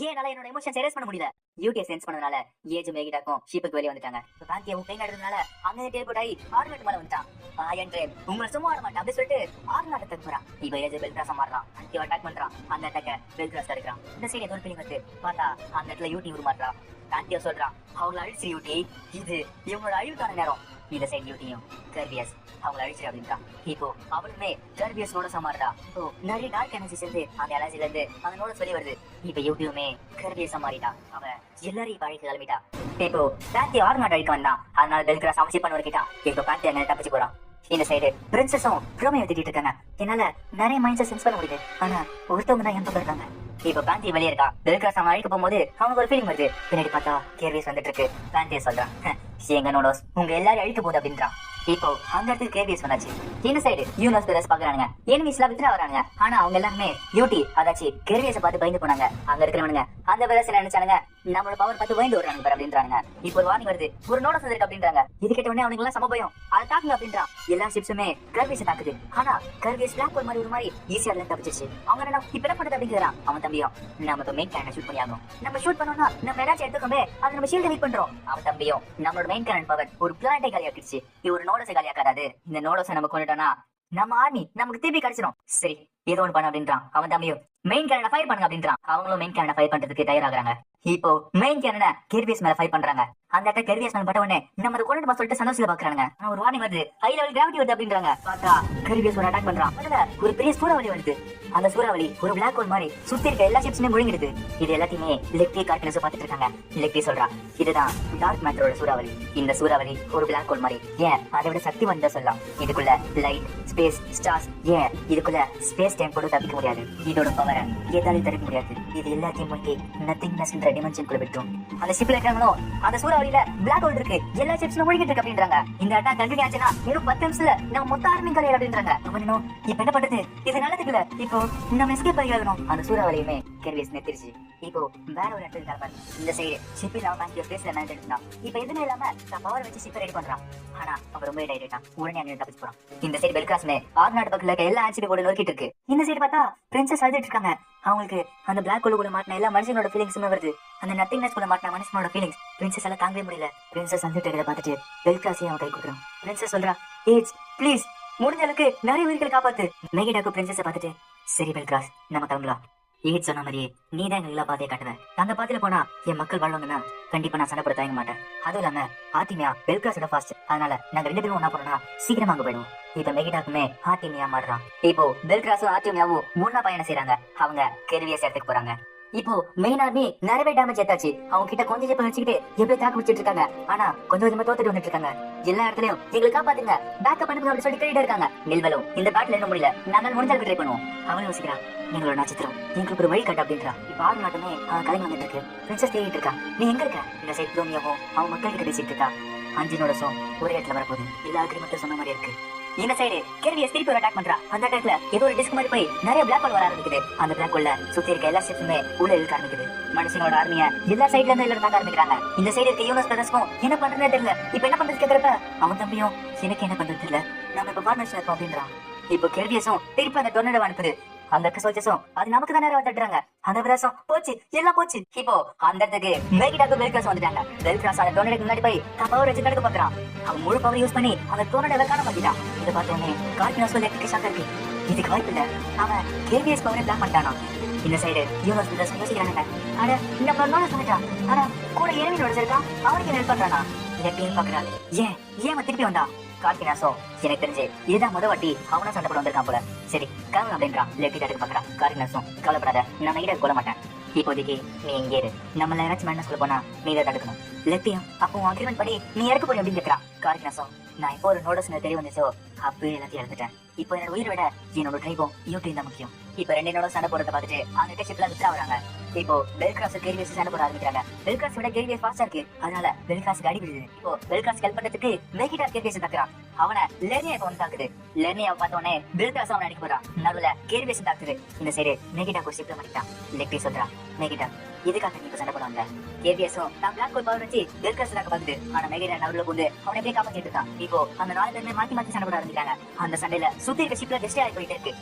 ஏனால என்னோட எமோஷன்ஸ் எரேஸ் பண்ண முடியல. யூட்டியை சென்ஸ் பண்ணதுனால ஏஜ் மேகிடாக்கும் ஷிப்புக்கு வெளியே வந்துட்டாங்க. இப்ப பேண்ட் கை நடுறதுனால அங்கே டேபிள் ஆகி 6 நாட் மேல வந்துட்டான். அயன் ட்ரேப் உங்களை சும்மா வர மாட்டேன் அப்படி சொல்லிட்டு 6 நாட் அட்டாக் போறான். இப்ப ஏஜ் பெல்கிராஸ் மாறுறான், அன்டி அட்டாக் பண்றான். அந்த அட்டாக்க பெல்கிராஸ் தடுக்கிறான். இந்த சைடு ஏதோ ஃபீலிங் வந்து பார்த்தா அந்த இடத்துல யூட்டி உருமாறான். பேண்டியோ சொல்றான் அவங்களை அழிச்சு யூட்டி, இது இவங்களோட அழிவுக்கான நேரம். இந்த சைடு யூட்டியும் கர்வியஸ் அவங்களை அழிச்சு அப்படின்ட்டான். இப்போ அவளுமே கர்வியஸோட சமாறுதா. நிறைய டார்க் எனர்ஜி சேர்ந்து அந்த எனர்ஜில இருந்து அதனோட சொல்லி வருது. இப்ப யூட்டியுமே கர்வியஸா மாறிட்டா. அவன் எல்லாரையும் பழகி கிளம்பிட்டா. இப்போ பேண்டி 6 நாட் அழிக்க வந்தான், அதனால பெல்கிராஸ் அவசியம் பண்ண வரைக்கிட்டான். இப்போ பேண்டி அங்க தப்பிச்சு போறான். இந்த சைடு பிரின்சஸும் ரோமியோ திட்டிட்டு இருக்காங்க. என்னால நிறைய மைண்ட்ஸை சென்ஸ் பண்ண முடியுது, ஆனா ஒருத்தவங்க தான் என் பக்கம் இருக்காங்க. இப்ப பேண்டி வெளியே இருக்கா. பெல்கிராஸ் அவன் அழைக்க போகும்போது அவனுக்கு ஒரு ஃபீலிங் வருது. பின்னாடி பார்த்தா கேர்வியஸ் வந்துட்டு இருக்கு. பேண்டிய சொல்றான் எங்க நோடோஸ் உங்க எல்லாரும் அழிக்க போகுது அப்படின்றான். இப்போ அந்த இடத்துக்கு கேர்வியஸ் வந்தாச்சு. இந்த சைடு யூனஸ் பிரதர்ஸ் பாக்குறானுங்க. எனிமிஸ்லாம் வித்ரா வரானுங்க. ஆனா அவங்க எல்லாருமே யூட்டி அதாச்சு கேர்வியஸை பார்த்து பயந்து போனாங்க. அங்க இருக்கிறவனுங்க அந்த பிரதர்ஸ் என்ன நினைச்சானுங்க, நம்மளோட பவர் பார்த்து பயந்து வர்றாங்க பாரு அப்படின்றாங்க. இப்போ ஒரு வார்னிங் வருது, ஒரு நோட்டீஸ் இருக்கு அப்படின்றாங்க. இது கேட்ட உடனே அவனுக்கு எல்லாம் சம பயம். அதை தாக்குங்க அப்படின்றான். எல்லா ஷிப்ஸுமே கர்வேஸ் தாக்குது. ஆனா கர்வேஸ் பிளாக் ஹோல் மாதிரி ஒரு மாதிரி ஈஸியா தப்பிச்சிச்சு. அவங்க என்ன இப்ப என்ன பண்றது அப்படிங்கிறான். அவன் தம்பியும் நம்ம இப்போ மெயின் கேரக்டர் ஷூட் பண்ணி ஆகணும். நம்ம ஷூட் பண்ணோம்னா நம்ம ஏதாச்சும் எடுத்துக்கோமே, அது நம்ம ஷீல்ட் ஹீட் பண்றோம். அவன் தம்பியும் நம்மளோட மெயின் கேரக்டர் பவர் ஒரு பிளானட்டை காலியாக்கிடுச்சு. இது ஒரு நோடஸை காலியாக்காது. இந்த நோடஸை நம்ம கொண்டுட்டோம்னா நம்ம ஆர்மி நமக்கு திருப்பி கிடைச்சிடும். சரி ஏதோ ஒன்று பண்ண அப்படின்றான். அவன் தம்பியும் மெயின் கேரனை ஃபயர் பண்ணுங்க அப்படின்றான். அவங்களும் மெயின் கேரனை ஃபயர் பண்றதுக்கு தயாராகிறாங்க. இப்போ மெயின் கேரனை கெர்வியஸ் மேல ஃபயர் பண்றாங்க. அந்த இடத்துல கெர்வியஸ் மேல பட்ட உடனே நம்ம அதை கொண்டு சொல்லிட்டு சந்தோஷத்துல பாக்குறாங்க. ஒரு வார்னிங் வருது, ஹை லெவல் கிராவிட்டி வருது அப்படின்றாங்க. பார்த்தா கெர்வியஸ் ஒரு அட்டாக் பண்றான். அதுல ஒரு பெரிய சூறாவளி வருது. அந்த சூறாவளி ஒரு பிளாக் ஹோல் மாதிரி சுத்தி இருக்க எல்லா ஷிப்ஸுமே முழுங்கிடுது. இது எல்லாத்தையுமே லெக்டி கார்டினஸ் பார்த்துட்டு இருக்காங்க. லெக்டி சொல்றா, இதுதான் டார்க் மேட்டரோட சூறாவளி. இந்த சூறாவளி ஒரு பிளாக் ஹோல் மாதிரி, ஏன் அதை விட சக்தி வந்தா சொல்லலாம். இதுக்குள்ள லைட், ஸ்பேஸ், ஸ்டார்ஸ், ஏன் இதுக்குள்ள ஸ்பேஸ் டைம் கூட தப்பிக்க முடியாது. இதோட பவரை எதாலையும் தடுக்க முடியாது. இது எல்லாத்தையும் மூழ்கி நத்திங்னஸ் என்ற டிமென்ஷன் குள்ள விட்டோம். அந்த ஷிப்ல இருக்காங்களோ அந்த சூறாவளியில பிளாக் ஹோல் இருக்கு, எல்லா ஷிப்ஸ்ல மூழ்கிட்டு இருக்கு அப்படின்றாங்க. இந்த அட்டாக் கண்டினியூ ஆச்சுன்னா இன்னும் 10 நிமிஷத்துல நம்ம மொத்த ஆர்மி கலையர் அப்படின்றாங்க. அவனும் இப்ப என்ன பண்றது, இது நல்லதுக்கு இல்ல, இப்போ நம்ம எஸ்கேப் ஆகணும். அந்த சூறாவளியுமே கெர்வியஸ் நிறுத்திடுச்சு. இப்போ வேற ஒரு இடத்துல இருக்காரு. இந்த சைடு ஷிப் இல்லாம பேங்க் பேஸ்ல மேனேஜ் எடுத்தான். இப்போ எதுவுமே இல்லாம தான் பவர் வச்சு ஷிப் ரெடி பண்றான். ஆனா அவன் ரொம்ப டைரக்டான். உடனே அங்க தப்பிச்சு போறான். இந்த சைடு பெல்காஸ்மே ஆர்நாட் பக்கத்துல இருக்க எல்லா ஆன்சிபி கூட நோக்கிட்டு இருக்கு. இந்த சைடு பார்த்தா பிரின்சஸ் அழுதுட்டு இருக்காங்க. அவங்களுக்கு அந்த பிளாக் ஹோல் கூட மாட்டின எல்லா மனுஷனோட ஃபீலிங்ஸுமே வருது. அந்த நத்திங்னஸ் கூட மாட்டின மனுஷனோட ஃபீலிங்ஸ் பிரின்சஸ் எல்லாம் தாங்கவே முடியல. பிரின்சஸ் அழுதுட்டு இருக்கிறத பார்த்துட்டு பெல்காஸையும் அவன் கை கொடுக்குறான். பிரின்சஸ் சொல்றா, ஏஜ் ப்ளீஸ் முடிஞ்ச அளவுக்கு நிறைய உயிர்களை காப்பாத்து. மெகிடாக்கு பிரின்சஸை பார்த்துட்டு, சரி பெல்காஸ் நம்ம கிளம்பலாம். ஏஜ் சொன்ன மாதிரியே நீ தான் எங்க எல்லா பாதையை காட்டுவேன். அந்த பாதையில போனா என் மக்கள் வாழ்வாங்கன்னா கண்டிப்பா நான் சண்டை போட தயங்க மாட்டேன். அதுவும் இல்லாம ஆர்டிமியா பெல்காஸோட ஃபாஸ்ட், அதனால நாங்க 2 பேரும் ஒன்னா போனோம்னா சீக்கிரமா அங்க போயிடுவோம். இப்ப மெகிடாக்குமே ஆர்டிமியா மாறுறான். இப்போ பெல்கிராஸும் ஆர்டிமியாவும் ஒன்னா பயணம் செய்யறாங்க. அவங்க கெர்வியஸ் இடத்துக்கு போறாங்க. இப்போ மெயின் ஆர்மி நிறைய டேமேஜ் ஏத்தாச்சு. அவங்க கிட்ட கொஞ்சம் ஜெப்ப வச்சுக்கிட்டு எப்படி தாக்கு பிடிச்சிட்டு இருக்காங்க. ஆனா கொஞ்சம் கொஞ்சமா தோத்துட்டு வந்துட்டு இருக்காங்க. எல்லா இடத்துலயும் எங்களை காப்பாத்துங்க, பேக்கப் பண்ணுங்க அப்படி சொல்லி கேட்டு இருக்காங்க. நெல்வலும் இந்த பேட்டில் என்ன முடியல, நாங்கள் முடிஞ்சாலும் ட்ரை பண்ணுவோம். அவனும் யோசிக்கிறான், எங்களோட நட்சத்திரம் எங்களுக்கு ஒரு வழி கட்ட அப்படின்றா. இப்ப ஆறு நாட்டுமே கலைஞர் வந்துட்டு இருக்கு. பிரின்சஸ் தேடிட்டு இருக்கா, நீ எங்க இருக்க? இந்த சைட் ப்ரோமியாவும் அவங்க மக்கள் கிட்ட பேசிட்டு இருக்கா. 5 நோடஸும் ஒரே இடத்துல வரப்போகுது. எல்லா அக்ரிமெண்ட்டும் சொன்ன மாதிரி இருக்கு. இந்த சைடு கெர்வியஸ் திருப்பி ஒரு அட்டாக் பண்றா. அந்த அட்டாக்ல ஏதோ ஒரு டிஸ்க் மாதிரி போய் நிறைய பிளாக் ஹோல் வர ஆரம்பிக்குது. அந்த பிளாக் ஹோல்ல சுத்தி இருக்க எல்லா ஷிப்ஸுமே உள்ள இழுக்க ஆரம்பிக்குது. மனுஷனோட ஆர்மியை எல்லா சைடுல இருந்து எல்லாரும் தாக்க ஆரம்பிக்கிறாங்க. இந்த சைடு இருக்க யூனஸ் பிரதர்ஸ்க்கும் என்ன பண்றதே தெரியல. இப்ப என்ன பண்றது கேக்குறப்ப அவன் தம்பியும் எனக்கு என்ன பண்றது தெரியல, நம்ம இப்ப பார்ட்னர்ஷிப் இருக்கோம் அப்படின்றான். இப்போ கெர்வியஸும் திருப்பி அந்த டொர்னடோ அனுப்புது. அங்க இருக்க சோல்ஜர்ஸும் அது நமக்கு தானே தட்டுறாங்க. அந்த பிரதேசம் போச்சு, எல்லாம் போச்சு. இப்போ அந்த இடத்துக்கு மெகிடாக்கு பெல்கிராஸ் வந்துட்டாங்க. பெல்கிராஸ் அந்த டொர்னடோக்கு முன்னாடி போய் தான் பவர் வச்சு தடுக்க பாக்குறான். அவன் முழு பவர் யூஸ் பண்ணி அந்த டொர்னடோவை காண மாட்டான். இதை பார்த்தோன்னே கார்டினஸ் எலக்ட்ரிக் ஷாக் இருக்கு. இதுக்கு வாய்ப்பு இல்ல, அவன் கெர்வியஸ் பவரை பிளாக் பண்ணிட்டானா. இந்த சைடு யூனஸ் பிரதர்ஸ் யோசிக்கிறாங்க, ஆனா இந்த நோட சொல்லிட்டான். ஆனா கூட எனிமி நோட இருக்கா, அவனுக்கு ஹெல்ப் பண்றானா? எப்படின்னு பாக்குறான். ஏன் அவன் திருப்பி வந்தான்? கார்டினாஸும் எனக்கு தெரிஞ்சு இதுதான் முத வாட்டி அவனா சண்டை போட வந்திருக்கான் போல. சரி கிளம்பு அப்படின்றான். லெப்டி தடுக்க பாக்குறான். கார்டினாஸும் கவலைப்படாத, நான் மெகிட கொல்ல மாட்டேன், இப்போதைக்கு நீ எங்கே இரு, நம்மள யாராச்சும் மேட்னஸ் குள்ள போனா நீ இதை தடுக்கணும். லெப்டியும் அப்போ அக்ரிமெண்ட் படி நீ இறக்க போய் அப்படின்னு கேட்கிறான். கார்டினாஸும் நான் இப்போ ஒரு நோடஸ் தெரிய வந்துச்சோ அப்பவே எல்லாத்தையும் இறந்துட்டேன். இப்போ என்னோட உயிரை விட என்னோட ட்ரைபும் யூடியும் தான் முக்கியம். இப்ப 2 நோட சண்டை போறத பார்த்துட்டு அங்க ஷிப்ல வித்ரா வராங்க. இப்போ பெல்கிராஸ் கெர்வியஸ் சண்டை போட ஆரம்பிக்கிறாங்க. பெல்கிராஸ் விட கெர்வியஸ் ஃபாஸ்டா இருக்கு, அதனால பெல்கிராஸ்க்கு அடி விழுது. இப்போ பெல்கிராஸ் ஹெல்ப் பண்றதுக்கு மெகிடா கெர்வியஸ் தாக்குறான். அவனை லெர்னியா இப்போ தாக்குது. லெர்னியாவை பார்த்த உடனே பெல்கிராஸ் அவனை அடிக்க போறான். நடுவுல கெர்வியஸ் தாக்குது. இந்த சைடு மெகிடா ஒரு ஷிப்ல மாட்டிட்டான். லெக்டி சொல்றான், மெகிடா இதுக்காக நீ இப்ப சண்டை போட வந்த? கெர்வியஸும் நான் பிளாக் ஹோல் பவர் வச்சு பெல்கிராஸ் தாக்க பாக்குது. ஆனா மெகிடா நடுவுல போந்து அவனை எப்படியே காப்பாத்திட்டு இருக்கான். இப்போ அந்த 4 பேருமே மாத்தி சண்டை போட ஆரம்பிக்கிறாங்க. அந்த சண்டையில சுத்தி இருக்க ஷிப்ல டெஸ்ட் ஆகி போயிட்டு இருக்கு.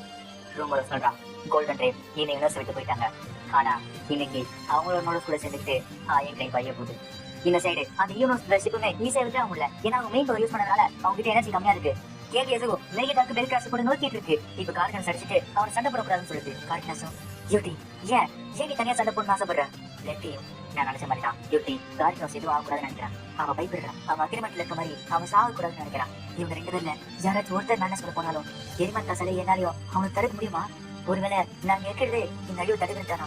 ரூமோட சொல்றான், கோல்டன் ட்ரைவ் இந்த யூனிவர்ஸ் விட்டு போயிட்டாங்க. ஆனா இன்னைக்கு அவங்களோட கூட சேர்ந்துட்டு என் ட்ரைவ் பைய போகுது. இந்த சைடு அந்த யூனிவர்ஸ் ஷிப்புமே ஈஸியா விட்டு முடியல. ஏன்னா அவங்க மெயின் பவர் யூஸ் பண்ணனால அவங்க கிட்ட எனர்ஜி கம்மியா இருக்கு. கேவிஎஸும் மெகிடாக்கு பெல்கிராஸ் கூட நோக்கிட்டு இருக்கு. இப்ப கார்டினஸ் அடிச்சுட்டு அவனை சண்டை போடக்கூடாதுன்னு சொல்லுது. கார்டினஸும் யூட்டி ஏன் நீ தனியா சண்டை போடணும்னு ஆசைப்படுறேன்? லெப்டியும் நான் நினைச்ச மாதிரி தான். யூட்டி கார்டினஸ் எதுவும் ஆகக்கூடாதுன்னு நினைக்கிறான். அவன் பயப்படுறான். அவன் அக்ரிமெண்ட்ல இருக்க மாதிரி அவன் சாகக்கூடாதுன்னு நினைக்கிறான். இவங்க 2 பேர்ல யாராச்சும் ஒருத்தர் மேனேஜ் பண்ண போனாலும் எரிமத்தா சிலை என்னாலையும் அவனுக்கு தடுக்க முடியுமா? ஒருவேளை நாங்க இருக்கிறது இந்த அழிவு தடுக்கிட்டானா?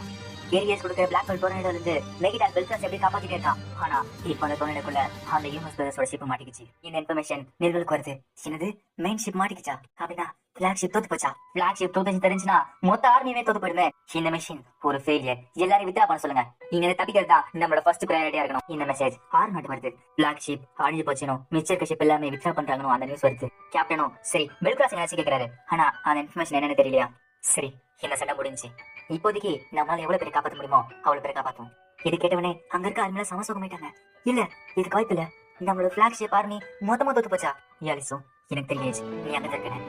கேரியஸ் கொடுக்கிற பிளாக் ஹோல் டொர்னடோல இருந்து மெகிடா பெல்கிராஸ் எப்படி காப்பாத்திட்டே இருக்கான். ஆனா இப்ப அந்த டொர்னடோக்குள்ள அந்த யூனிவர்ஸ் பிரதர்ஸோட ஷிப் மாட்டிக்கிச்சு. இந்த இன்ஃபர்மேஷன் நிறுவலுக்கு வருது. என்னது மெயின் ஷிப் மாட்டிக்கிச்சா? அப்படின்னா பிளாக் ஷிப் தோத்து போச்சா? பிளாக் ஷிப் தோத்து தெரிஞ்சுன்னா மொத்த ஆர்மியுமே தோத்து போயிடுமே. இந்த மெஷின் ஒரு ஃபெயிலியர், எல்லாரும் வித்ரா பண்ண சொல்லுங்க. இங்க தப்பிக்கிறது தான் நம்மளோட ஃபர்ஸ்ட் பிரையாரிட்டியா இருக்கணும். இந்த மெசேஜ் ஆறு நாட்டு வருது. பிளாக் ஷிப் அழிஞ்சு போச்சுனோ, மிச்ச இருக்க ஷிப் எல்லாமே வித்ரா பண்றாங்கன்னு அந்த நியூஸ் வருது. கேப்டனும் சரி பெல்கிராஸ் என்ன கேட்கிறாரு. ஆனா அந்த இன்ஃபர்மேஷன் என்னன்னு தெரியலையா? சரி இந்த சண்டை முடிஞ்சு இப்போதைக்கு நம்மளால எவ்வளவு பேரை காப்பாற்ற முடியுமோ அவ்வளவு பேரை காப்பாற்றும். இது கேட்டவனே அங்க இருக்க ஆர்மில சமசோகமாயிட்டாங்க. இல்ல இதுக்கு வாய்ப்பு இல்ல, நம்மளோட பிளாக்ஷிப் ஆர்மி மொத்தமா தோத்து போச்சா? யாலிசோ எனக்கு தெரியாது, நீ அங்க இருக்கேன்.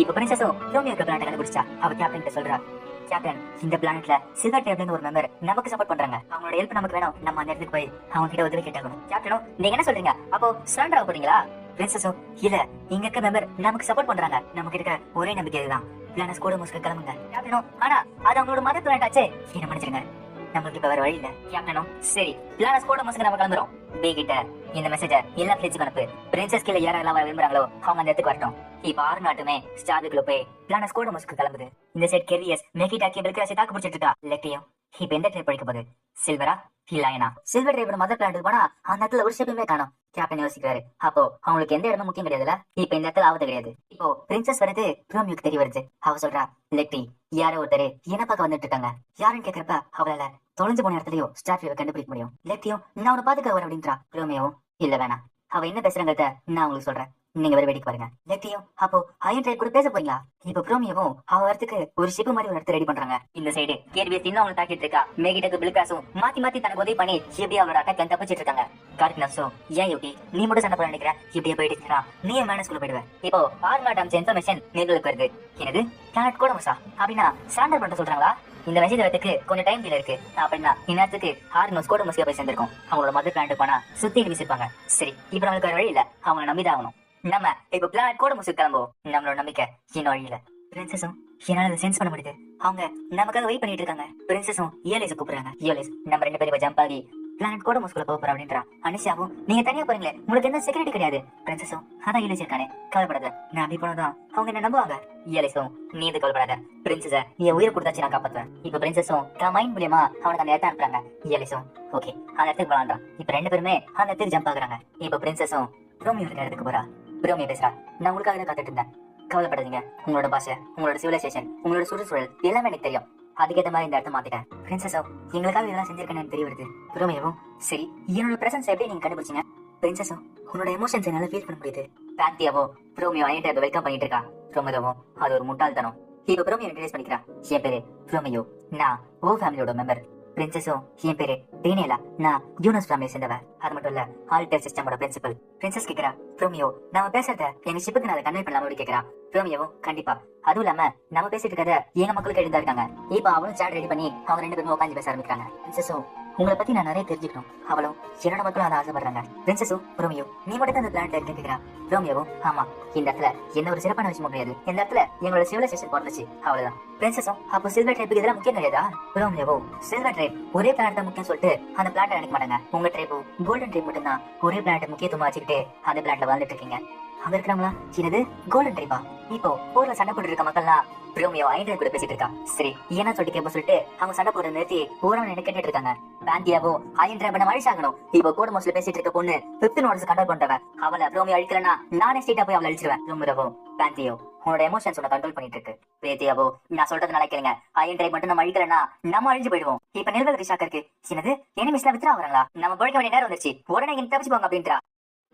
இப்ப பிரின்சஸும் ரோமியோ பிளானட் கண்டுபிடிச்சா. அவ கேப்டன் கிட்ட சொல்றா, கேப்டன் இந்த பிளானட்ல சில்வர் டேப்லன்னு ஒரு மெம்பர் நமக்கு சப்போர்ட் பண்றாங்க, அவங்களோட ஹெல்ப் நமக்கு வேணும், நம்ம அந்த இடத்துக்கு போய் அவங்க கிட்ட உதவி கேட்டாகணும். கேப்டனும் நீங்க என்ன சொல்றீங்க, அப்போ சரண்டர் ஆக போறீங்களா? பிரின்சஸும் இல்ல, இங்க இருக்க மெம்பர் நமக்கு சப்போர்ட் பண்றாங்க, நமக்கு இருக்க ஒரே நம்பிக்கை இதுதான், பிளானஸ் கூட முஸ்க கிளம்புங்க. கேப்டனும் ஆனா அது அவங்களோட மத பிளானட் ஆச்சே, என்ன மன்னிச்சிருங்க, நம்மளுக்கு இப்ப வேற வழி இல்ல. கேப்டனும் சரி, பிளானஸ் கூட முஸ்க நம்ம கிளம்புறோம். பி கிட்ட இந்த மெசேஜ எல்லா பிளேட்ஸ்க்கு அனுப்பு, பிரின்சஸ் கீழ யாரெல்லாம் விரும்புறாங்களோ அவங்க அந்த இடத்துக்கு வரட்டும். இப்ப 6 நாட்டுமே ஸ்டார்க்குள்ள போய் பிளானஸ் கூட முஸ்க கிளம்புது. இந்த சைட் கெரியஸ் மேகிட்டாக்கி பெல்கிராசி தாக்கு பிடிச்சிட்டு இருக்கா. லெக்டியும் இப்ப எந்த ட்ரைப் படிக்க போகுது, சில்வரா இல்ல அயனா? சில்வர் ட்ரைப் மதர் பிளானட் போனா அந்த இடத்துல ஒரு ஷேப்புமே காணும். கேப்டன் யோசிக்கிறாரு, அப்போ அவங்களுக்கு எந்த இடமும் முக்கியம் கிடையாதுல, இப்ப இந்த இடத்துல ஆபத்து கிடையாது. இப்போ பிரின்சஸ் வரது ரோமியோக்கு தெரிய வருது. அவ சொல்றா, லெக்டி யாரோ ஒருத்தர் என்ன பார்க்க வந்துட்டு இருக்காங்க, யாருன்னு கேக்குறப்ப அவளால தொலைஞ்சு போன இடத்துலயோ ஸ்டார்ட்ல கண்டுபிடிக்க முடியும். லெக்டியும் நான் அவனை பாத்துக்க வரேன் அப்படின்றா. ரோமியோவும் இல்ல வேணாம், அவ என்ன பேசுறாங்க நான் உங்களுக்கு சொல்றேன், நீங்க வேற வேடிக்கை பாருங்க. லெக்டியும் அப்போ அயன் ட்ரைப் கூட பேச போறீங்களா? இப்ப ப்ரோமியோவும் அவ வரத்துக்கு ஒரு ஷிப் மாதிரி ஒரு இடத்த ரெடி பண்றாங்க. இந்த சைடு கேட்வேஸ் இன்னும் அவங்களை தாக்கிட்டு இருக்கா. மேகிட்டக்கு பில்காசும் மாத்தி மாத்தி தனக்கு உதவி பண்ணி எப்படி அவளோட அட்டாக் தப்பிச்சிட்டு இருக்காங்க. கார்க்னஸும் ஏன் யோகி நீ மட்டும் சண்டை போட நினைக்கிற, இப்படியே போயிடுச்சுன்னா நீ மேனஸ்குள்ள போயிடுவேன். இப்போ ஆர்மாட் அமைச்ச இன்ஃபர்மேஷன் நேர்களுக்கு வருது. எனது பிளானட் கூட முசா அப்படின்னா சரண்டர் பண்ண சொல்றாங்களா? இந்த மெசேஜ் வரதுக்கு கொஞ்சம் டைம் டிலே இருக்கு அப்படின்னா இந்நேரத்துக்கு ஆர்மஸ் கூட முஸ்கா போய் சேர்ந்திருக்கும். அவங்களோட மதர் பிளானட் போனா சுத்தி விசிப்பாங்க. சரி இப்ப நம்மளுக்கு வேற வழி இல்ல, அவங்களை நம்பிதான் ஆகணும். நம்ம இப்ப பிளானட் கூட முஸ்கு கிளம்புவோம். நம்மளோட நம்பிக்கை இன்னும் வழி இல்ல. பிரின்சஸும் என்னால சென்ஸ் பண்ண முடியுது, அவங்க நமக்காக வெயிட் பண்ணிட்டு இருக்காங்க. பிரின்சஸும் இயலிஸ் கூப்பிடுறாங்க. இயலிஸ் நம்ம 2 பேரும் ஜம்ப் ஆகி பிளானட் கூட முஸ்குல போக போறோம் அப்படின்றா. அனிஷாவும் நீங்க தனியா போறீங்களே, உங்களுக்கு எந்த செக்யூரிட்டி கிடையாது. பிரின்சஸும் அதான் இயலிஸ் இருக்கானே, கவலைப்படாத, நான் அப்படி போனதான் அவங்க என்ன நம்புவாங்க. இயலிஸும் நீ இது கவலைப்படாத, பிரின்சஸ நீ உயிரை கொடுத்தாச்சு நான் காப்பாத்துவேன். இப்ப பிரின்சஸும் மைண்ட் மூலியமா அவனுக்கு அந்த இடத்த அனுப்புறாங்க. இயலிஸும் ஓகே அந்த இடத்துக்கு போலான்றான். இப்ப 2 பேருமே அந்த இடத்துக்கு ஜம்ப் ஆகுறாங்க. இப்ப பிரின்சஸும் ரோமியோ இருக்க இடத்துக்கு போறா. ரோமியோ பேசுறா, நான் உங்களுக்காக தான் காத்துட்டு இருந்தேன், கவலைப்படாதீங்க, உங்களோட பாஷை, உங்களோட சிவிலைசேஷன், உங்களோட சுற்றுச்சூழல் எல்லாமே எனக்கு தெரியும், அதுக்கேற்ற மாதிரி இந்த இடத்த மாத்திட்டேன். பிரின்சஸும் எங்களுக்காக இதெல்லாம் செஞ்சிருக்கேன்னு தெரிய வருது. ரோமியோவும் சரி என்னோட பிரசன்ஸ் எப்படி நீங்க கண்டுபிடிச்சீங்க? பிரின்சஸும் உன்னோட எமோஷன்ஸ் என்னால ஃபீல் பண்ண முடியுது. பாந்தியாவோ ரோமியோ ஐயன்ட்ட வெல்கம் பண்ணிட்டு இருக்கா. ரோமியோவும் அது ஒரு முட்டாள்தனம். இப்ப ரோமியோ இன்ட்ரோடியூஸ் பண்ணிக்கிறா. என் பேரு ரோமியோ, நான் ஓ ஃபேமிலியோட மெம்பர். பிரின்சஸும் என் பேரு டேனியலா, நான் யூனஸ் ஃபேமிலியை சேர்ந்தவ, அது மட்டும் இல்ல ஆல்டர் சிஸ்டமோட பிரின்சிபல். பிரின்சஸ் கேக்குறா, ரோமியோ நாம பேசுறத எங்க ஷிப்புக்கு நான் கன்வே பண்ணலாம அப்படி கேக்குறா. ரோமியோவும் கண்டிப்பா, அதுவும் இல்லாம நம்ம பேசிட்டு இருக்கத எங்க மக்களுக்கு எழுந்தா இருக்காங்க. இப்ப அவளும் சாட் ரெடி பண்ணி அவங்க 2 பேரும் உட்காந்து பேச ஆரம்பிக்கிறாங்க. பிரின்சஸும் உங்களை பத்தி நான் நிறைய தெரிஞ்சுக்கணும், அவளும் என்னோட மக்களும் அதை ஆசைப்படுறாங்க. பிரின்சஸும் ரோமியோ நீ மட்டும் அந்த பிளான்ட்ல இருக்க கேக்குறா. ரோமியோவும் ஆமா, இந்த இடத்துல என்ன ஒரு சிறப்பான விஷயம் கிடையாது, இந்த இடத்துல எங்களோட சிவிலைசேஷன் பிறந்துச்சு, அவ்வளவுதான். பிரின்சஸும் அப்போ சில்வர் ட்ரைப் இதெல்லாம் முக்கியம் கிடையாதா? ரோமியோவோ சில்வர் ட்ரைப் ஒரே பிளானட் தான் முக்கியம் சொல்லிட்டு அந்த பிளானட் நினைக்க மாட்டாங்க. உங்க ட்ரைப்பும் கோல்டன் ட்ரைப் மட்டும் தான் ஒரே பிளானட் முக்கியத்துவமா வச்சுக்கிட்டு அந்த பிளானட்ல வாழ்ந்துட்டு இருக்கீங்க. அங்க இருக்கிறவங்களா சின்னது கோல்டன் ட்ரைப்பா? இப்போ போர்ல சண்டை போட்டு இருக்க மக்கள்லாம் ரோமியோ ஐயன் கூட பேசிட்டு இருக்கா. சரி ஏன்னா சொல்லிட்டு அவங்க சண்டை போட நிறுத்தி ஓரம் என்ன கேட்டுட்டு இருக்காங்க. பாந்தியாவோ ஐயன் ட்ரைப் பண்ண மனுஷாகணும். இப்போ கூட மோஸ்ட்ல பேசிட்டு இருக்க பொண்ணு 15 நோட்ஸ் கண்ட்ரோல் பண்றவ, அவளை ரோமியோ அழிக்கலன்னா நானே ஸ்ட்ரெயிட்டா போய் அவளை அழிச்சிருவேன். ரோமியோவோ பாந்தியோ உன்னோட எமோஷன்ஸ் உன்னை கண்ட்ரோல் பண்ணிட்டு இருக்கு. பேத்தியாவோ நான் சொல்றது நினைக்கிறேங்க, ஐயன் ட்ரைப் மட்டும் நம்ம அழிக்கலன்னா நம்ம அழிஞ்சு போயிடுவோம். இப்ப நிலவர ஷாக்கா இருக்கு. சின்னது எனிமிஸ்லாம் வித்ரா வராங்களா, நம்ம போய்க்க வேண்டிய நேரம் வந்துருச்சு, உடனே இங்க தப்பிச்சு போங்க அப்படின்றா.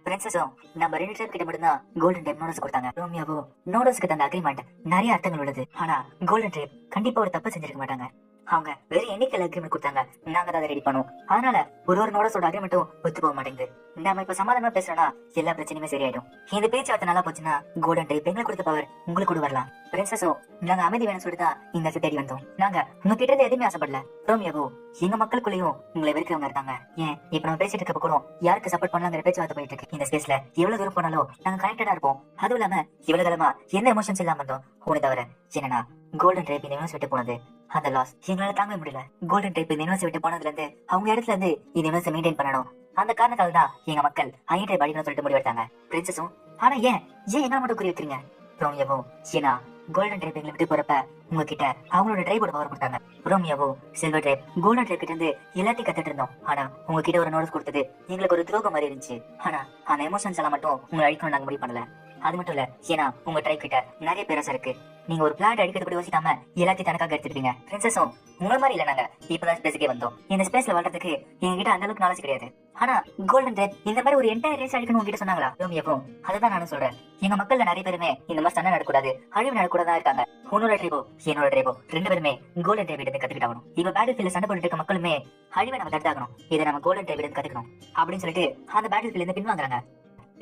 பிரின்சஸும் நம்ம 2 ட்ரைப் கிட்ட மட்டும் தான் கோல்டன் ட்ரைப் நோட்ஸ் கொடுத்தாங்க. ரோமியோவோ நோட்ஸ்க்கு தந்த அக்ரிமெண்ட் நிறைய அர்த்தங்கள் உள்ளது, ஆனா கோல்டன் ட்ரைப் கண்டிப்பா ஒரு தப்பு செஞ்சிருக்க மாட்டாங்க. அவங்க வெறும் எண்ணிக்கையில அக்ரிமெண்ட் கொடுத்தாங்க, நாங்க தான் ரெடி பண்ணுவோம். அதனால ஒரு நோட்ஸோட அக்ரிமெண்ட்டும் ஒத்து போக மாட்டேங்குது. நாம இப்ப சமாதானமா பேசுறோம்னா எல்லா பிரச்சனையுமே சரியாயிடும். இந்த பேச்சுவார்த்தை நல்லா போச்சுன்னா கோல்டன் ட்ரைப் எங்களுக்கு கொடுத்த பவர் உங்களுக்கு கூட வரலாம். பிரின்சஸோ நாங்க அமைதி வேணும்னு சொல்லிட்டு இந்த தேடி வந்தோம், நாங்க உங்க கிட்ட இருந்து எதுவுமே ஆசைப்படல. ரோமியோவோ எங்க மக்களுக்குள்ளயும் உங்களை வெறுக்கிறவங்க இருக்காங்க. ஏன் இப்ப நம்ம பேசிட்டு இருக்க கூட யாருக்கு சப்போர்ட் பண்ணலாங்கிற பேச்சுவார்த்தை போயிட்டு இருக்கு. இந்த ஸ்பேஸ்ல எவ்வளவு தூரம் போனாலும் நாங்க கனெக்டடா இருப்போம். அதுவும் இல்லாம இவ்வளவு காலமா எந்த எமோஷன்ஸ் இல்லாம இருந்தோம். உனக்கு தவிர என்னன்னா கோல்டன் ட்ரைப் இந்த யூனிவர்ஸ் விட்டு போனது அந்த லாஸ் எங்களால தாங்க முடியல. கோல்டன் ட்ரைப் இந்த யூனிவர்ஸ் விட்டு போனதுல இருந்து அவங்க இடத்துல இருந்து இந்த யூனிவர்ஸ் மெயின்டைன் பண்ணணும். அந்த காரணத்தால தான் எங்க மக்கள் ஐயன் ட்ரைப் அடிக்கணும்னு சொல்லிட்டு முடிவெடுத்தாங்க. பிரின்சஸும் ஆனா ஏன் என்ன மட்டும் குறி வைக்கிறீங்க? ரோமியோவோ ஏன்னா கோல்டன் ட்ரைப் எங்களை விட்டு போறப்ப உங்ககிட்ட அவங்களோட ட்ரைபோட பவர் கொடுத்தாங்க. ரோமியோவோ சில்வர் ட்ரைப் கோல்டன் ட்ரைப் கிட்ட இருந்து எல்லாத்தையும் கத்துட்டு இருந்தோம், ஆனா உங்ககிட்ட ஒரு நோட்ஸ் கொடுத்தது எங்களுக்கு ஒரு துரோகம் மாதிரி இருந்துச்சு. ஆனா அந்த எமோஷன்ஸ் எல்லாம் மட்டும் உங்களை அழிக்கணும் நாங்க முடிவு பண்ணல. அது மட்டும் இல்ல, ஏன்னா உங்க ட்ரைப் கிட்ட நிறைய பேரசம் இருக்கு. நீங்க ஒரு பிளாட் அடிக்கிறது கூட யோசிக்காம எல்லாத்தையும் தனக்காக எடுத்துட்டீங்க. பிரின்சஸும் உங்கள மாதிரி இல்ல, நாங்க இப்பதான் ஸ்பேஸ்க்கே வந்தோம். இந்த ஸ்பேஸ்ல வாழ்றதுக்கு எங்ககிட்ட அந்த அளவுக்கு நாலேஜ் கிடையாது. ஆனா கோல்டன் டேப் இந்த மாதிரி ஒரு என்டையர் ரேஸ் அடிக்கணும் உங்ககிட்ட சொன்னாங்களா? ரோமியோவோ அதுதான் நானும் சொல்றேன். எங்க மக்கள்ல நிறைய பேருமே இந்த மாதிரி சண்டை நடக்கூடாது, அழிவு நடக்கூடாதா இருக்காங்க. உன்னோட ட்ரைபோ என்னோட ட்ரைபோ 2 பேருமே கோல்டன் டேப் எடுத்து கத்துக்கிட்டாகணும். இப்ப பேட்டில் ஃபீல்ட்ல சண்டை போட்டு இருக்க மக்களுமே அழிவை நம்ம தடுத்தாகணும். இதை நம்ம கோல்டன் டேப் எடுத்து கத்துக்கணும் அப்படின்னு சொல்லிட்டு அந்த பேட்டில் ஃபீல்ட்ல இருந்து பின்வாங்குறாங்க.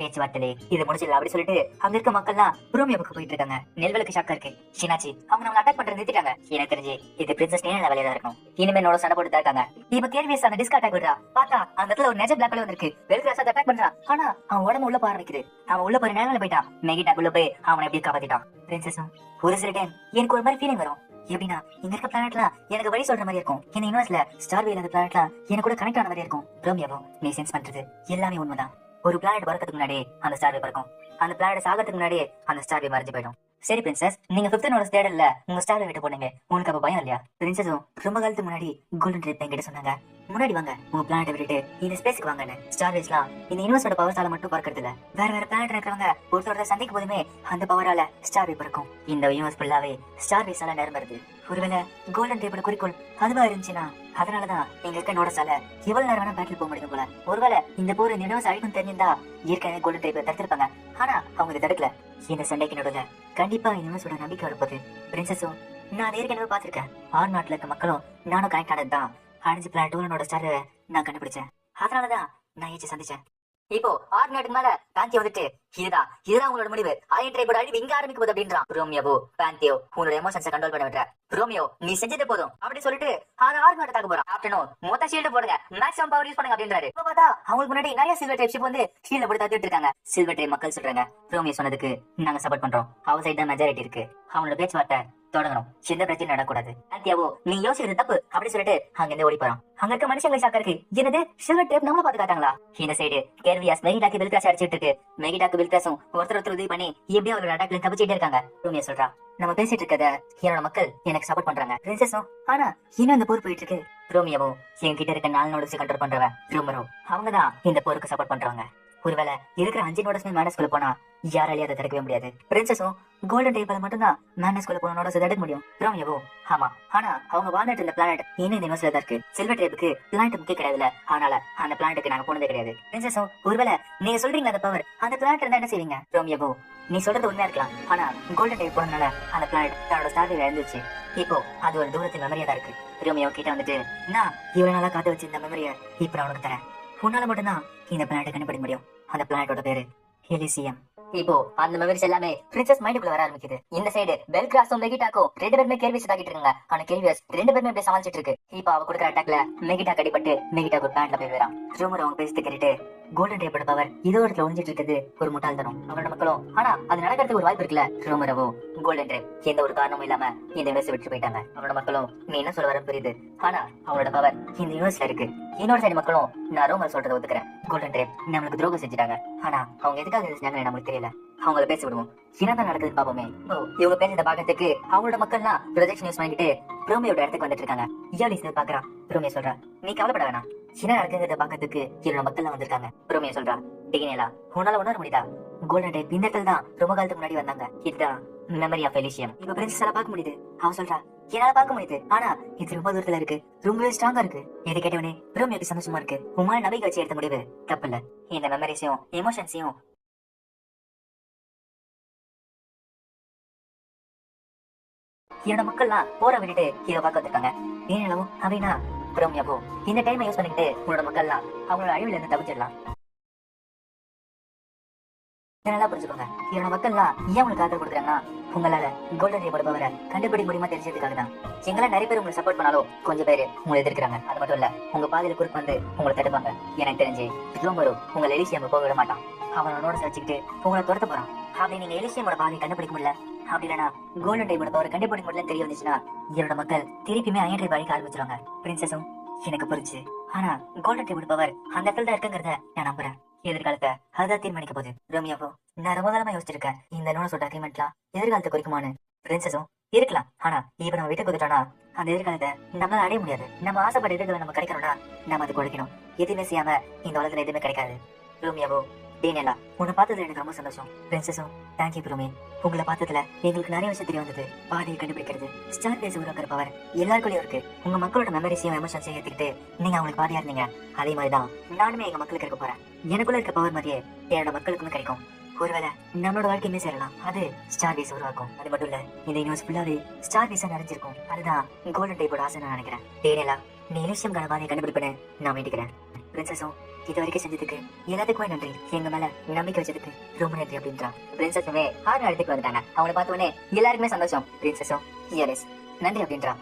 பேச்சுவார்த்தை இது முடிச்சிடல அப்படி சொல்லிட்டு அங்க இருக்க மக்கள்லாம் ரோமியோவுக்கு போயிட்டு இருக்காங்க. நெல்வலுக்கு ஷாக்கா இருக்கு. ஷினாச்சி அவங்க நம்மள அட்டாக் பண்றது நிறுத்திட்டாங்க. எனக்கு தெரிஞ்சு இது பிரின்சஸ் நேன வேலையா தான் இருக்கும். இனிமே என்னோட சண்டை போட்டு தான் இருக்காங்க. இப்ப கேள்விஸ் அந்த டிஸ்க் அட்டாக் விடுறா. பார்த்தா அந்த இடத்துல ஒரு நெஜ பிளாக் கலர் வந்திருக்கு. வெல்கிராஸ் அதை அட்டாக் பண்றான். ஆனா அவன் உடம்பு உள்ள போக ஆரம்பிக்குது. அவன் உள்ள போய் நேரில் போயிட்டான். மெகிடாக்குள்ள போய் அவனை எப்படி காப்பாத்திட்டான். பிரின்சஸும் ஒரு சில டைம் எனக்கு ஒரு மாதிரி ஃபீலிங் வரும். எப்படின்னா இங்க இருக்க பிளானட்லாம் எனக்கு வழி சொல்ற மாதிரி இருக்கும். இந்த யூனிவர்ஸ்ல ஸ்டார் வேல அந்த பிளானட்லாம் எனக்கு கூட கனெக்ட் ஆன மாதிரி இருக்கும். ரோமியோவோ நீ சென்ஸ் பண்றது எல்லாமே உண்மைதான். ஒரு பிளானட் பறக்கிறதுக்கு முன்னாடி அந்த ஸ்டார் வே பறக்கும். அந்த பிளானட் சாகிறதுக்கு முன்னாடி அந்த ஸ்டார் வே மறைஞ்சு போயிடும். சரி பிரின்சஸ், நீங்க 5th நோட தேடல்ல உங்க ஸ்டார் விட்டு போனீங்க, உங்களுக்கு அப்ப பயம் இல்லையா? பிரின்சஸும் ரொம்ப காலத்துக்கு முன்னாடி கோல்டன் ட்ரேப் என்கிட்ட சொன்னாங்க, முன்னாடி வாங்க உங்க பிளானட்டை விட்டுட்டு இந்த ஸ்பேஸ்க்கு வாங்கன்னு. ஸ்டார் வேஸ்லாம் இந்த யூனிவர்ஸோட பவர்ஸால மட்டும் பறக்கிறது இல்ல, வேற வேற பிளானட் இருக்கிறவங்க ஒருத்தரோட சந்திக்கும் போதுமே அந்த பவரால ஸ்டார் வே பறக்கும். இந்த யூனிவர்ஸ் ஃபுல்லாவே ஸ்டார் வேஸால நிரம்புறது. ஒருவேளை கோல்டன் டேப்போட குறிக்கோள் அதுவா இருந்துச்சுன்னா அதனாலதான் எங்க இருக்க நோடஸால எவ்வளவு நேரம் வேணா பேட்டில் போக முடியும் போல. ஒருவேளை இந்த போர் இந்த யூனிவர்ஸ் அழிக்கும் தெரிஞ்சிருந்தா ஏற்கனவே கோல்டன் டேப்பை தடுத்திருப்பாங்க. ஆனா அவங்க இதை தடுக்கல. இந்த சண்டைக்கு நடுவுல கண்டிப்பா யூனிவர்ஸோட நம்பிக்கை வரப்போகுது. பிரின்சஸும் நான் ஏற்கனவே பாத்திருக்கேன். நாட்டுல இருக்க மக்களும் நானும் கனெக்ட் ஆனதுதான். அழிஞ்சு பிளான் டூலனோட ஸ்டார் நான் கண்டுபிடிச்சேன். அதனாலதான் நான் ஏச்சு சந்திச்சேன். இப்போ 6 நாட்டுக்கு மேல பாந்தியோ வந்துட்டு இதுதான் உங்களோட முடிவு, அயன் ட்ரைபோட அழிவு இங்க ஆரம்பிக்க போகுது அப்படின்றான். ரோமியோவோ பாந்தியோ உன்னோட எமோஷன்ஸை கண்ட்ரோல் பண்ண விட்டுற. ரோமியோ நீ செஞ்சது போதும் அப்படி சொல்லிட்டு 6 நாட்டு தாக்க போறான். ஆப்டர்நூன் மொத்த ஷீல்டு போடுங்க, மேக்ஸிமம் பவர் யூஸ் பண்ணுங்க அப்படின்றாரு. இப்ப பார்த்தா அவங்களுக்கு முன்னாடி நிறைய சில்வர் டைப் ஷிப் வந்து ஷீல்ட போட்டு தட்டிட்டு இருக்காங்க. சில்வர் டைப் மக்கள் சொல்றாங்க ரோமியோ சொன்னதுக்கு நாங்க சப்போர்ட் பண்றோம், அவர் சைடு தான் மெஜாரிட்டி இருக்கு, அவனோட பேச்சுவார்த்தை தொடங்கணும், எந்த பிரச்சனை நடக்கூடாது. பாந்தியாவோ நீ யோசிக்கிறது தப்பு அப்படி சொல்லிட்டு அங்க இருந்து ஓடி போறான். அங்க இருக்க மனுஷங்களை ஷாக்கா இருக்கு. என்னது சில்வர் டேப் நம்மள பாத்து காட்டாங்களா? இந்த சைடு கேர்வியாஸ் மெகிடாக்கு பில்கிராஸ் அடிச்சிட்டு இருக்கு. மெகிடாக்கு பில்கிராஸும் ஒருத்தர் உதவி பண்ணி எப்படியோ அவரோட அட்டாக்ல தப்பிச்சிட்டே இருக்காங்க. ரோமியோ சொல்றா நம்ம பேசிட்டு இருக்கத என்னோட மக்கள் எனக்கு சப்போர்ட் பண்றாங்க. பிரின்சஸும் ஆனா இன்னும் இந்த போர் போயிட்டு இருக்கு. ரோமியோவும் என்கிட்ட இருக்க 4 நோட்ஸ் கண்ட்ரோல் பண்றவன் ரோமரோ, அவங்கதான் இந்த போருக்கு சப்போர்ட் பண்றாங்க. ஒருவேளை இருக்கிற 5 நோட்ஸ் மேனஸ்குள்ள போனா யாராலையும் அதை தடுக்கவே முடியாது. பிரின்சஸும் கோல்டன் டேபிள் மட்டும்தான் மேனஸ்குள்ள போன நோட்ஸ் தடுக்க முடியும். ரோமியோவோ ஆமா, ஆனா அவங்க வாழ்ந்துட்டு இருந்த பிளானட் இன்னும் இந்த யூனிவர்ஸ்ல தான் இருக்கு. சில்வர் டேப்புக்கு பிளானட் முக்கியம் கிடையாதுல, அதனால அந்த பிளானட்டுக்கு நாங்க போனதே கிடையாது. பிரின்சஸும் ஒருவேளை நீங்க சொல்றீங்க அந்த பவர் அந்த பிளானட் இருந்தா என்ன செய்வீங்க? ரோமியோவோ நீ சொல்றது உண்மையா இருக்கலாம், ஆனா கோல்டன் டேப் போனதுனால அந்த பிளானட் தன்னோட ஸ்டார் இழந்துச்சு. இப்போ அது ஒரு தூரத்து மெமரியா தான் இருக்கு. ரோமியோ கிட்ட வந்துட்டு நான் இவ்வளவு நாளா காத்து வச்சு இந்த மெமரியை இப்ப நான் உனக்கு தரேன், உன்னால மட்டும்தான் இந்த பிளானட்டை கண்டுபிடிக்க முடியும். அந்த பிளானட்டோட பேரு எலிசியம். இப்போ அந்த மெமரிஸ் எல்லாமே பிரின்சஸ் மைண்டுக்குள்ள வர ஆரம்பிக்குது. இந்த சைடு பெல்கிராஸும் மெகிடாக்கும் 2 பேருமே கேள்விஸ் தாக்கிட்டு இருக்காங்க. ஆனா கேள்விஸ் 2 பேருமே அப்படியே சமாளிச்சிட்டு இருக்கு. இப்போ அவ கொடுக்குற அட்டாக்ல மெகிடா கடிப்பட்டு மெகிடாக்கு பிளான்ட்ல போய் வரான். ரூமர் அவங்க பேசிட்டு கேட்டுட்டு கோல்டன் டேப்போட பவர் இதோ இடத்துல ஒளிஞ்சிட்டு இருக்குது ஒரு முட்டாள் தரும் அவரோட மக்களும். ஆனா அது நடக்கிறதுக்கு ஒரு வாய்ப்பு இருக்குல்ல. ரூமரவோ கோல்டன் டேப் எந்த ஒரு காரணமும் இல்லாம இந்த யூனிவர்ஸ் விட்டு போயிட்டாங்க. அவரோட மக்களும் நீ என்ன சொல்ல வர புரியுது, ஆனா அவரோட பவர் இந்த யூனிவர்ஸ்ல இருக்கு. இன்னொரு சைடு மக்களும் நான் ரோமர் சொல்றதை ஒத்துக்கிறேன். கோல்டன் டேப் நம்மளுக்கு துரோகம் செஞ்சுட்டாங்க, ஆனா அவங்க எதுக்காக செஞ்சாங்கன்னு நமக்கு தெரியல. அவங்கள பேச விடுவோம், என்னதான் நடக்குதுன்னு பாப்போமே. இவங்க பேசுறத பாக்கிறதுக்கு அவங்களோட மக்கள்லாம் ப்ரொஜெக்ஷன் யூஸ் பண்ணிட்டு ரோமியோட இடத்துக்கு வந்துட்டு இருக்காங்க. இயாலிஸ் பாக்குறான். ரோமியோ சொல்றா நீ கவலைப்பட வேணாம், என்ன நடக்குங்கிறத பாக்கிறதுக்கு என்னோட மக்கள்லாம் வந்திருக்காங்க. ரோமியோ சொல்றா டிகினேலா உன்னால உணர முடியுதா? கோல்டன் டேப் இந்த இடத்துல தான் ரொம்ப காலத்துக்கு முன்னாடி வந்தாங்க. இதுதான் மெமரி ஆஃப் எலிசியம். இப்ப பிரின்சஸால பார்க்க முடியுது. அவன் சொல்றா என்னால பார்க்க முடியுது, ஆனா இது ரொம்ப தூரத்துல இருக்கு, ரொம்பவே ஸ்ட்ராங்கா இருக்கு. எது கேட்டவனே ரோமியோக்கு சந்தோஷமா இருக்கு. உமால நம்பிக்கை வச்சு எடுத்த முடிவு தப்பு இல்ல. இந்த மெமரிஸையும் எமோஷன்ஸையும் என்னோட மக்கள்லாம் போற விட்டுட்டு இதை பார்க்க வந்திருக்காங்க. ஏனாலும் அப்படின்னா ரோமியோவோ இந்த டைமை யூஸ் பண்ணிக்கிட்டு உன்னோட மக்கள்லாம் அவங்களோட அழிவுல இருந்து தப்பிச்சிடலாம். நல்லா புரிஞ்சுக்கோங்க, என்னோட மக்கள்லாம் ஏன் உங்களுக்கு ஆதரவு கொடுக்குறாங்கன்னா உங்களால கோல்டன் டேப்போட பவரை கண்டுபிடிக்க முடியுமா தெரிஞ்சதுக்காக தான். எங்களால நிறைய பேர் உங்களுக்கு சப்போர்ட் பண்ணாலும் கொஞ்சம் பேர் உங்களை எதிர்க்கிறாங்க. அது மட்டும் இல்ல உங்க பாதையில குறுக்கு வந்து உங்களை தடுப்பாங்க. எனக்கு தெரிஞ்சு ரோமரோ உங்களை எலிசியம் போக விட மாட்டான். அவனோட வச்சுக்கிட்டு உங்களை துரத்த போறான். அப்படி நீங்க எலிசியமோட பாதையை கண்டுபிடிக்க முடியல, அப்படி இல்லனா கோல்டன் டேப்போட பவரை கண்டுபிடிக்க முடியலன்னு தெரிய வந்துச்சுன்னா என்னோட மக்கள் திருப்பியுமே அயன் ட்ரைப் அழிக்க ஆரம்பிச்சிருவாங்க. பிரின்சஸும் எனக்கு புரிஞ்சு, ஆனா கோல்டன் டேப்போட பவர் அந்த இடத்துல தான் இருக்குங்கிறத நான் நம்புறேன். எதிர்காலத்தை அதுதான் தீர்மானிக்க போகுது. ரோமியோவோ நான் ரொம்ப காலமா யோசிச்சிருக்கேன் இந்த லோனஸோட அக்ரிமெண்ட்லாம் எதிர்காலத்தை குறிக்குமான்னு. பிரின்சஸும் இருக்கலாம், ஆனா இப்ப நம்ம விட்டு கொடுத்துட்டோம்னா அந்த எதிர்காலத்தை நம்மளால அடைய முடியாது. நம்ம ஆசைப்பட்ட எதிர்காலம் நம்ம கிடைக்கணும்னா நம்ம அது கொடுக்கணும். எதுவுமே செய்யாம இந்த உலகத்துல எதுவுமே கிடைக்காது. ரோமியோவோ டேனியலா, உன்னை பார்த்ததுல எனக்கு ரொம்ப சந்தோஷம். பிரின்சஸும் தேங்க்யூ ப்ரோமே. உங்களை பார்த்ததுல எங்களுக்கு நிறைய விஷயம் தெரிய வந்தது. பாதையை கண்டுபிடிக்கிறது, ஸ்டார் பேஸ் உருவாக்குற பவர் எல்லாருக்குள்ளயும் இருக்கு. உங்க மக்களோட மெமரிஸையும் எமோஷன்ஸையும் ஏத்துக்கிட்டு நீங்க அவங்களுக்கு பாதையா இருந்தீங்க. அதே மாதிரிதான் நானுமே எங்க மக்களுக்கு இருக்க போறேன். எனக்குள்ள இருக்க பவர் மாதிரியே என்னோட மக்களுக்குமே கிடைக்கும். ஒருவேளை நம்மளோட வாழ்க்கையுமே சேரலாம். அது ஸ்டார் பேஸ் உருவாக்கும். அது மட்டும் இல்ல, இந்த யூனிவர்ஸ் ஃபுல்லாவே ஸ்டார் பேஸா நிறைஞ்சிருக்கும். அதுதான் கோல்டன் டைப்போட ஆசை நான் நினைக்கிறேன். டேனியலா, நீ எலிஷியம்கான பாதையை கண்டுபிடிப்பேன்னு நான் வேண்டிக்கிறேன். பிரின்சஸும் இது வரைக்கும் செஞ்சதுக்கு எல்லாத்துக்குமே நன்றி. எங்க மேல நம்பிக்கை வச்சதுக்கு ரொம்ப நன்றி அப்படின்றா. பிரின்சஸுமே ஹார்ட் இடத்துக்கு வந்துட்டாங்க. அவங்களை பார்த்தவொடனே எல்லாருக்குமே சந்தோஷம். பிரின்சஸும் எஸ் நன்றி அப்படின்றா.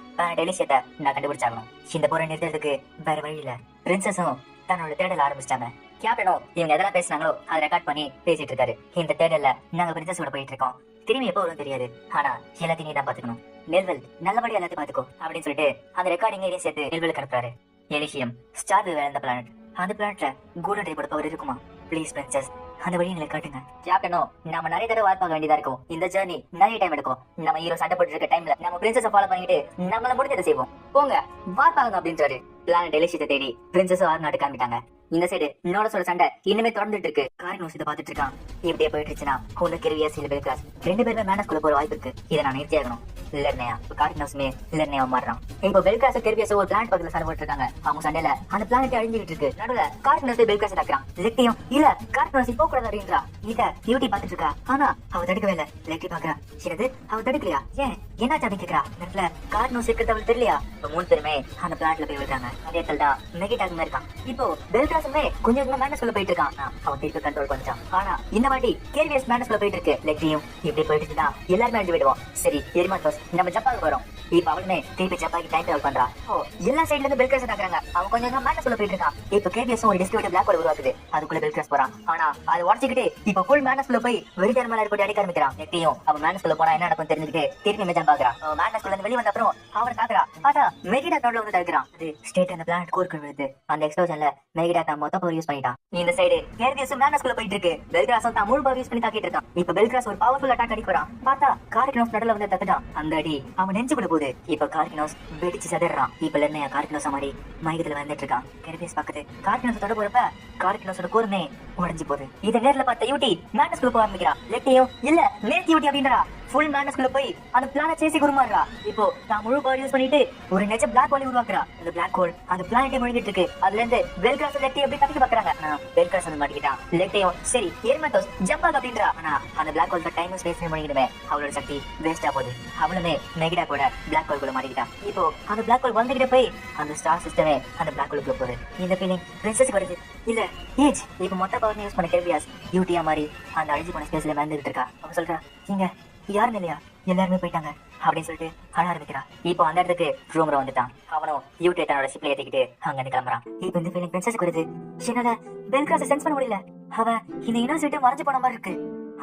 டெலிஷியத்தை நான் கண்டுபிடிச்சாகணும். இந்த போரை நிறுத்துறதுக்கு வேற வழி இல்ல. பிரின்சஸும் தன்னோட தேடல ஆரம்பிச்சிட்டாங்க. கேப்டனும் இவங்க எதெல்லாம் பேசினாங்களோ அதை ரெக்கார்ட் பண்ணி பேசிட்டு இருக்காரு. இந்த தேடல்ல நாங்க பிரின்சஸோட போயிட்டு இருக்கோம். திரும்பி எப்போ வரும் தெரியாது, ஆனா எல்லாத்தையும் நீ தான் பாத்துக்கணும். நெல்வெல் நல்லபடியா எல்லாத்தையும் பாத்துக்கோ அப்படின்னு சொல்லிட்டு அந்த ரெக்கார்டிங்கையும் சேர்த்து நெல்வெலுக்கு அனுப்புறாரு. எலிஷியம் ஸ்டார் வேற பிளானட். அந்த பிளானட்ல கோல்டன் டைப்போட பவர் இருக்குமா? ப்ளீஸ் பிரின்சஸ் அந்த வழி எங்களை காட்டுங்க. கேப்டனோ, நம்ம நிறைய தடவை வார்ப்பாக வேண்டியதா இருக்கும். இந்த ஜர்னி நிறைய டைம் எடுக்கும். நம்ம ஹீரோ சண்டை போட்டு இருக்க டைம்ல நம்ம பிரின்சஸை ஃபாலோ பண்ணிட்டு நம்மள முடிஞ்சதை செய்வோம். போங்க வார்ப்பாங்க அப்படின்றாரு. பிளானட் எலிஷியத்தை தேடி பிரின்சஸும் ஆறு நாட்டு காமிட்டாங்க. இந்த சைடு நோடஸோட சண்டை இன்னுமே தொடர்ந்துட்டு இருக்கு. காரினோஸ் இதை பாத்துட்டு இருக்கான். இப்படியே போயிட்டு இருந்துச்சுன்னா உனக்கு கிரிவியஸ் இல்ல பெல்கிராஸ் ரெண்டு பேருமே மேனஸ்குள்ள போற வாய்ப்பு இருக்கு. இதை நான் நிறுத்தி ஆகணும். இல்லையா காரினோஸ்மே இல்லையா மாறுறான். இப்போ பெல்கிராஸ் கிரிவியஸ் ஒரு பிளானட் பக்கத்துல சண்டை போட்டு இருக்காங்க. அவங்க சண்டையில அந்த பிளானட் அழிஞ்சிட்டு இருக்கு. நடுவுல காரினோஸ் பெல்கிராஸ் தாக்குறான். லெக்டியும் இல்ல காரினோஸ் போக கூடாது அப்படின்றா. இத பியூட்டி பாத்துட்டு இருக்கா. ஆனா அவ தடுக்கவே இல்ல. லெக்டி பாக்குறா. என்னது அவ தடுக்கலையா? ஏன் என்னாச்சு அப்படின்னு கேக்குறா. நேரத்துல காரினோஸ் இருக்கிறது அவளுக்கு தெரியலையா? இப்ப மூணு பேருமே அந்த பிளானட்ல போய் விடுறாங்க. அதே இடத்துல தான் மெகிடாக் இருக்கான். இப்போ பெல்கிராஸுமே கொஞ்சம் மேனஸ்குள்ள போயிட்டு இருக்கான். அவன் திருப்பி கண்ட்ரோல் பண்ணிட்டான். ஆனா இந்த வாட்டி கேரிவியஸ் மேனஸ்குள்ள போயிட்டு இருக்கு. லெக்டியும் இப்படி போயிட்டு இருந்தா எல்லாருமே அழிஞ்சு விடுவோம். சரி எரிமாட்டோஸ் நம்ம ஜப்பாவுக்கு வரோம். இப்ப அவளுமே திருப்பி ஜப்பாக்கு டைம் டிராவல் பண்றா. எல்லா சைடுல இருந்து பெல்கிராஸ் தாக்குறாங்க. அவன் கொஞ்சம் மேனஸ்குள்ள போயிட்டு இருக்கான். இப்ப கேரிவியஸும் ஒரு டிஸ்ட்ரிபியூட்டர் பிளாக் ஹோல் உருவாக்குது. அதுக்குள்ள பெல்கிராஸ் போறான். ஆனா அதை உடச்சிக்கிட்டு இப்ப ஃபுல் மேனஸ்குள்ள போய் வெடிதர் மேல போட்டு அடிக்க ஆரம்பிக்கிறான். லெக்டியும் அவன் மேனஸ்குள்ள போனா என்ன நடக்கும் தெரிஞ்சுக்கிட்டு திருப்பி மெஜான் பாக்குறான். மேனஸ்குள்ள இருந்து வெளியே வந்த அப்புறம் அவனை தாக்குறா. பார்த்தா மெகிடா தோட வந்து தடுக்கிறான். அது ஸ்டேட் அந்த பிளானட் கோர்க்கு விழுது. அந்த எக்ஸ்ப்ளோஷன்ல மெகிடா தான் மொத்த பவர் யூஸ் பண்ணிட்டான். இந்த சைடு கேரிவியஸும் மேனஸ்குள்ள போயிட்டு இருக்கு. பெல்கிராஸும் தான் முழு பவர் யூஸ் பண்ணி தாக்கிட்டு இருக்கான். இப்ப பெல்கிராஸ் ஒரு பவர்ஃபுல் அட்டாக் அடிக்க போறான். பார்த்தா கார்கினோஸ் நடுல வந்து தட்டுட்டான். அந்த அடி அவன் நெஞ்சுக்குள்ள போகுது. இப்ப கார்கினோஸ் வெடிச்சு சதறான். இப்ப லென்னையா கார்கினோஸ் மாதிரி மயக்கத்துல வந்துட்டு இருக்கான். கேரிவியஸ் பக்கத்து கார்கினோஸ் தொட போறப்ப கார்கினோஸோட கோருமே உடைஞ்சு போகுது. இதை நேர்ல பார்த்த யூட்டி மேனஸ்குள்ள போக ஆரம்பிக்கிறான். லெக்டியும் இல்ல நேர்த்தி யூட்டி அப்படின்றா. ஃபுல் மேனஸ்குள்ள போய் அந்த பிளானட் சேசி குருமாறா. இப்போ தான் முழு பவர் யூஸ் பண்ணிட்டு ஒரு நெஜ பிளாக் ஹோல் உருவாக்குறா. அந்த பிளாக் ஹோல் அந்த பிளானட்டை முழுங்கிட்டு இருக்கு. அதுல இருந்து பெல்கிராஸ் லெக்டி எப்படி தப்பிக்க பாக்குறாங்க. பெல்கிராஸ் வந்து மாட்டிக்கிட்டான். லெக்டியும் சரி எரிமட்டோஸ் ஜம்ப் ஆக அப்படின்றா. ஆனா அந்த பிளாக் ஹோல் டைம் ஸ்பேஸ் முழுங்கிடுமே. அவளோட சக்தி வேஸ்டா போகுது. அவளுமே மெகிடா கூட பிளாக் ஹோல் கூட மாட்டிக்கிட்டான். இப்போ அந்த பிளாக் ஹோல் வந்துகிட்ட போய் அந்த ஸ்டார் சிஸ்டமே அந்த பிளாக் ஹோலுக்குள்ள போகுது. இந்த ஃபீலிங் பிரின்சஸ்க்கு வருது. இல்ல ஏஜ் இப்ப மொத்த பவர் யூஸ் பண்ண கேரிவியஸ் யூட்டியா மாதிரி அந்த அழிஞ்சு போன ஸ்பேஸ்ல வந்துகிட்டு இருக்கா. அவ சொல்றா நீங்க யாருன்னு இல்லையா எல்லாருமே போயிட்டாங்க அப்படின்னு சொல்லிட்டு அழ ஆரம்பிக்கிறா. இப்போ அந்த இடத்துக்கு ரூமரை வந்துட்டான். அவனும் யூடி தன்னோட ஷிப்ல ஏத்திக்கிட்டு அங்க இருந்து கிளம்புறான். இப்போ இந்த ஃபீலிங் பிரின்சஸ்க்கு வருது. என்னால பெல்கிராஸை சென்ஸ் பண்ண முடியல. அவன் இந்த யூனிவர்சிட்டி மறைஞ்சு போன மாதிரி இருக்கு.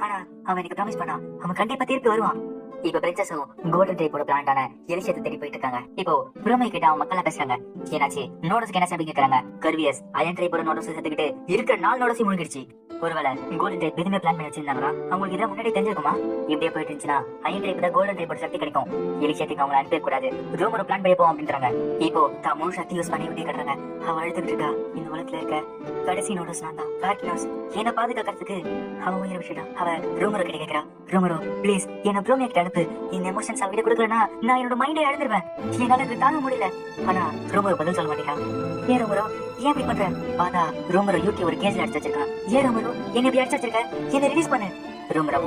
ஆனா அவன் எனக்கு ப்ராமிஸ் பண்ணா அவன் கண்டிப்பா திருப்பி வருவான். இப்ப பிரின்சஸும் கோல்டன் டைப்போட பிளான்டான எலிஷியத்தை தேடி போயிட்டு இருக்காங்க. இப்போ புரோமை கிட்ட அவன் மக்கள் பேசுறாங்க. என்னாச்சு நோடஸ்க்கு என்ன அப்படி கேக்குறாங்க. கர்வியஸ் அயன் டைப்போட நோடஸ் சேர்த்துக்கிட்டு இருக்கிற 4 நோடஸையும் முழுங்கிடுச்சு. ஒருவேளை கோல்டன் டைப் எதுவுமே பிளான் பண்ணி வச்சிருந்தாங்களா? அவங்களுக்கு இதை முன்னாடி தெரிஞ்சிருக்குமா? இப்படியே போயிட்டு இருந்துச்சுன்னா அயன் டைப் தான் கோல்டன் டைப்போட சக்தி கிடைக்கும். எலிஷியத்துக்கு அவங்க அனுப்ப கூடாது. ரூம் ஒரு பிளான் பண்ணி போவோம் அப்படின்றாங்க. இப்போ தான் முழு சக்தி யூஸ் பண்ணி விட்டு கட்டுறாங்க. அவ அழுத்துட்டு இருக்கா. இந்த உலகத்துல இருக்க கடைசி நோடஸ் நான் தான். கார்கினோஸ் என்ன பாதுகாக்கிறதுக்கு அவன் உயிரை விட்டுட்டான். அவ ரூமரோ கிட்ட கேட்கிறா. ரூமரோ ப்ளீஸ் என்ன ப்ரோமியா கிட்ட அனுப்பு. இந்த எமோஷன்ஸ் அவகிட்ட கொடுக்கலன்னா நான் என்னோட மைண்டை இழந்துருவேன். என்னால இது தாங்க முடியல. ஆனா ரூமரோ பதில் சொல்ல மாட்டேங்கிறான். ஏன் ரூமரோ ஏன் இப்படி பண்ற? பாதா ரூமரோ யூடி ஒரு கேஸ்ல அடிச்சு வச்சிருக்கான். ஏன் ரூமரோ என்ன இப்படி அடிச்சு வச்சிருக்க? என்ன ரிலீஸ் பண்ணு. ரூமரோ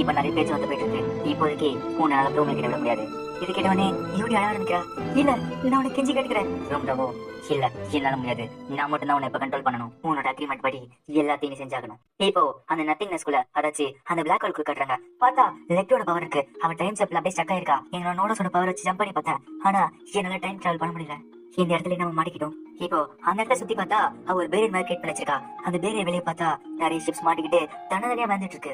இப்ப நிறைய பேச்சு வந்து போயிட்டு இருக்கு. இப்போதைக்கு உன்னால ப்ரோமியா கிட்ட விட முடியாது. இது கேட்டவனே யூடி அழ ஆரம்பிக்கிறா. இல்ல நான் உனக்கு கெஞ்சி கேட்கிறேன். ரூமரோ இல்ல என்னால முடியாது. நான் மட்டும் தான் உன்னை இப்ப கண்ட்ரோல் பண்ணணும். உன்னோட அக்ரிமெண்ட் படி எல்லாத்தையும் செஞ்சாகணும். இப்போ அந்த நத்திங்னஸ்குள்ள அதாச்சு அந்த பிளாக் ஹோலுக்கு கட்டுறாங்க. பார்த்தா லெக்டோட பவர் இருக்கு. அவன் டைம் ஸ்டெப்ல அப்படியே ஸ்டக் ஆயிருக்கா. என்னோட நோடஸோட பவர் வச்சு ஜம்ப் பண்ணி பார்த்தேன். ஆனா என்னால டைம் டிராவல் பண்ண முடியல. இந்த இடத்துல நம்ம மாட்டிக்கிட்டோம். இப்போ அந்த இடத்த சுத்தி பார்த்தா அவ ஒரு பேரியர் மார்க்கெட் பண்ணி வச்சிருக்கா. அந்த பேரியர் வெளியே பார்த்தா நிறைய ஷிப்ஸ் மாட்டிக்கிட்டு தனியா வந்துட்டு இருக்கு.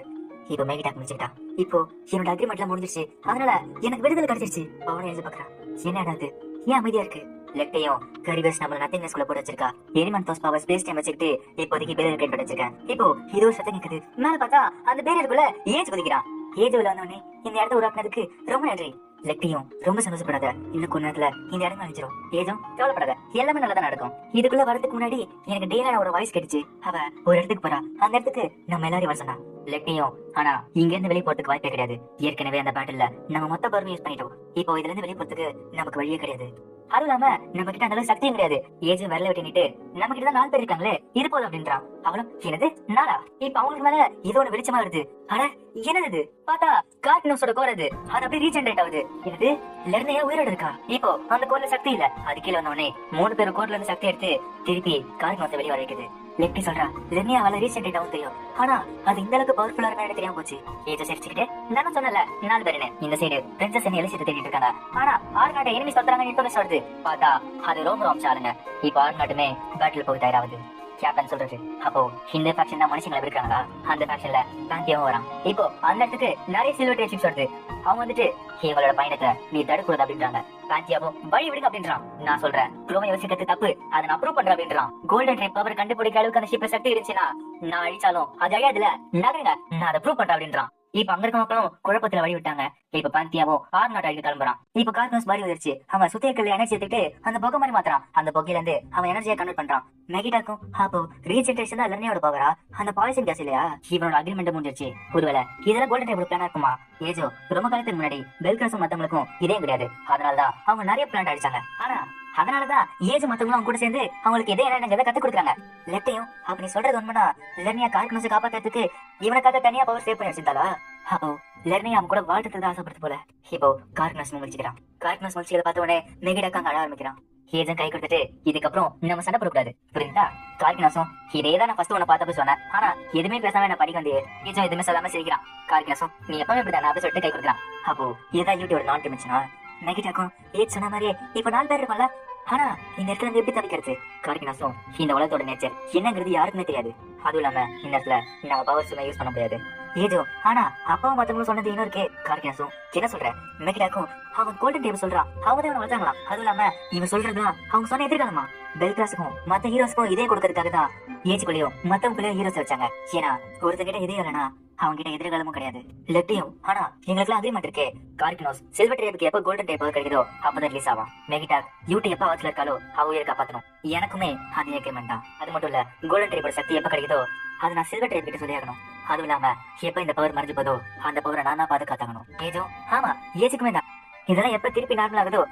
இப்போ மெகிடாக் முடிச்சுக்கிட்டா. இப்போ என்னோட அக்ரிமெண்ட்லாம் முடிஞ்சிருச்சு. அதனால எனக்கு விடுதலை கிடைச்சிருச்சு. அவனை எழுதி பாக்குறான். என்னடா அது ஏன் அமைதியா இருக்கு? லெக்டையும் கரிபஸ் நம்ம நத்திங்னஸ்குள்ள போட்டு வச்சிருக்கா. எரிமன்தோஸ் பவர் ஸ்பேஸ் டைம் வச்சுக்கிட்டு இப்போதைக்கு பேரியர் கிரியேட் பண்ணி வச்சிருக்கேன். இப்போ இது ஒரு சத்தம் கேக்குது. மேல பார்த்தா அந்த பேரியருக்குள்ள ஏஜ் குதிக்கிறான். ஏஜ் உள்ள வந்தவனே இந்த இடத்த உருவாக்குனதுக்கு ரொம்ப நன்றி. லெக்டியும் ரொம்ப சந்தோஷப்படாத, இன்னும் கொஞ்ச நேரத்துல இந்த இடம் அழிஞ்சிரும். ஏஜும் கவலைப்படாத, எல்லாமே நல்லதா நடக்கும். இதுக்குள்ள வரதுக்கு முன்னாடி எனக்கு டேலான ஒரு வாய்ஸ் கிடைச்சு, அவ ஒரு இடத்துக்கு போறா, அந்த இடத்துக்கு நம்ம எல்லாரும் வர சொன்னா. லெக்டியும் ஆனா இங்க இருந்து வெளியே போறதுக்கு வாய்ப்பே கிடையாது. ஏற்கனவே அந்த பேட்டில்ல நம்ம மொத்த பவர்மே யூஸ் பண்ணிட்டோம். இப்போ இதுல இருந்து வெளியே போறதுக்கு நமக்கு வழியே கிடையாது. அதுவும் இல்லாம நம்ம கிட்ட அந்த சக்தியும் கிடையாது. ஏஜ் வரல விட்டுட்டு நம்ம கிட்ட தான் 4 பேர் இருக்காங்களே, இது போதும் அப்படின்றான். அவளும் என்னது நாளா? இப்ப அவங்களுக்கு மேல ஏதோ ஒண்ணு வெளிச்சமா வருது. அட என்னது பார்த்தா கார்ட்னோஸோட கோர் அது அப்படியே ரீஜெனரேட் ஆகுது. என்னது லெர்னியா உயிரோட இருக்கா? இப்போ அந்த கோர்ல சக்தி இல்ல. அது கீழே வந்தோடனே 3 பேர் கோர்ல இருந்து சக்தி எடுத்து திருப்பி கார்ட்னோஸை வெளியே வர வைக்குது. லெக்டி சொல்றா லெர்னியாவால ரீஜெனரேட் ஆகும் தெரியும், ஆனா அது இந்த அளவுக்கு பவர்ஃபுல்லா இருக்கா தெரியாம போச்சு. ஏஜ் சிரிச்சுக்கிட்டே நானும் சொன்னல 4 பேருன்னு. இந்த சைடு பிரின்சஸ் என்ன எலிசிட்டு தேடிட்டு இருக்காங்க. ஆனா ஆர்காட்ட எனிமி சொல்றாங்க இன்ஃபர்மேஷன் வருது. பார்த்தா அது ரொம்ப சாலுங்க. இப்ப ஆர்காட்டுமே பேட்டில் போக தயாராகுது. கேப்டன் சொல்றது அப்போ இந்த ஃபேக்ஷன் தான் மனுஷங்களை இருக்காங்களா? அந்த ஃபேக்ஷன்ல காந்தியாவும் வரான். இப்போ அந்த இடத்துக்கு நிறைய சில்வர் ட்ரேஷிப்ஸ் வருது. அவங்க வந்துட்டு இவங்களோட பயணத்தை நீ தடுக்கூடாது அப்படின்றாங்க. காந்தியாவும் வழி விடுங்க அப்படின்றான். நான் சொல்றேன் குரோமை யோசிக்கிறது தப்பு, அதை நான் ப்ரூவ் பண்றேன் அப்படின்றான். கோல்டன் ட்ரேப் பவர் கண்டுபிடிக்க அளவுக்கு அந்த ஷிப்ல சக்தி இருந்துச்சுன்னா நான் அழிச்சாலும் அது அழியாதுல, நகருங்க நான் அதை ப்ரூவ் பண்றேன் அப்படின்றான். இப்ப அங்க இருக்க மக்களும் குழப்பத்துல வழி விட்டாங்க. இப்ப பாந்தியாவும் ஆர்நாட் அடிக்க கிளம்புறான். இப்ப கார்னோஸ் பாடி வந்துருச்சு. அவன் சுத்தியக்கல்ல எனர்ஜி எடுத்துட்டு அந்த பொகை மாதிரி மாத்திரான். அந்த பொகையில இருந்து அவன் எனர்ஜியை கன்வெர்ட் பண்றான். மெகிடாக்கும் அப்போ ரீஜெனரேஷன் தான் லெர்னியோட பவரா? அந்த பாய்சன் கேஸ் இல்லையா? இவனோட அக்ரிமெண்ட் முடிஞ்சிருச்சு. ஒருவேளை இதெல்லாம் கோல்டன் டேபிள் பிளானா இருக்குமா? ஏஜோ ரொம்ப காலத்துக்கு முன்னாடி பெல்கிராஸும் மத்தவங்களுக்கும் இதே கிடையாது. அதனாலதான் அவங்க நிறைய பிளான் அடிச்சாங்க. ஆனா அதனாலதான் ஏஜ் மத்தவங்களும் அவங்க கூட சேர்ந்து அவங்களுக்கு இதே என்னங்கிறத கத்து கொடுக்குறாங்க. லெட்டையும் அப்படி சொல்றது உண்மைனா லெர்னியா கார்க்னஸை காப்பாத்துறதுக்கு இவனுக்காக தனியா பவர் சேவ் பண்ணி வச்சிருந்தாளா? அப்போ லெர்னியா அவன் கூட வாழ்த்துறது ஆசைப்படுது போல. இப்போ கார்க்னஸ் முடிச்சுக்கிறான். கார்க்னஸ் முடிச்சுக்கிறத பார்த்த உடனே மெகிடாக்காங்க அழ ஆரம்பிக்கிறான். ஏஜன் கை கொடுத்துட்டு இதுக்கப்புறம் நம்ம சண்டை போடக்கூடாது புரியுதா? கார்க்னஸும் இதேதான் நான் ஃபர்ஸ்ட் உன்னை பார்த்தப்ப சொன்னேன், ஆனா எதுவுமே பேசாம என்ன படிக்க வந்து ஏஜன் எதுவுமே சொல்லாம சிரிக்கிறான். கார்க்னஸும் நீ எப்பவுமே இப்படிதான் அப்படி சொல்லிட்டு கை கொடுக்குறான். அப்போ இதுதான் யூடியூப் நான் டிமிச்சனா மெகிடாக்கும் ஏஜ் சொன்ன மாதிரியே இப்ப 4 பேர் இருக்கும்ல. ஆனா இந்த இடத்துல இருந்து எப்படி தவிக்கிறது? கார்கினாஸும் இந்த உலகத்தோட நேச்சர் என்னங்கிறது யாருக்குமே தெரியாது. அதுவும் இல்லாம இந்த இடத்துல நம்ம பவர் சும்மா யூஸ் பண்ண முடியாது. ஏதோ ஆனா அப்பாவும் மத்தவங்களும் சொன்னது இன்னொரு கே. கார்கினாஸும் என்ன சொல்ற? மெகிடாக்கும் அவன் கோல்டன் டேபிள் சொல்றான், அவங்க தான் வளர்த்தாங்களாம். அதுவும் இல்லாம இவன் சொல்றதுதான் அவங்க சொன்ன எதிர்காலமா? பெல்கிராஸுக்கும் மத்த ஹீரோஸ்க்கும் இதே கொடுக்கறதுக்காக தான் ஏஜுக்குள்ளேயும் மத்தவங்களும் ஹீரோஸ் வச்சாங்க. ஏன்னா ஒருத்தங்கிட்ட இதே இல்லைன்னா அவங்க கிட்ட எதிர்காலமும் கிடையாது. லெப்டியும் ஆனா எங்களுக்கு அக்ரிமெண்ட் இருக்கே. கார்கினோஸ் சில்வர் டேப்புக்கு எப்ப கோல்டன் டேப் கிடைக்குதோ அப்பதான் ரிலீஸ் ஆகும். மெகிடாக் யூடி எப்ப ஆத்துல இருக்காலோ அவ உயிரை காப்பாத்தணும். எனக்குமே அதே அக்ரிமெண்ட் தான். அது மட்டும் இல்ல கோல்டன் டேப்போட சக்தி எப்ப கிடைக்குதோ அது நான் சில்வர் டேப் கிட்ட சொல்லியாகணும். அதுவும் இல்லாம எப்ப இந்த பவர் மறைஞ்சு போதோ அந்த பவரை நான் தான் பாதுகாத்தாகணும். ஏஜோ ஆமா ஏஜுக்குமே தான். இதெல்லாம் எப்ப திருப்பி நார்மல் ஆகுதோ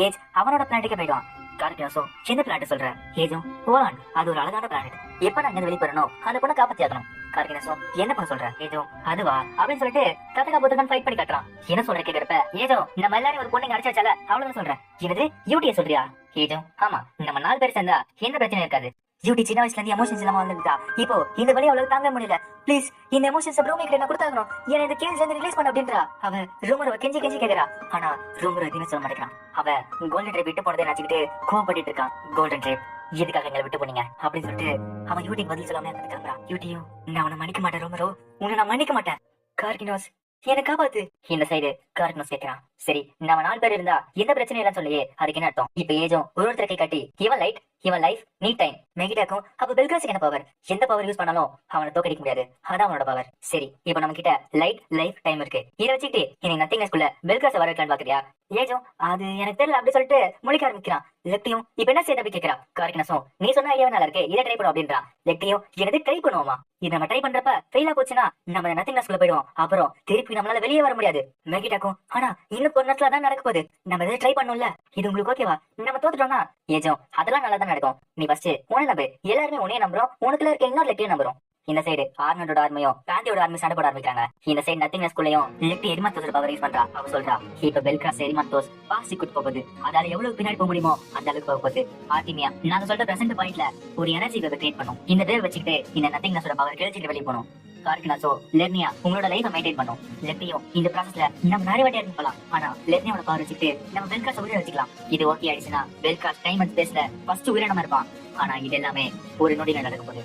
ஏஜ் அவனோட பிளானட்டுக்கு போயிடுவான். கார்கினாஸும் சின்ன பிளானட் சொல்ற. ஏஜும் போலான் அது ஒரு அழகான பிளானட், எப்ப நான் வெளியே போறணும் அந்த பொண்ணை காப்பாத்தி ஆகணும். கார்கினாஸும் என்ன பண்ண சொல்ற? ஏஜோ அதுவா அப்படின்னு சொல்லிட்டு கத்தகா புத்தகன் ஃபைட் பண்ணி காட்டுறான். என்ன சொல்ற கேக்குறப்ப ஏஜோ நம்ம எல்லாரும் ஒரு பொண்ணு அடிச்சு வச்சால அவ்வளவுதான் சொல்றேன். என்னது யூடிய சொல்றியா? ஏஜோ ஆமா நம்ம 4 பேர் சேர்ந்தா எந்த பிரச்சனை இருக்காது. யூடி சின்ன வயசுல இருந்து எமோஷன்ஸ் இல்லாம வந்துட்டா. இப்போ இந்த வழி அவ்வளவு தாங்க முடியல. ப்ளீஸ் இந்த எமோஷன்ஸ் ப்ரோமே கிட்ட நான் கொடுத்தாகணும். ஏன்னா இந்த கேஸ் வந்து ரிலீஸ் பண்ண அப்படின்றா. அவ ரூமரை கெஞ்சி கேக்குறா. ஆனா ரூமர் எதுவுமே சொல்ல மாட்டேங்கிறான். அவ கோல்டன் ட்ரேப் விட்டு போனதை நினைச்சுக்கிட்டு கோவப்பட்டு இருக்கான். கோல்டன் ட்ரேப் எதுக்காக எங்களை விட்டு போனீங்க அப்படின்னு சொல்லிட்டு அவன் யூடிக்கு பதில் சொல்லாம கிளம்புறான். யூடியும் நான் உன்னை மன்னிக்க மாட்டேன் ரூமரோ, உன்னை நான் மன்னிக்க மாட்டேன். கார்கினோஸ் என்ன காப்பாத்து. இந்த சைடு கார்கினோஸ் கேட்கிறான். சரி நம்ம 4 பேர் இருந்தா எந்த பிரச்சனை இல்லன்னு சொல்லியே அதுக்கு என்ன அர்த்தம்? இப்ப ஏஜும் ஒருத்தரை கை காட்டி இவன் லைட் இவன் லைஃப் நீ டைம். மெகிடாக்கும் அப்ப பெல்கிராஸுக்கு என்ன பவர்? எந்த பவர் யூஸ் பண்ணாலும் அவனை தோக்கடிக்க முடியாது, அதான் அவனோட பவர். சரி இப்ப நம்ம கிட்ட லைட் லைஃப் டைம் இருக்கு. இதை வச்சுக்கிட்டு இன்னைக்கு நத்திங்னஸ்குள்ள பெல்கிராஸை வர வைக்கலான்னு பாக்குறியா? ஏஜும் அது எனக்கு தெரியல அப்படி சொல்லிட்டு முழிக்க ஆரம்பிக்கிறான். லெக்டியும் இப்ப என்ன செய்ய அப்படி கேட்கிறா. கார்கினஸும் நீ சொன்ன ஐடியா நல்லா இருக்கு, இதை ட்ரை பண்ணும் அப்படின்றான். லெக்டியும் எனக்கு ட்ரை பண்ணுவோமா? இதை நம்ம ட்ரை பண்றப்ப ஃபெயிலா போச்சுன்னா நம்ம நத்திங்னஸ்குள்ள போயிடுவோம், அப்புறம் திருப்பி நம்மளால வெளியே வர முடியாது. மெகிடாக்கும் ஆனா இன்னும் கொஞ்ச நேரத்துல தான் நடக்க போகுது, நம்ம இதை ட்ரை பண்ணும்ல, இது உங்களுக்கு ஓகேவா? நம்ம தோத்துட்டோம்னா ஏஜும் அதெல்லாம் நல்லா தான் நடக்கும். நீ ஃபர்ஸ்ட் உன்னை நம்பு, எல்லாருமே உன்னைய நம்புறோம், உனக்குள்ள இருக்க இன்னொரு லெக்டியும் நம்புறோம். இந்த சைடு ஆர்னோட ஆர்மியும் காந்தியோட ஆர்மி சண்டை போட ஆரம்பிக்காங்க. இந்த சைடு நத்திங்னஸ்குள்ளயும் லெக்டி எரிமத்தோஸ் பவர் யூஸ் பண்றா. அவ சொல்றா இப்ப பெல்கிராஸ் எரிமத்தோஸ் பாசி குட் போகுது, அதால எவ்வளவு பின்னாடி போக முடியுமோ அந்த அளவுக்கு போக போகுது. ஆர்டிமியா நாங்க சொல்ற பிரசன்ட் பாயிண்ட்ல ஒரு எனர்ஜி வேவ் கிரியேட் பண்ணும். இந்த வேவ் வச்சுக்கிட்டு இந்த நத்திங்னஸோட பவர் கிழிச்சிட்டு வெளியே போகணும். கார்கினாஸோ லெர்னியா உங்களோட லைஃபை மெயின்டைன் பண்ணும். லெர்னியும் இந்த ப்ராசஸ்ல நம்ம நிறைய வாட்டி இறங்கி போலாம். ஆனா லெர்னியோட பவர் வச்சுக்கிட்டு நம்ம பெல்கிராஸ் உயிரை வச்சுக்கலாம். இது ஓகே ஆயிடுச்சுன்னா பெல்கிராஸ் டைம் அண்ட் ஸ்பேஸ்ல ஃபர்ஸ்ட் உயிரினமா இருப்பான். ஆனா இது எல்லாமே ஒரு நொடியில நடக்க போகுது.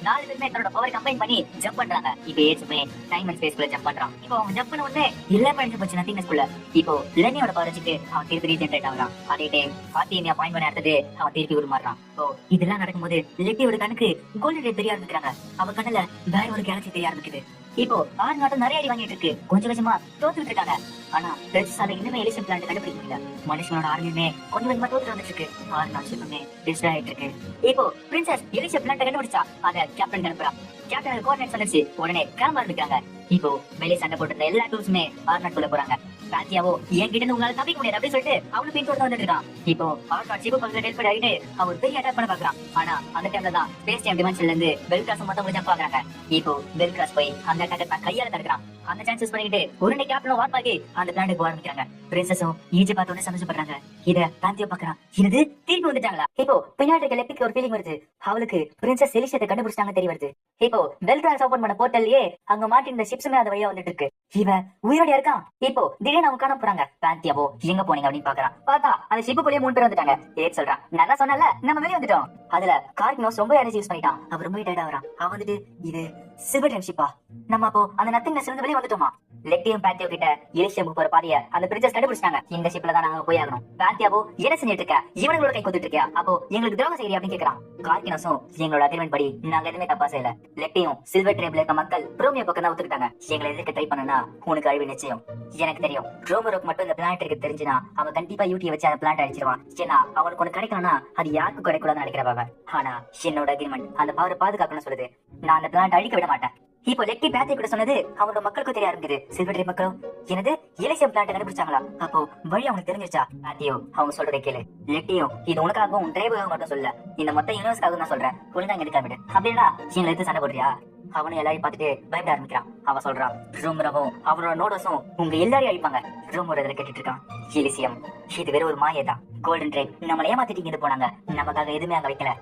4 பேருமே தன்னோட பவர் கம்பைன் பண்ணி ஜம்ப் பண்றாங்க. இப்போ ஏஜுமே டைம் அண்ட் ஸ்பேஸ்க்குள்ள ஜம்ப் பண்றான். இப்போ அவன் ஜம்ப் பண்ண உடனே எல்லாமே அழிஞ்சு போச்சு நத்திங்னஸ்குள்ள. இப்போ லெர்னியோட பவர் வச்சுட்டு அவன் திருப்பி ரீஜெனரேட் ஆகுறான். அதே டைம் ஆர்டிமியா பாயிண்ட் பண்ண எடுத்துட்டு அவன் திருப்பி உருமாறான். இதெல்லாம் நடக்கும்போது லெட்டியோட கண்ணுக்கு கோல்டன் ரே தெரிய ஆரம்பிக்கிறாங்க. அவ கண்ணுல வேற ஒரு கேலக்சி தெரிய ஆரம்பிக்குது. இப்போ ஆறு நாட்டம் நிறைய அடி வாங்கிட்டு இருக்கு, கொஞ்சம் கொஞ்சமா தோத்துட்டு இருக்காங்க. ஆனா பிரின்சஸால இன்னுமே எலிஷன் பிளான்ட் கண்டுபிடிக்க முடியல. மனுஷனோட ஆர்மியுமே கொஞ்சம் கொஞ்சமா தோத்துட்டு வந்துட்டு இருக்கு. ஆறு நாள் ஷிப்புமே டிஸ்ட்ராய் ஆயிட்டு இருக்கு. இப்போ பிரின்சஸ் எலிஷன் பிளான்ட் கண்டுபிடிச்சா அத கேப்டன் அனுப்புறா. கேப்டன் கோஆர்டினேட் வந்துச்சு, உடனே கிளம்ப ஆரம்பிக்கிறாங்க. இப்போ வெளியே சண்டை போட்டு எல்லா டூல்ஸுமே ஆறு நாட்டுக்குள்ள போறாங்க. பாத்தியாவோ என்கிட்ட இருந்து உங்களால தப்பிக்க முடியாது அப்படின்னு சொல்லிட்டு அவனு பின் தொடர்ந்து வந்துட்டு இருக்கான். இப்போ ஆர்னாட் ஷிப்பு பக்கத்துல டெல்பட் ஆகிட்டு அவர் பெரிய அட்டாக் பண்ண பாக்குறான். ஆனா அந்த டைம்ல தான் ஸ்பேஸ் டைம் டிமென்ஷன்ல இருந்து பெல் கிராஸ் மொத்தம் ஜம்ப் ஆகுறாங்க. இப்போ பெல் கிராஸ் போய் அந்த அட்டாக் தான் கையால தடுக்கிறான். அந்த சான்சஸ் பண்ணிட்டு உடனே கேப்டன் வார் பாக்கி அந்த பிளானுக்கு போக ஆரம்பிக்கிறாங்க. பிரின்சஸும் ஈஜி பார்த்தோன்னே சந்தோஷப்படுறாங்க. இத பாந்தியோ பாக்குறான், இது திருப்பி வந்துட்டாங்களா? இப்போ பின்னாடி இருக்க லெப்பிக்கு ஒரு ஃபீலிங் வருது. அவளுக்கு பிரின்சஸ் எலிஷத்தை கண்டுபிடிச்சாங்க தெரிய வருது. இப்போ பெல் கிராஸ் ஓபன் பண்ண போர்ட்டல்லயே அங்க மாட்டிருந்த ஷிப்ஸுமே அந்த வழியா வந்துட்டு இருக்கு. இவன் உயிரோட இருக்கான். இப்போ திடீர்னு அவங்க காண போறாங்க. பாந்தியாவோ எங்க போனீங்க அப்படின்னு பாக்குறான். பார்த்தா அந்த ஷிப்புக்குள்ளேயே 3 பேர் வந்துட்டாங்க. ஏட் சொல்றான், நல்லா சொன்னல நம்ம வெளியே வந்துட்டோம். அதுல கார்க்னோஸ் ரொம்ப எனர்ஜி யூஸ் பண்ணிட்டான். அவர் ரொம்ப டயர்ட் ஆகுறான். அவன் வந்துட்டு இது சில்வர் டைம் ஷிப்பா, நம்ம அப்போ அந்த நத்திங்னஸ் இருந்து வெளியே வந்துட்டோமா? லெக்டியும் பாத்தியோ கிட்ட எலிஷியமுக்கு போற பாதைய அந்த பிரின்சஸ் கண்டுபிடிச்சாங்க. இந்த ஷிப்ல தான் நாங்க போய் ஆகணும். பாத்தியாவோ என்ன செஞ்சிட்டு இருக்க, இவங்களோட கை குத்துட்டு இருக்கியா, அப்போ எங்களுக்கு துரோகம் செய்யறியா அப்படின்னு கேக்குறான். கார்கினோஸும் எங்களோட அக்ரிமெண்ட் படி நாங்க எதுவுமே தப்பா செய்யல. லெக்டியும் சில்வர் ட்ரேப்ல இருக்க மக்கள் ப்ரோமியோ பக்கம் தான் ஒத்துக்கிட்டாங்க. எங்களை எதிர்க்க ட்ரை பண்ணனா உனக்கு அழிவு நிச்சயம். எனக்கு தெரியும், ரோமரோக்கு மட்டும் இந்த பிளான்ட் இருக்கு தெரிஞ்சுனா அவன் கண்டிப்பா யூடியை வச்சு அந்த பிளான்ட் அழிச்சிருவான். ஏன்னா அவனுக்கு ஒண்ணு கிடைக்கணும்னா அது யாருக்கும் கிடைக்கூடாதுன்னு நினைக்கிறவ. ஆனா என்னோட அக்ரிமெண்ட் அந்த பவரை பாதுகாக்கணும்னு சொல்லுது. நான் அந்த பிளான்ட் அழிக்க விட மாட்டேன். இப்போ லெக்டி பேத்தி கூட சொன்னது அவனோட மக்களுக்கும் தெரிய ஆரம்பிக்குது. சில்வர் ட்ரே மக்களும் எனது எலிசியம் பிளான்ட் கண்டுபிடிச்சாங்களா, அப்போ வழி அவனுக்கு தெரிஞ்சிருச்சா? பேத்தியோ அவங்க சொல்றதை கேளு. லெக்டியும் இது உனக்காகவும் உன் ட்ரைபுக்காக மட்டும் சொல்ல, இந்த மொத்த யூனிவர்ஸ்க்காக நான் சொல்றேன். ஒழுங்கா எடுக்க விடு. அப்படின்னா எங்களை எடுத்து சண்டை போடுறியா? அவனும் எல்லாரையும் பார்த்துட்டு பயப்பட ஆரம்பிக்கிறான். அவன் சொல்றான், ரோமரவும் அவரோட நோடஸும் உங்க எல்லாரையும் அழிப்பாங்க. ரோமர் இதுல கேட்டுட்டு இருக்கான், எலிசியம் இது வெறும் ஒரு மாயதான். கோல்டன் ட்ரைப் நம்மள ஏமாத்திட்டு போனாங்க. நமக்காக எதுவுமே அங்க வைக்கல.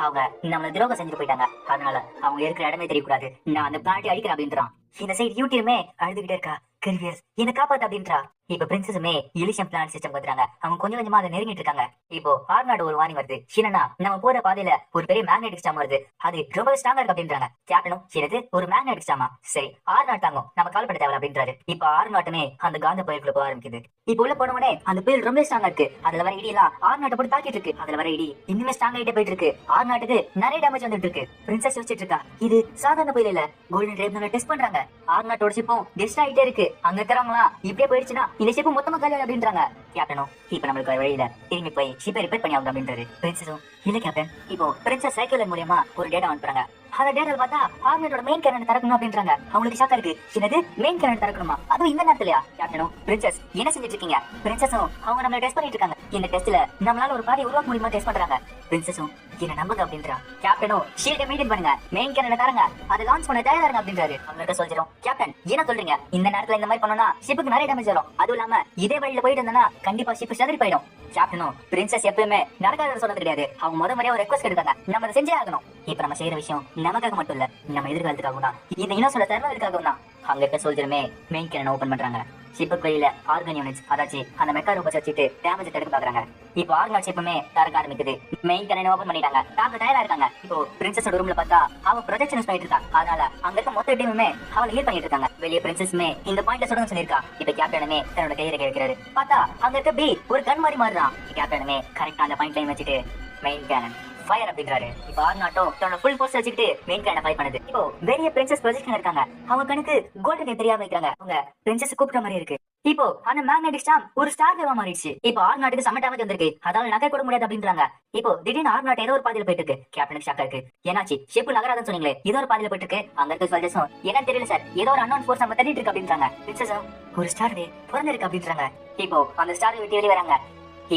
அவங்க நம்மள துரோகம் செஞ்சுட்டு போயிட்டாங்க. அதனால அவங்க இருக்கிற இடமே தெரியக்கூடாது. நான் அந்த பிளான்ட்டை அழிக்கிறேன் அப்படின்றான். இந்த சைடு யூடியுமே அழுதுகிட்டே இருக்கா, கெர்வியஸ் என்ன காப்பாத்து அப்படின்றா. இப்ப பிரின்சஸுமே எலிஷியம் பிளான் சிஸ்டம் வந்துறாங்க. அவங்க கொஞ்சம் கொஞ்சமா அதை நெருங்கிட்டு இருக்காங்க. இப்போ ஆர்னாடு ஒரு வார்னிங் வருது. என்னன்னா நம்ம போற பாதையில ஒரு பெரிய மேக்னெட்டிக் ஸ்டாம் வருது, அது ரொம்ப ஸ்ட்ராங்கா இருக்கு அப்படின்றாங்க. கேப்டனும் என்னது ஒரு மேக்னெட்டிக் ஸ்டாமா, சரி ஆர்னாட் தாங்க நம்ம கால் பண்ண தேவை அப்படின்றாரு. இப்ப ஆர்னாட்டுமே அந்த காந்த புயலுக்குள்ள போக ஆரம்பிக்குது. இப்ப உள்ள போனவனே அந்த புயல் ரொம்ப ஸ்ட்ராங்கா இருக்கு. அதுல வர இடி எல்லாம் ஆர்னாட்டை போட்டு தாக்கிட்டு இருக்கு. அதுல வர இடி இன்னுமே ஸ்ட்ராங் ஆகிட்டே போயிட்டு இருக்கு. ஆர்னாட்டுக்கு நிறைய டேமேஜ் வந்துட்டு இருக்கு. பிரின்சஸ் யோசிச்சுட்டு இருக்கா, இது சாதாரண புயல் இல்ல, கோல்டன் ட்ரைப் நம்ம டெஸ்ட் பண்றாங்க. ஆர்னாட்டோட ஷிப்பும் டெஸ்ட் ஆகிட்டே இருக்கு. அங்க இருக்கிறவங்களா இப்படியே போயிடுச்சுன்னா இந்த ஷிப்பு மொத்தமா காலி அப்படின்றாங்க. கேப்டனும் இப்ப நம்மளுக்கு வழியில திரும்பி போய் ஷிப்பை ரிப்பேர் பண்ணி ஆகும் அப்படின்றாரு. பிரின்சஸும் இல்ல கேப்டன், இப்போ பிரின்சஸ் சைக்கிள் மூலமா ஒரு டேட்டா அனுப்புறாங்க. அந்த டேட்டால பார்த்தா ஆர்மியோட மெயின் கேரன் திறக்கணும் அப்படின்றாங்க. அவங்களுக்கு ஷாக்கா இருக்கு, என்னது மெயின் கேரன் திறக்கணுமா, அதுவும் இந்த நேரத்துலயா? கேப்டனும் பிரின்சஸ் என்ன செஞ்சுட்டு இருக்கீங்க? பிரின்சஸும் அவங்க நம்மள டெஸ்ட் பண்ணிட்டு இருக்காங்க. இந்த டெஸ்ட்ல நம்மளால ஒரு பாதி உருவாக்க முடியுமா டெஸ்ட் பண்றாங்க. பிரின்சஸும் என்ன நம்புங்க அப்படின்றா. கேப்டனும் ஷீல்டை மெயின்டைன் பண்ணுங்க, மெயின் கேரன் தரங்க, அதை லான்ச் பண்ண தயாரா இருங்க அப்படின்றாரு. அவங்கள்ட்ட சொல்லிடும், கேப்டன் என்ன சொல்றீங்க, இந்த நேரத்துல இந்த மாதிரி பண்ணோம்னா ஷிப்புக்கு நிறைய டேமேஜ் வரும். அதுவும் இல்லாம இதே வழியில போயிட்டு இருந்தனா கண்டிப்பா ஷிப் செதறி போயிடும். கேப்டனும் பிரின்சஸ் எப்பவுமே நடக்காத சொன்னது கிடையாது. அவங்க முறையா ஒரு ரெக்வஸ்ட் எடுத்தாங்க, நம்ம அதை செஞ்சே ஆகணும். இப்ப நம்ம செய்யற விஷயம் நமக்காக மட்டும் இல்ல, நம்ம எதிர்காலத்துக்காகவும் தான், இந்த இனோஸோட சர்வைவலுக்காகவும் தான். அங்க இருக்க சோல்ஜருமே மெயின் கேரன் ஓபன் பண்றாங்க. ஷிப்புக்கு வெளியில ஆர்கன் யூனிட்ஸ் அதாச்சு அந்த மெக்கா ரோபோட்ஸ் வச்சுட்டு டேமேஜ் தடுக்க பாக்குறாங்க. இப்போ ஆர்கன் ஷிப்புமே தரக்க ஆரம்பிக்குது. மெயின் கேரன் ஓபன் பண்ணிட்டாங்க, தாக்க தயாரா இருக்காங்க. இப்போ பிரின்சஸோட ரூம்ல பார்த்தா அவ ப்ரொஜெக்ஷன் யூஸ் பண்ணிட்டு இருக்கா. அதனால அங்க இருக்க மொத்த டீமுமே அவளை ஹீல் பண்ணிட்டு இருக்காங்க. வெளியே பிரின்சஸ்மே இந்த பாயிண்ட்ல சொல்லுங்க சொல்லிருக்கா. இப்ப கேப்டனுமே தன்னோட கையில கேட்கிறாரு. பார்த்தா அங்க இருக்க பி ஒரு கன் மாதிரி மாறுறான். கேப்டனுமே கரெக்டா அந்த பாயிண்ட் லைன் வச்சுட்டு மெயின் கேரன் ஃபயர் அப்படின்றாரு. இப்ப ஆர்னாட்டோ தன்னோட ஃபுல் ஃபோர்ஸ் வச்சுக்கிட்டு மெயின் கேரனை ஃபைட் பண்ணுது. இப்போ பெரிய பிரின்சஸ் ப்ரொஜெக்ஷன் இருக்காங்க. அவங்க கணக்கு கோல்டன் டே தெரியாம வைக்கிறாங்க. அவங்க பிரின்சஸ் கூப்பிட்ட மாதிரி இருக்கு. இப்போ அந்த மேக்னெட்டிக் ஸ்டாம் ஒரு ஸ்டார் வேவா மாறிடுச்சு. இப்போ ஆர்னாட்டுக்கு செம்ம டேமேஜ் வந்திருக்கு. அதால நகை கூட முடியாது அப்படின்றாங்க. இப்போ திடீர்னு ஆர்னாட் ஏதோ ஒரு பாதையில போயிட்டு இருக்கு. கேப்டனுக்கு ஷாக்கா இருக்கு. ஏனாச்சு ஷிப் நகராதுன்னு சொன்னீங்களே, ஏதோ ஒரு பாதையில போயிட்டு இருக்கு. அங்க இருக்க சோல்ஜர்ஸும் என்ன தெரியல சார், ஏதோ ஒரு அன்னோன் ஃபோர்ஸ் நம்ம தள்ளிட்டு இருக்கு அப்படின்றாங்க. பிரின்சஸும் ஒரு ஸ்டார் டே பிறந்திருக்கு அப்படின்றாங்க. இப்போ அந்த ஸ்டார் விட்டு வெளியே வராங்க.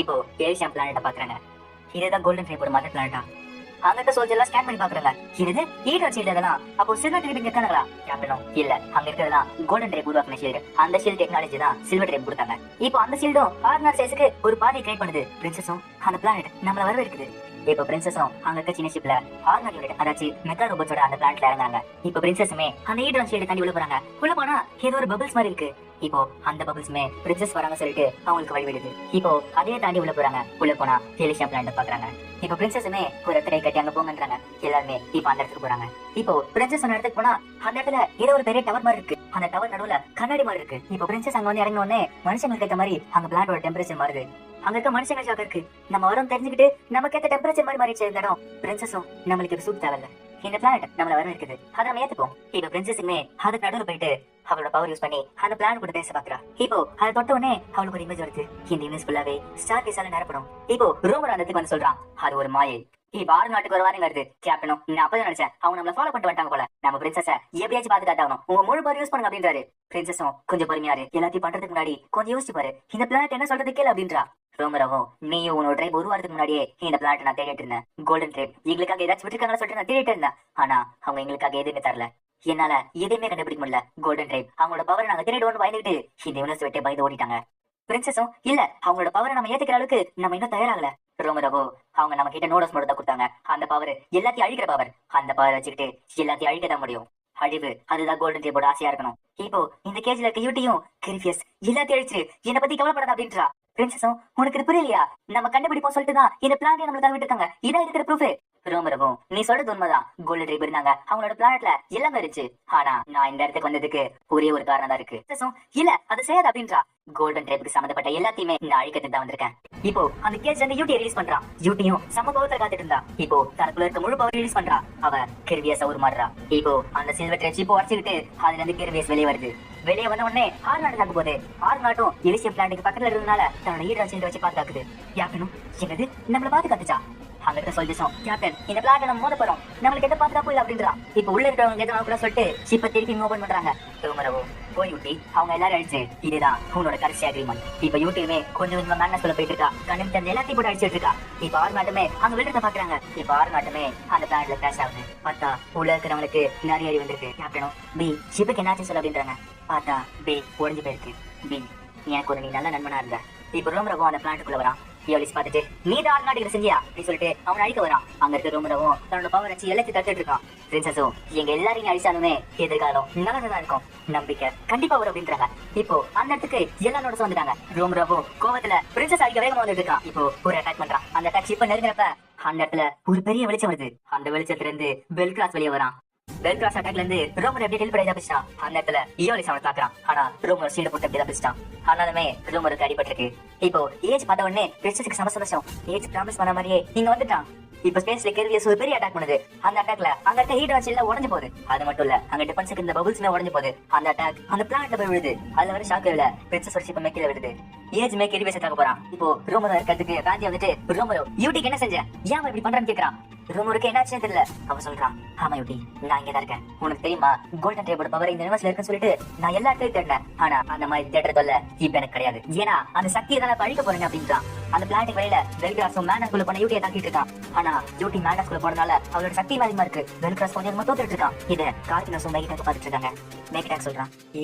இப்போ எலிஷியம் பிளானட்டை பாக்குறாங்க. இதுதான் கோல்டன் ட்ரைபோட மதர் பிளானட்டா? அங்க இருக்க சோல்ஜர் எல்லாம் ஸ்கேன் பண்ணி பாக்குறாங்க. இது ஈடர் ஷீல்ட் அதெல்லாம். அப்போ சில்வர் ட்ரைப் இருக்காங்களா? கேப்டனும் இல்ல, அங்க இருக்கிறதெல்லாம் கோல்டன் ட்ரைப் உருவாக்கின ஷீல்டு. அந்த ஷீல்ட் டெக்னாலஜி தான் சில்வர் ட்ரைப் கொடுத்தாங்க. இப்போ அந்த ஷீல்டும் ஆர்னர் சைஸ்க்கு ஒரு பாதி கிரியேட் பண்ணுது. பிரின்சஸும் அந்த பிளானட் நம்மள வரவேற்குது. இப்ப பிரின்சஸும் அங்க இருக்க சின்ன ஷிப்ல ஆர்னர் யூனிட் அதாச்சு மெக்கா ரோபோட்ஸோட அந்த பிளானட்ல இறங்குறாங்க. இப்போ பிரின்சஸுமே அந்த ஈடர் ஷீல்ட் தாண்டி உள்ள போறாங்க. உள்ள போனா ஏதோ ஒரு பபிள்ஸ் மாதிரி இருக்கு. இப்போ அந்த பபிள்ஸ்மே பிரின்சஸ் வராங்க சொல்லிட்டு அவங்களுக்கு வழிவிடுது. இப்போ அதே தாண்டி உள்ள போறாங்க. உள்ள போனா எலிஷியம் பிளான்ட் பாக்குறாங்க. இப்போ பிரின்சஸுமே ஒரு திரை கட்டி அங்க போங்கன்றாங்க. எல்லாருமே இப்போ அந்த இடத்துக்கு போறாங்க. இப்போ பிரின்சஸ் அந்த இடத்துக்கு போனா அந்த இடத்துல ஏதோ ஒரு பெரிய டவர் மாதிரி இருக்கு. அந்த டவர் நடுவுல கண்ணாடி மாதிரி இருக்கு. இப்போ பிரின்சஸ் அங்க வந்து இறங்கின உடனே மனுஷங்களுக்கு ஏற்ற மாதிரி அங்க பிளான்டோட டெம்பரேச்சர் மாறுது. அங்க இருக்க மனுஷங்க ஷாக்கா இருக்கு. நம்ம வரோம் தெரிஞ்சுக்கிட்டு நமக்கு ஏத்த டெம்பரேச்சர் மாதிரி மாறிடுச்சு இந்த இடம். பிரின்சஸும் நம்மளுக்கு சூட் தேவையில்ல, இந்த பிளானட் நம்மள வர இருக்குது, அதை நம்ம ஏத்துப்போம். இப்ப பிரின்சஸுமே அதுக்கு நடுவில் போயிட்டு அவளோட பவர் யூஸ் பண்ணி அந்த பிளான் கூட பேச பாக்குறா. இப்போ அதை தொட்ட உடனே அவளுக்கு ஒரு இமேஜ் வருது. இந்த இமேஜ் ஃபுல்லாவே ஸ்டார் பேசால நிரப்படும். இப்போ ரோமர் அந்த இடத்துக்கு வந்து சொல்றான், அது ஒரு மாயை. இப்ப 6 நாட்டுக்கு வருவாருங்க வருது. கேப்டனும் நான் அப்பதான் நினைச்சேன் அவங்க நம்மள ஃபாலோ பண்ணிட்டு வந்துட்டாங்க போல, நம்ம பிரின்சஸ எப்படியாச்சும் பாதுகாத்தாகணும், உங்க முழு பவர் யூஸ் பண்ணுங்க அப்படின்றாரு. பிரின்சஸும் கொஞ்சம் பொறுமையாரு, எல்லாத்தையும் பண்றதுக்கு முன்னாடி கொஞ்சம் யோசிச்சு பாரு, இந்த பிளானட் என்ன சொல்றது கேளு அப்படின்றா. ரோமரவும் நீயும் உன்னோட ட்ரைப் ஒரு வாரத்துக்கு முன்னாடியே இந்த பிளானட் நான் தேடிட்டு இருந்தேன். கோல்டன் ட்ரைப் எங்களுக்காக ஏதாச்சும் விட்டுருக்காங்கன்னு சொல்லிட்டு நான் தேடிட்டு இருந்தேன். ஆனா அவங்க எங்களுக்காக எதுவுமே தரல. என்னால எதையுமே கண்டுபிடிக்க முடியல. கோல்டன் ட்ரைப் அவங்களோட பவரை நாங்க தேடிட்டு பயந்துட்டு இந்த யூனிவர்ஸ் விட்டு பயந்து ஓடிட்டாங்க. பிரின்சஸும் இல்ல, அவங்களோட பவரை நம்ம ஏத்துக்கிற அளவுக்கு நம்ம இன்னும் தயாராகல. ரோமரவோ அவங்க நம்ம கிட்ட நோடஸ் மட்டும் தான் கொடுத்தாங்க. அந்த பவர் எல்லாத்தையும் அழிக்கிற பவர். அந்த பவர் வச்சுக்கிட்டு எல்லாத்தையும் அழிக்க தான் முடியும். அழிவு அதுதான் கோல்டன் ட்ரைபோட ஆசையா இருக்கணும். இப்போ இந்த கேஜ்ல இருக்க யூட்டியும் கிரிஃபியஸ் எல்லாத்தையும் அழிச்சு என்னை பத்தி கவலைப்படாத அப்படின்றா. பிரின்சஸும் உனக்கு இது புரியலையா, நம்ம கண்டுபிடிப்போம் சொல்லிட்டு தான் இந்த பிளான் நம்மளுக்காக விட்டுருக்காங்க, இதான் இருக்கிற ப்ரூஃப். ரோமரவும் நீ சொல்றது உண்மைதான், கோல்டன் ட்ரைப் இருந்தாங்க, அவங்களோட பிளானட்ல எல்லாமே இருந்துச்சு. ஆனா நான் இந்த இடத்துக்கு வந்ததுக்கு ஒரே ஒரு காரணம் தான் இருக்கு. இல்ல அது செய்யாது அப்படின்றா. கோல்டன் ட்ரைப்புக்கு சம்பந்தப்பட்ட எல்லாத்தையுமே நான் அழிக்கத்து தான் வந்திருக்கேன். இப்போ அந்த கேஜ் வந்து யூட்டியை ரிலீஸ் பண்றான். யூட்டியும் சம பவத்தை காத்துட்டு இருந்தா. இப்போ தனக்குள்ள இருக்க முழு பவர் ரிலீஸ் பண்றா. அவ கிர்வியஸ உருமாடுறா. இப்போ அந்த சில்வர் ட்ரெச் இப்போ உடச்சுக்கிட்டு அதுல இருந்து கிர்வியஸ் வெளியே வருது. வெளியே வந்த உடனே 6 நாட்டு தாக்கு போகுது. 6 நாட்டும் எலிசியம் பிளான்ட்டுக்கு பக்கத்துல இருந்ததுனால தன்னோட ஈடா சீல்ட வச்சு பாதுகாக்குது. கேப்டனும் என்னது நம்மள பாதுகாத்துச்சா? அங்க இருக்க சொல்லிச்சோம், கேப்டன் இந்த பிளான்ட் நம்ம மோத போறோம், நம்மளுக்கு எந்த பாதுகாப்பு இல்ல அப்படின்றா. இப்ப உள்ள இருக்கிறவங்க எதாவது கூட சொல்லிட்டு ஷிப்பை திருப்பி ஓபன் பண்றாங்க. ரோமரவோ போய் யூட்டி அவங்க எல்லாரும் அழிச்சு இதுதான் உன்னோட கடைசி அக்ரிமெண்ட். இப்ப யூட்டியுமே கொஞ்சம் கொஞ்சம் மேனஸ் சொல்ல போயிட்டு இருக்கா. கண்ணு தந்து எல்லாத்தையும் போட்டு அடிச்சிட்டு இருக்கா. இப்ப 6 நாட்டுமே அங்க விழுறத பாக்குறாங்க. இப்ப 6 நாட்டுமே அந்த பிளான்ட்ல கிராஷ் ஆகுது. பார்த்தா உள்ள இருக்கிறவங்களுக்கு நிறைய அறிவு வந்திருக்கு. கேப்டனும் பி ஷிப்புக்கு என்னாச்சு சொல்ல அப்படின்றாங்க. பார்த்தா பி உடஞ்சு போயிருக்கு. பி எனக்கு ஒரு நீ நல்ல நண்பனா இருந்த. இப்ப ரோமரவோ அந்த பிளான்ட்டுக்குள்ள வரான். யோலிஸ் பாத்துட்டு நீ தான் 6 நாட்டுக்கு செஞ்சியா அப்படின்னு சொல்லிட்டு அவனை அழிக்க வரான். அங்க இருக்க ரோமரவும் தன்னோட பவர் வச்சு எல்லாத்தையும் தட்டுட்டு இருக்கான். பிரின்சஸும் எங்க எல்லாரையும் அழிச்சாலுமே எதிர்காலம் நல்லதான் இருக்கும், நம்பிக்கை கண்டிப்பா வரும் அப்படின்றாங்க. இப்போ அந்த இடத்துக்கு எல்லாரோட வந்துட்டாங்க. ரோமரவும் கோவத்துல பிரின்சஸ் அழிக்க வேகமா வந்துட்டு இருக்கான். இப்போ ஒரு அட்டாக் பண்றான். அந்த அட்டாக் ஷிப்பை நெருங்கிறப்ப அந்த இடத்துல ஒரு பெரிய வெளிச்சம் வருது. அந்த வெளிச்சத்துல இருந்து பெல்கிராஸ் வெளியே வரான். பெல்கிராஸ் அட்டாக்ல இருந்து ரோமர் எப்படி ஹெல்ப் பண்ணி தப்பிச்சிட்டான். அந்த இடத்துல யோலிஸ் அவனை தாக்குறான். ஆனா ரோமர் சீட போட்டு எப்படி தப்பிச்சிட்டான். ஆனாலுமே ரோமருக்கு அடிபட்டிருக்கு. இப்போ ஏஜ் பார்த்த உடனே பிரின்சஸுக்கு சந்தோஷம். ஏஜ் ப்ராமிஸ் பண்ண மாதிரியே இங்க வந்துட்டான். இப்ப ஸ்பேஸ்ல கிர்வியஸ் ஒரு பெரிய அட்டாக் பண்ணுது. அந்த அட்டாக்ல அங்க இருக்க ஹீட் வாட்ச் எல்லாம் உடைஞ்சு போகுது. அது மட்டும் இல்ல அங்க டிஃபென்ஸ்க்கு இந்த பபிள்ஸ்மே உடைஞ்சு போகுது. அந்த அட்டாக் அந்த பிளானட்ல போய் விழுது. அதுல வர ஷாக் வேவ்ல பிரின்சஸ் ஒரு ஷிப் மேக்கில விழுது. ஏஜ் மேக் கிர்வியஸ் அட்டாக் போறான். இப்போ ரோமர் இருக்கிறதுக்கு காந்தி வந்துட்டு ரோமரோ யூட்டிக்கு என்ன செஞ்ச, ஏன் இப்படி பண்றான்னு கேக்குறான். ரோமருக்கு என்னாச்சுன்னு தெரியல. அவன் சொல்றான், ஆமா யூட்டி நான் இங்கதான் இருக்கேன், உனக்கு தெரியுமா கோல்டன் ட்ரைபோட பவர் இந்த யூனிவர்ஸ்ல இருக்குன்னு சொல்லிட்டு நான் எல்லா இடத்தையும் தேடினேன். ஆனா அந்த மாதிரி தேடுறதுல இப்ப எனக்கு கிடையாது, ஏன்னா அந்த சக்தியை தான் அழிக்க போறேன் அப்படின்றான். அந்த பிளானட் வரையில பெல்கிராஸும் மேனஸ்குள்ள போன யூட்டியை தாக்கிட்டு இருக்கான். ஆனா யூட்டி மேனஸ்குள்ள போனதால அவளோட சக்தி அதிகமா இருக்கு. பெல்கிராஸ் கொஞ்சம் தோத்துட்டு இருக்கான். இத கார்கினஸும் மேகிட்டாக்கு பாத்துட்டு இருக்காங்க. மேகிட்டாக் சொல்றான்,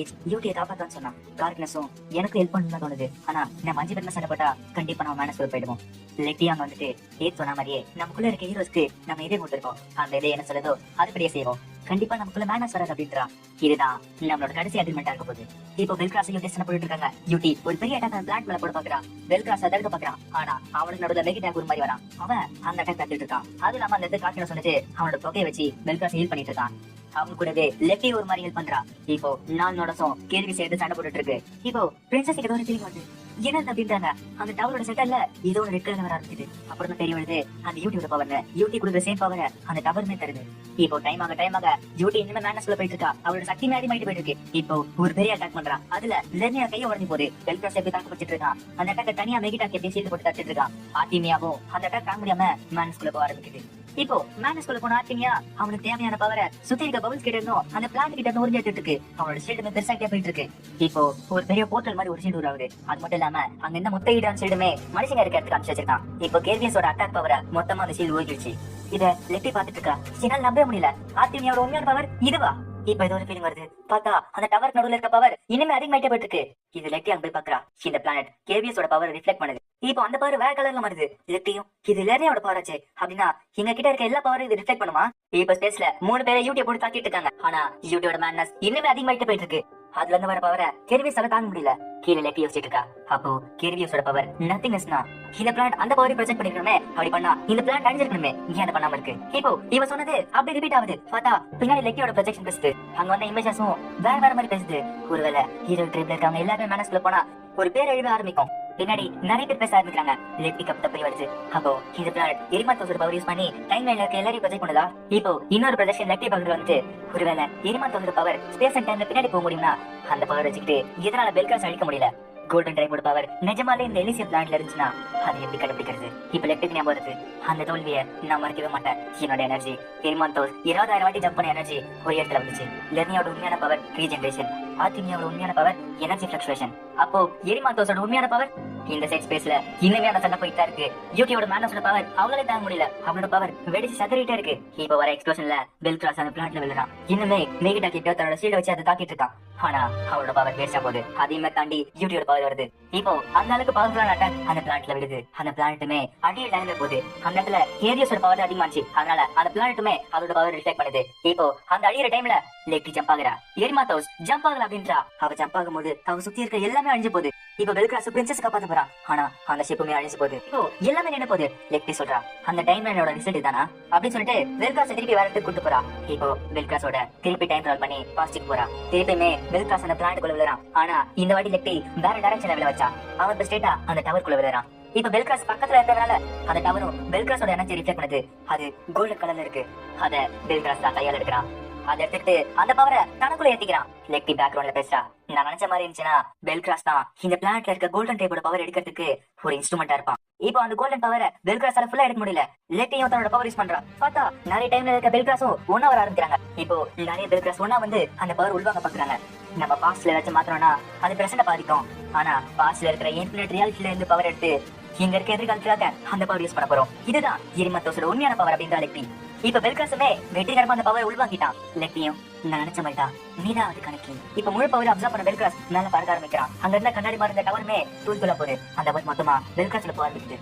யூட்டியை காப்பாத்தான்னு சொன்னான். கார்கினஸும் எனக்கு ஹெல்ப் பண்ணணும்னு தோணுது, ஆனா நம்ம 5 பேர் சண்டை போட்டா கண்டிப்பா நம்ம மேனஸ்குள்ள போயிடுவோம். லெட்டி அங்க வந்துட்டு ஏத் சொன்ன மாதிரியே நமக்குள்ள இருக்க ஹீரோஸ்க்கு நம்ம இதே கொடுத்துருக்கோம். அந்த இதே என்ன சொல்லுதோ அதுபடியே செய்வோம். கண்டிப்பா நமக்குள்ள மேனஸ் வராது அப்படின்றா. இதுதான் நம்மளோட கடைசி அக்ரிமெண்டா இருக்க போகுது. இப்போ பெல்கிராஸ் யூட்டி சண்டை போட்டுட்டு இருக்காங்க. யூட்டி ஒரு பெரிய அட்டாக் பிளான்ட் மேல போட பாக்குறான். பெல்கிராஸ் தடுக்க பாக்குறான். ஆனா அவனுக்கு நடுவுல மேகிட்டாக் ஒரு மாதிரி வரான். அவன் அந்த அட்டாக் தடுத்துட்டு இருக்கான். அது இல்லாம அந்த இடத்துல கார்கினஸ் வந்துட்டு அவனோட தொகையை வச்சு பெல்கிராஸ் ஹீல் பண்ணிட்டு இருக்கான். அவங்க கூடவே லெட்டி ஒரு மாதிரி ஹெல்ப் பண்றா. இப்போ நான் நோடஸும் கேள்வி சேர்த்து சண்டை போட்டுட்டு இருக்கு. இப்போ பிரின்சஸ் ஏதோ ஒரு ஃபீலிங் வருது. என்ன அப்படின்றாங்க. அந்த டவரோட செட்டல்ல ஏதோ ஒரு ரெட் கலர் வர ஆரம்பிக்குது. அப்புறம் தான் தெரிய வருது அந்த யூட்டியோட பவர். யூட்டி கொடுக்குற சேம் பவர் அந்த டவருமே தருது. இப்போ டைம் ஆக யூட்டி இன்னும் மேனஸ்ல போயிட்டு இருக்கா. அவரோட சக்தி மேலே மாயிட்டு போயிட்டு இருக்கு. இப்போ ஒரு பெரிய அட்டாக் பண்றான். அதுல லெர்னியா கையை உடஞ்சு போகுது. பெல்கிராஸ் எப்படி தாக்கு வச்சிட்டு இருக்கான். அந்த அட்டாக் தனியா மேகிட்டாக்கு எப்படி சீட்டு போட்டு தச்சிட்டு இருக்கான். ஆர்டிமியாவும் அந்த அட்டாக் தாங்க முடியாம மேனஸ்குள்ள போக ஆரம்பிக்குது. இப்போ மேனஸ்குள்ள போன ஆர்டிமியா அவனுக்கு தேவையான பவரை சுத்தி இருக்க பவுல்ஸ் கிட்ட இருந்தும் அந்த பிளான்ட் கிட்ட இருந்து உறிஞ்சிட்டு இருக்கு. அவனோட ஷீல்டுமே பெருசாகிட்டே போயிட்டு இருக்கு. இப்போ ஒரு பெரிய போர்ட்டல் மாதிரி ஒரு ஷீல்டு உருவாகுது. அது மட்டும் இல்லாம அங்க இந்த மொத்த ஈடான் ஷீல்டுமே மனுஷங்க இருக்க இடத்துக்கு அனுப்பிச்சு வச்சிருக்கான். இப்போ கேர்வியஸோட அட்டாக் பவரை மொத்தமா அந்த ஷீல்டு ஊறிடுச்சு. இத லெட்டி பாத்துட்டு இருக்கா. என்னால நம்பவே முடியல, ஆர்டிமியாவோட உண்மையான பவர் இதுவா? இப்ப ஏதோ ஒரு ஃபீலிங் வருது. பார்த்தா அந்த டவர் நடுவுல இருக்க பவர் இனிமே அதிகமாயிட்டே போயிட்டு இருக்கு. இது லெட்டி அங்க போய் பாக்குறா. இந்த பிளானட் கேர்வியஸோட பவர் ரிஃப்ளெக்ட் பண்ணுது. இப்போ அந்த பவர் வேற கலர்ல வருது. லெட்டியும் இது லெர்னியாவோட பவர் ஆச்சு அப்படின்னா எங்க கிட்ட இருக்க எல்லா பவரும் இது ரிஃப்ளெக்ட் பண்ணுமா? இப்ப ஸ்பேஸ்ல 3 பேரை யூட்டியை போட்டு தாக்கிட்டு இருக்காங்க. ஆனா யூட்டியோட மேட்னஸ் இன்னுமே அதிகமாயிட்டே போயிட்டு இருக்கு. அதுல இருந்து வர பவரை கேர்வியஸால தாங்க முடியல. கீழே லெட்டி யோசிச்சுட்டு இருக்கா. அப்போ கேர்வியஸோட பவர் நத்திங்னஸ்னா இந்த பிளான்ட் அந்த பவரை ப்ரொஜெக்ட் பண்ணிருக்கணுமே. அப்படி பண்ணா இந்த பிளான்ட் அழிஞ்சிருக்கணுமே. ஏன் அதை பண்ணாம இருக்கு? இப்போ இவ சொன்னது அப்படி ரிப்பீட் ஆகுது. பார்த்தா பின்னாடி லெட்டியோட ப்ரொஜெக்ஷன் பேசுது. அங்க வந்த இமேஜஸும் வேற வேற மாதிரி பேசுது. ஒருவேளை ஹீரோ ட்ரிப்ல இருக்காங்க எல்லாருமே மேனஸ்குள்ள போனா ஒரு பேரழிவு ஆரம்பிக்கும். பின்னாடி நிறைய பேர் பேச ஆரம்பிக்கிறாங்க. லெக்டி கப் தப்பி வருது. அப்போ இந்த பிளானட் எரிமாத்தோஸோட பவர் யூஸ் பண்ணி டைம் லைன்ல இருக்க எல்லாரையும் ப்ரொஜெக்ட் பண்ணுதா? இப்போ இன்னொரு ப்ரொஜெக்ஷன் லெக்டி பக்கத்துல வந்து ஒருவேளை எரிமாத்தோஸோட பவர் ஸ்பேஸ் அண்ட் டைம்ல பின்னாடி போக முடியும்னா அந்த பவர் வச்சுக்கிட்டு இதனால பெல்காஸ் அழிக்க முடியல. கோல்டன் டைமோட பவர் நிஜமாலே இந்த எலிசியம் பிளான்ட்ல இருந்துச்சுன்னா அதை எப்படி கண்டுபிடிக்கிறது? இப்ப லெக்டுக்கு ஞாபகம் வருது. அந்த தோல்வியை நான் மறக்கவே மாட்டேன். என்னோட எனர்ஜி எரிமாந்தோஸ் 20,000 வாட்டி ஜம்ப் பண்ண எனர்ஜி ஒரு இடத்துல வந்துச்சு. லெர்னியோட உண்மையான பவர் ரீஜெனரேஷன், ஆர்டிமியாவோட உண்மையான பவர் எனர்ஜி ஃபிளக்சுவேஷன். அப்போ எரிமாந்தோஸோட உண்மையான பவர் இந்த சைட் ஸ்பேஸ்ல இன்னுமே அந்த சண்டை போயிட்டா இருக்கு. யூடியோட மேனஸோட பவர் அவங்களே தாங்க முடியல. அவனோட பவர் வெடிச்சு சதறிட்டே இருக்கு. இப்போ வர எக்ஸ்ப்ளோஷன்ல பெல்கிராஸ் அந்த பிளான்ட்ல விழுறான். இன்னுமே மேகிட்டா கிட்ட தன்னோட ஷீல்ட வச்சு அதை தாக்கிட்டு இருக்கான். ஆனா அவனோட பவர் வேஸ்டா போகுது. அதையுமே தாண்டி யூடியோட பவர் வருது. இப்போ அந்த அளவுக்கு பவர்ஃபுல்லான அட்டாக் அந்த பிளான்ட்ல விழுது. அந்த பிளானட்டுமே அடியில் லைன்ல போகுது. அந்த இடத்துல கேரியஸோட பவர் அதிகமாச்சு. அதனால அந்த பிளானட்டுமே அதோட பவர் ரிஃப்ளெக்ட் பண்ணுது. இப்போ அந்த அடிக்கிற டைம்ல லெக்டி ஜம்ப் ஆகுறா. எரிமாத்தோஸ் ஜம்ப் ஆகல அப்படின்றா. அவ ஜம்ப் ஆகும்போது அவ சுத்தி இருக்க எல்லாமே அழிஞ்சு போகுது. இப்ப பெல்கிராஸ் பிரின்சஸ் காப்பாத்த போறான். ஆனா அந்த ஷிப்புமே அழிஞ்சு போகுது. இப்போ எல்லாமே நின்று போகுது. லெக்டி சொல்றா அந்த டைம் லைனோட ரிசல்ட் தானா அப்படின்னு சொல்லிட்டு பெல்கிராஸ் திருப்பி வேற இடத்துக்கு கூட்டு போறா. இப்போ பெல்கிராஸோட திருப்பி டைம் டிராவல் பண்ணி பாஸ்டிக் போறா. திருப்பியுமே பெல்கிராஸ் அந்த பிளானட்டுக்குள்ள விழுறான். ஆனா இந்த வாட்டி லெக்டி வேற டைரக்ஷன்ல விழ வச்சா. அவன் ஸ்ட்ரெயிட்டா அந்த டவருக்குள்ள விழுறான். இப்ப பெல்கிராஸ் பக்கத்துல இருக்கிறதுனால அந்த டவரும் பெல்கிராஸோட எனர்ஜி ரிஃப்ளெக்ட் பண்ணுது. அது கோல்டன் கலர்ல இருக்கு. அத பெல்கிராஸ் தான் கையால எடுக்கிறான். அதை எடுத்துட்டு அந்த பவரை தனக்குள்ள ஏத்திக்கிறான். லெக்டி பேக்ரவுண்ட்ல பேசுறா. நான் நினைச்ச மாதிரி இருந்துச்சுன்னா பெல்கிராஸ் தான் இந்த பிளானட்ல இருக்க கோல்டன் டைப்போட பவர் எடுக்கிறதுக்கு ஒரு இன்ஸ்ட்ருமெண்டா இருப்பான். இப்போ அந்த கோல்டன் பவரை பெல்கிராஸால ஃபுல்லா எடுக்க முடியல. லெக்டியும் தன்னோட பவர் யூஸ் பண்றான். பார்த்தா நிறைய டைம்ல இருக்க பெல்கிராஸும் ஒன்னா வர ஆரம்பிக்கிறாங்க. இப்போ நிறைய பெல்கிராஸ் ஒன்னா வந்து அந்த பவர் உள்வாங்க பாக்குறாங்க. நம்ம பாஸ்ட்ல ஏதாச்சும் மாத்திரம்னா அது பிரசன்ட பாதிக்கும். ஆனா பாஸ்ட்ல இருக்கிற இன்ஃபினிட் ரியாலிட்டில இருந்து பவர் எடுத்து இங்க இருக்க எதிர்காலத்துக்காக அந்த பவர் யூஸ் பண்ண போறோம். இதுதான் எரிமாத்தோஸோட உண்மையான பவர் அப்படின்றா லெக்டி. இப்ப பெல்கிராஸுமே வெற்றிகரமா அந்த பவரை உள்வாங்கிட்டான். லெக்டியும் நான் நினைச்ச மாதிரி தான் நீதான் அது கணக்கு. இப்ப முழு பவர் அப்சர்வ் பண்ண பெல்கிராஸ் மேல பறக்க ஆரம்பிக்கிறான். அங்க இருந்த கண்ணாடி மாதிரி இருந்த டவருமே தூள்குள்ள போகுது. அந்த பவர் மொத்தமா பெல்கிராஸ்ல போக ஆரம்பிக்குது.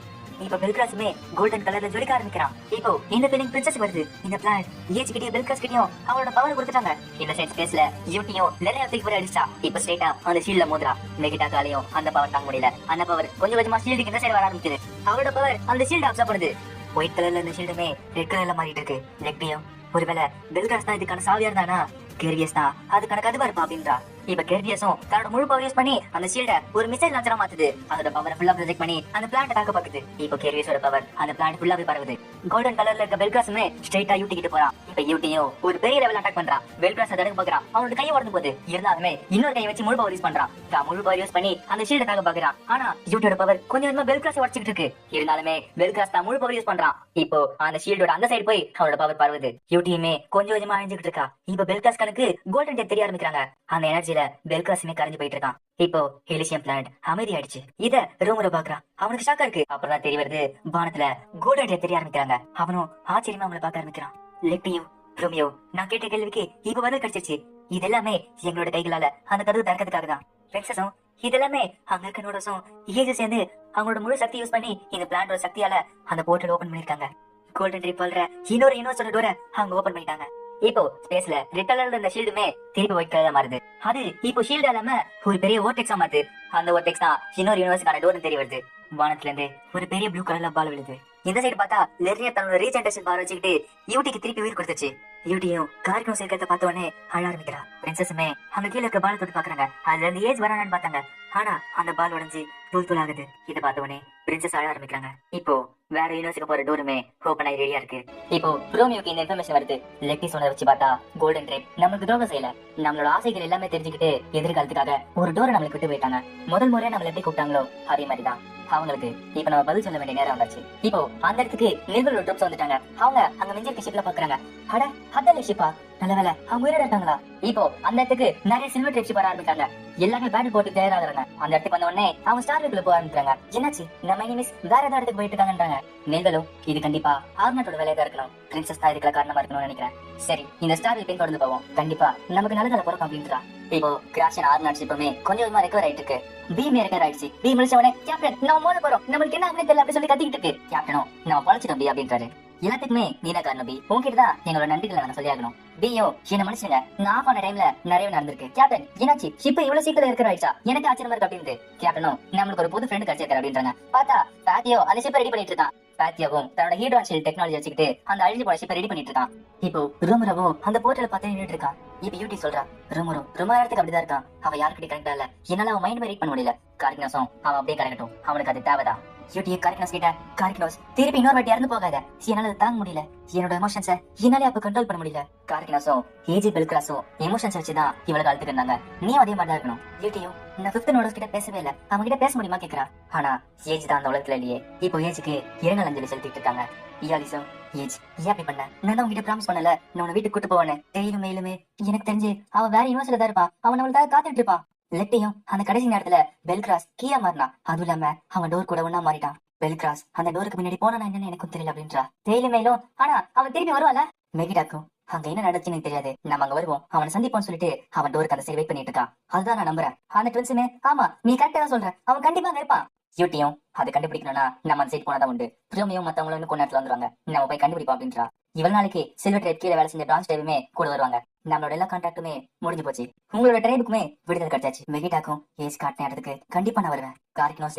இப்ப பெல்கிராஸுமே கோல்டன் கலர்ல ஜொலிக்க ஆரம்பிக்கிறான். இப்போ இந்த ஃபீலிங் பிரின்சஸ் வருது. இந்த பிளான் ஏஜ் கிட்டயும் பெல்கிராஸ் கிட்டயும் அவளோட பவர் கொடுத்துட்டாங்க. இந்த சைட் ஸ்பேஸ்ல யூட்டியும் நிறைய தூக்கி அடிச்சா. இப்ப ஸ்ட்ரெயிட்டா அந்த ஷீல்ட்ல மோதுறா. மெகிட்டாக்காலையும் அந்த பவர் தாங்க முடியல. அந்த பவர் கொஞ்சம் கொஞ்சமா ஷீல்டுக்கு இந்த சைடு வர ஆரம்பிக்குது. அவளோட பவர் அந்த ஷீல்ட் அப்சர்வ் பண்ணுது. ஒயிட் கலர்ல இந்த ஷீல்டுமே ரெட் கலர்ல மாறிட்டு இருக்கு. லெக்டியும் ஒருவேளை பெல்கிராஸ் தான் இதுக்கான சாவியா இருந்தானா கேரியஸ் தான் அதுக்கான கதுவா இருப்பா அப்படின்றா. இப்ப கேரியஸும் தன்னோட முழு பவர் யூஸ் பண்ணி அந்த ஷீல்ட ஒரு மிசைல் லான்ச்சரா மாத்துது. அதோட பவர் ஃபுல்லா ப்ரொஜெக்ட் பண்ணி அந்த பிளான்ட் தாக்க பாக்குது. இப்ப கேரியஸோட பவர் அந்த பிளான்ட் ஃபுல்லாவே பரவுது. கோல்டன் கலர்ல இருக்க பெல்கிராஸுமே ஸ்ட்ரெயிட்டா யூட்டி கிட்ட போறான். இப்ப யூட்டியும் ஒரு பெரிய லெவல் அட்டாக் பண்றான். பெல்கிராஸ் தடுக்க பாக்குறான். அவனோட கையை உடந்து போகுது. இருந்தாலுமே இன்னொரு கையை வச்சு முழு பவர் யூஸ் பண்றான். முழு பவர் யூஸ் பண்ணி அந்த ஷீல்ட தாக்க பாக்குறான். ஆனா யூட்டியோட பவர் கொஞ்சம் கொஞ்சமா பெல்கிராஸ் உடைச்சிட்டு இருக்கு. இருந்தாலுமே பெல்கிராஸ் தான் முழு பவர் யூஸ் பண்றான். இப்போ அந்த ஷீல்டோட அந்த சைடு போய் அவனோட பவர் பரவுது. யூட்டியுமே கொஞ்சம் கொஞ்சமா அழிஞ்சுக்கிட்டு இருக்கா. இப்ப பெல்கிராஸ் கணக்கு கோல்டன் டெத் தெரிய ஆரம்பிக்கிறாங்க. அந்த எனர்ஜில பெல்கிராஸுமே கரைஞ்சு போயிட்டு இருக்கான். இப்போ எலிசியம் பிளான்ட் அமைதி ஆயிடுச்சு. இத ரூமரை பாக்குறான். அவனுக்கு ஷாக்கா இருக்கு. அப்புறம் தான் தெரிய வருது வானத்துல கோல்டன் டெத் தெரிய ஆரம்பிக்கிறாங்க. அவனும் ஆச்சரியமா அவங்கள பார்க்க ஆரம்பிக்கிறான். லெக்டியும் ரோமியோ நான் கேட்ட கேள்விக்கு இப்ப பதில் கிடைச்சிருச்சு. இது எல்லாமே எங்களோட கைகளால அந்த கதவு திறக்கிறதுக்காக தான். பிரின்சஸும் இதெல்லாமே அங்க இருக்க நோடஸும் ஏஜ் சேர்ந்து அவங்களோட முழு சக்தி யூஸ் பண்ணி இந்த பிளான்டோட சக்தியால அந்த போர்ட்டல் ஓபன் பண்ணிருக்காங்க. கோல்டன் ட்ரீப் வளர இன்னொரு யூனிவர்ஸோட டோரை அவங்க ஓபன் பண்ணிட்டாங்க. இப்போ ஸ்பேஸ்ல ரெட் கலர்ல இருந்த ஷீல்டுமே திருப்பி ஒயிட் கலர்ல மாறுது. அது இப்போ ஷீல்ட் இல்லாம ஒரு பெரிய ஓர்டெக்ஸா மாறுது. அந்த ஓர்டெக்ஸ் தான் இன்னொரு யூனிவர்ஸுக்கான டோர்னு தெரிய வருது. வானத்துல இருந்து ஒரு பெரிய ப்ளூ கலர்ல பால் விழுது. இந்த சைடு பார்த்தா லெர்னியா தன்னோட ரீஜெனரேஷன் பவர் வச்சுக்கிட்டு யூட்டிக்கு திருப்பி உயிர் கொடுத்துச்சு. யூட்டியும் கார்கனும் சேர்க்கறத பார்த்த உடனே அழ ஆரம்பிக்கிறா. பிரின்சஸுமே அங்க கீழே இருக்க பால் தொட்டு பாக்குறாங்க. அதுல இருந்து ஏஜ் வரானு பார்த்தாங்க. ஆனா அந்த பால் உடைஞ்சு தூள் தூள் ஆகுது. இதை பார்த்த உடனே பிரின்சஸ் அழ ஆரம்பிக்கிறாங்க. இப்போ வேற யூனிவர்ஸுக்கு போற டோருமே ஓபன் ஆகி ரெடியா இருக்கு. இப்போ ரோமியோக்கு இந்த இன்ஃபர்மேஷன் வருது. லெக்டி சொன்னதை வச்சு பார்த்தா கோல்டன் ட்ரேப் நம்மளுக்கு துரோகம் செய்யல. நம்மளோட ஆசைகள் எல்லாமே தெரிஞ்சுக்கிட்டு எதிர்காலத்துக்காக ஒரு டோரை நம்மளுக்கு விட்டு போயிட்டாங்க. முதல் முறையா நம்மள எப்படி கூப்பிட்டாங்களோ அதே மாதிரிதான் அவங்களுக்கு இப்ப நம்ம பதில் சொல்ல வேண்டிய நேரம் வந்தாச்சு. இப்போ அந்த இடத்துக்கு நிர்மலோட ட்ரூப்ஸ் வந்துட்டாங்க. அவங்க அங்க மிஞ்சிருக்க ஷிப்ல பாக்குறாங்க. அட அதான் ஷிப்பா நல்ல வேலை அவங்க உயிரோட இருக்காங்களா. இப்போ அந்த இடத்துக்கு நிறைய சில்வர் ட்ரிப்ஸ் வர ஆரம்பிக்காங்க. எல்லாமே பேட்டில் போட்டு தயாராகிறாங்க. அந்த இடத்துக்கு வந்த உடனே அவங்க ஸ்டார் வீக்குள்ள போக ஆரம்பிக்கிறாங்க. என்னாச்சு நம்ம எனிமிஸ் வேற ஏதாவது இடத்துக்கு போயிட்டு இருக்காங்கன்றாங்க. நீங்களும் இது கண்டிப்பா ஆர்னட்டோட வேலையா தான் இருக்கணும். பிரின்சஸ் தான் இதுக்குள்ள காரணமா இருக்கணும்னு நினைக்கிறேன். சரி இந்த ஸ்டார் வீக்கையும் தொடர்ந்து போவோம். கண்டிப்பா நமக்கு நல்லதால போறோம் அப்படின்றா. இப்போ கிராஷன் ஆர்னட் ஷிப்புமே கொஞ்சம் கொஞ்சமா ரெக்கவர் ஆயிட்டு இருக்கு. பீம் ரெக்கவர் ஆயிடுச்சு. பீம் முடிச்ச உடனே கேப்டன் நம்ம மோத போறோம். நம்மளுக்கு என்ன ஆகுதுன்னு தெரியல அப்படி சொல்லி கத்திக்கிட்டு இருக்கு. கேப்டனும் நம்ம பழச்சிட்டோம் அப்படின்றாரு. எல்லாத்துக்குமே நீதான் காரணம் பி. உங்ககிட்ட தான் எங்களோட நன்றிகளை நாங்க சொல்லியாகணும். பியோ என்ன மனுஷங்க, நான் ஆஃப் ஆன டைம்ல நிறைய நடந்திருக்கு. கேப்டன் என்னாச்சு ஷிப் இவ்வளவு சீக்கிரம் இருக்கிற ஆயிடுச்சா, எனக்கு ஆச்சரியமா இருக்கு அப்படின்னு. கேப்டனும் நம்மளுக்கு ஒரு புது ஃப்ரெண்ட் கிடைச்சிருக்காரு அப்படின்றாங்க. பார்த்தா பாத்தியோ அந்த ஷிப்பை ரெடி பண்ணிட்டு இருக்கான். பாத்தியாவும் தன்னோட ஹீட்ரான் ஷீல்ட் டெக்னாலஜி வச்சுக்கிட்டு அந்த அழிஞ்சு போன ஷிப்பை ரெடி பண்ணிட்டு இருக்கான். இப்போ ரோமரவும் அந்த போர்ட்டல பார்த்து நின்னுட்டு இருக்கான். இப்ப யூடி சொல்றா, ரோமரோ ரொம்ப நேரத்துக்கு அப்படிதான் இருக்கான், அவன் யாருக்கிட்ட கரெக்டா இல்ல, என்னால அவன் மைண்ட் ரீட் பண்ண முடியல. கார்கினோஸும் அவன் அப்படியே கரெக்டும், அவனுக்கு அது தேவைதான். யூடியை கார்கினோஸ் கிட்ட, கார்கினோஸ் திருப்பி இன்னொரு வாட்டி இறந்து போகாத, என்னால அதை தாங்க முடியல, என்னோட எமோஷன்ஸை என்னாலே அப்ப கண்ட்ரோல் பண்ண முடியல. கார்கினோஸும் ஏஜி பெல்கிராஸும் எமோஷன்ஸ் வச்சுதான் இவளுக்கு அழுத்துட்டு இருந்தாங்க. நீ அதே மாதிரி தான் இருக்கணும். யூடியும் நான் 5th நோடஸ் கிட்ட பேசவே இல்ல, அவங்க கிட்ட பேச முடியுமா கேக்குறா. ஆனா ஏஜ் தான் அந்த உலகத்துல இல்லையே. இப்போ ஏஜுக்கு இரங்கல் அஞ்சலி செலுத்திட்டு இருக்காங்க. இயாலிசம், ஏஜ் ஏன் அப்படி பண்ண, நான் தான் உங்ககிட்ட ப்ராமிஸ் பண்ணல நான் உன்னை வீட்டுக்கு கூட்டு போவேன்னு. டெய்லும் மேலுமே எனக்கு தெரிஞ்சு அவன் வேற யூனிவர்ஸ்ல தான் இருப்பான், அவன் நம்மளுக்காக காத்துட்டு இருப்பான். லெட்டையும் அந்த கடைசி நேரத்துல பெல்கிராஸ் கீழே மாறினா, அதுவும் இல்லாம அவன் டோர் கூட ஒன்னா மாறிட்டான். பெல்கிராஸ் அந்த டோருக்கு முன்னாடி போனா என்னன்னு எனக்கும் தெரியல அப்படின்றா. டெய்லும் மேலும் ஆனா அவன் திரும்பி வருவான்ல. மெகிடாக்கும் அங்க என்ன நடந்துச்சுன்னு தெரியாது, நம்ம அங்க வருவோம் அவனை சந்திப்போம்னு சொல்லிட்டு அவன் டோருக்கு அந்த சைடு வெயிட் பண்ணிட்டு இருக்கான். அதுதான் நான் நம்புறேன். அந்த ட்வின்ஸுமே ஆமா நீ கரெக்டா தான் சொல்ற, அவன் கண்டிப்பா அங்க இருப்பான். யூட்டியும் அதை கண்டுபிடிக்கணும்னா நம்ம அந்த சைட் போனதான் உண்டு. ப்ரோமியும் மத்தவங்களும் இன்னும் கொஞ்ச நேரத்துல வந்துருவாங்க, நம்ம போய் கண்டுபிடிப்போம் அப்படின்றா. இவ்வளவு நாளைக்கு சில்வர் ட்ரைப் கீழே வேலை செஞ்ச பிரான்ச் ட்ரைவுமே கூட வருவாங்க. நம்மளோட எல்லா கான்டாக்டுமே முடிஞ்சு போச்சு, உங்களோட ட்ரைபுக்குமே விடுதலை கிடைச்சாச்சு. வெகிடாக்கும் ஏஸ் காட்டின இடத்துக்கு கண்டிப்பா நான் வருவேன். கார்கினோஸ்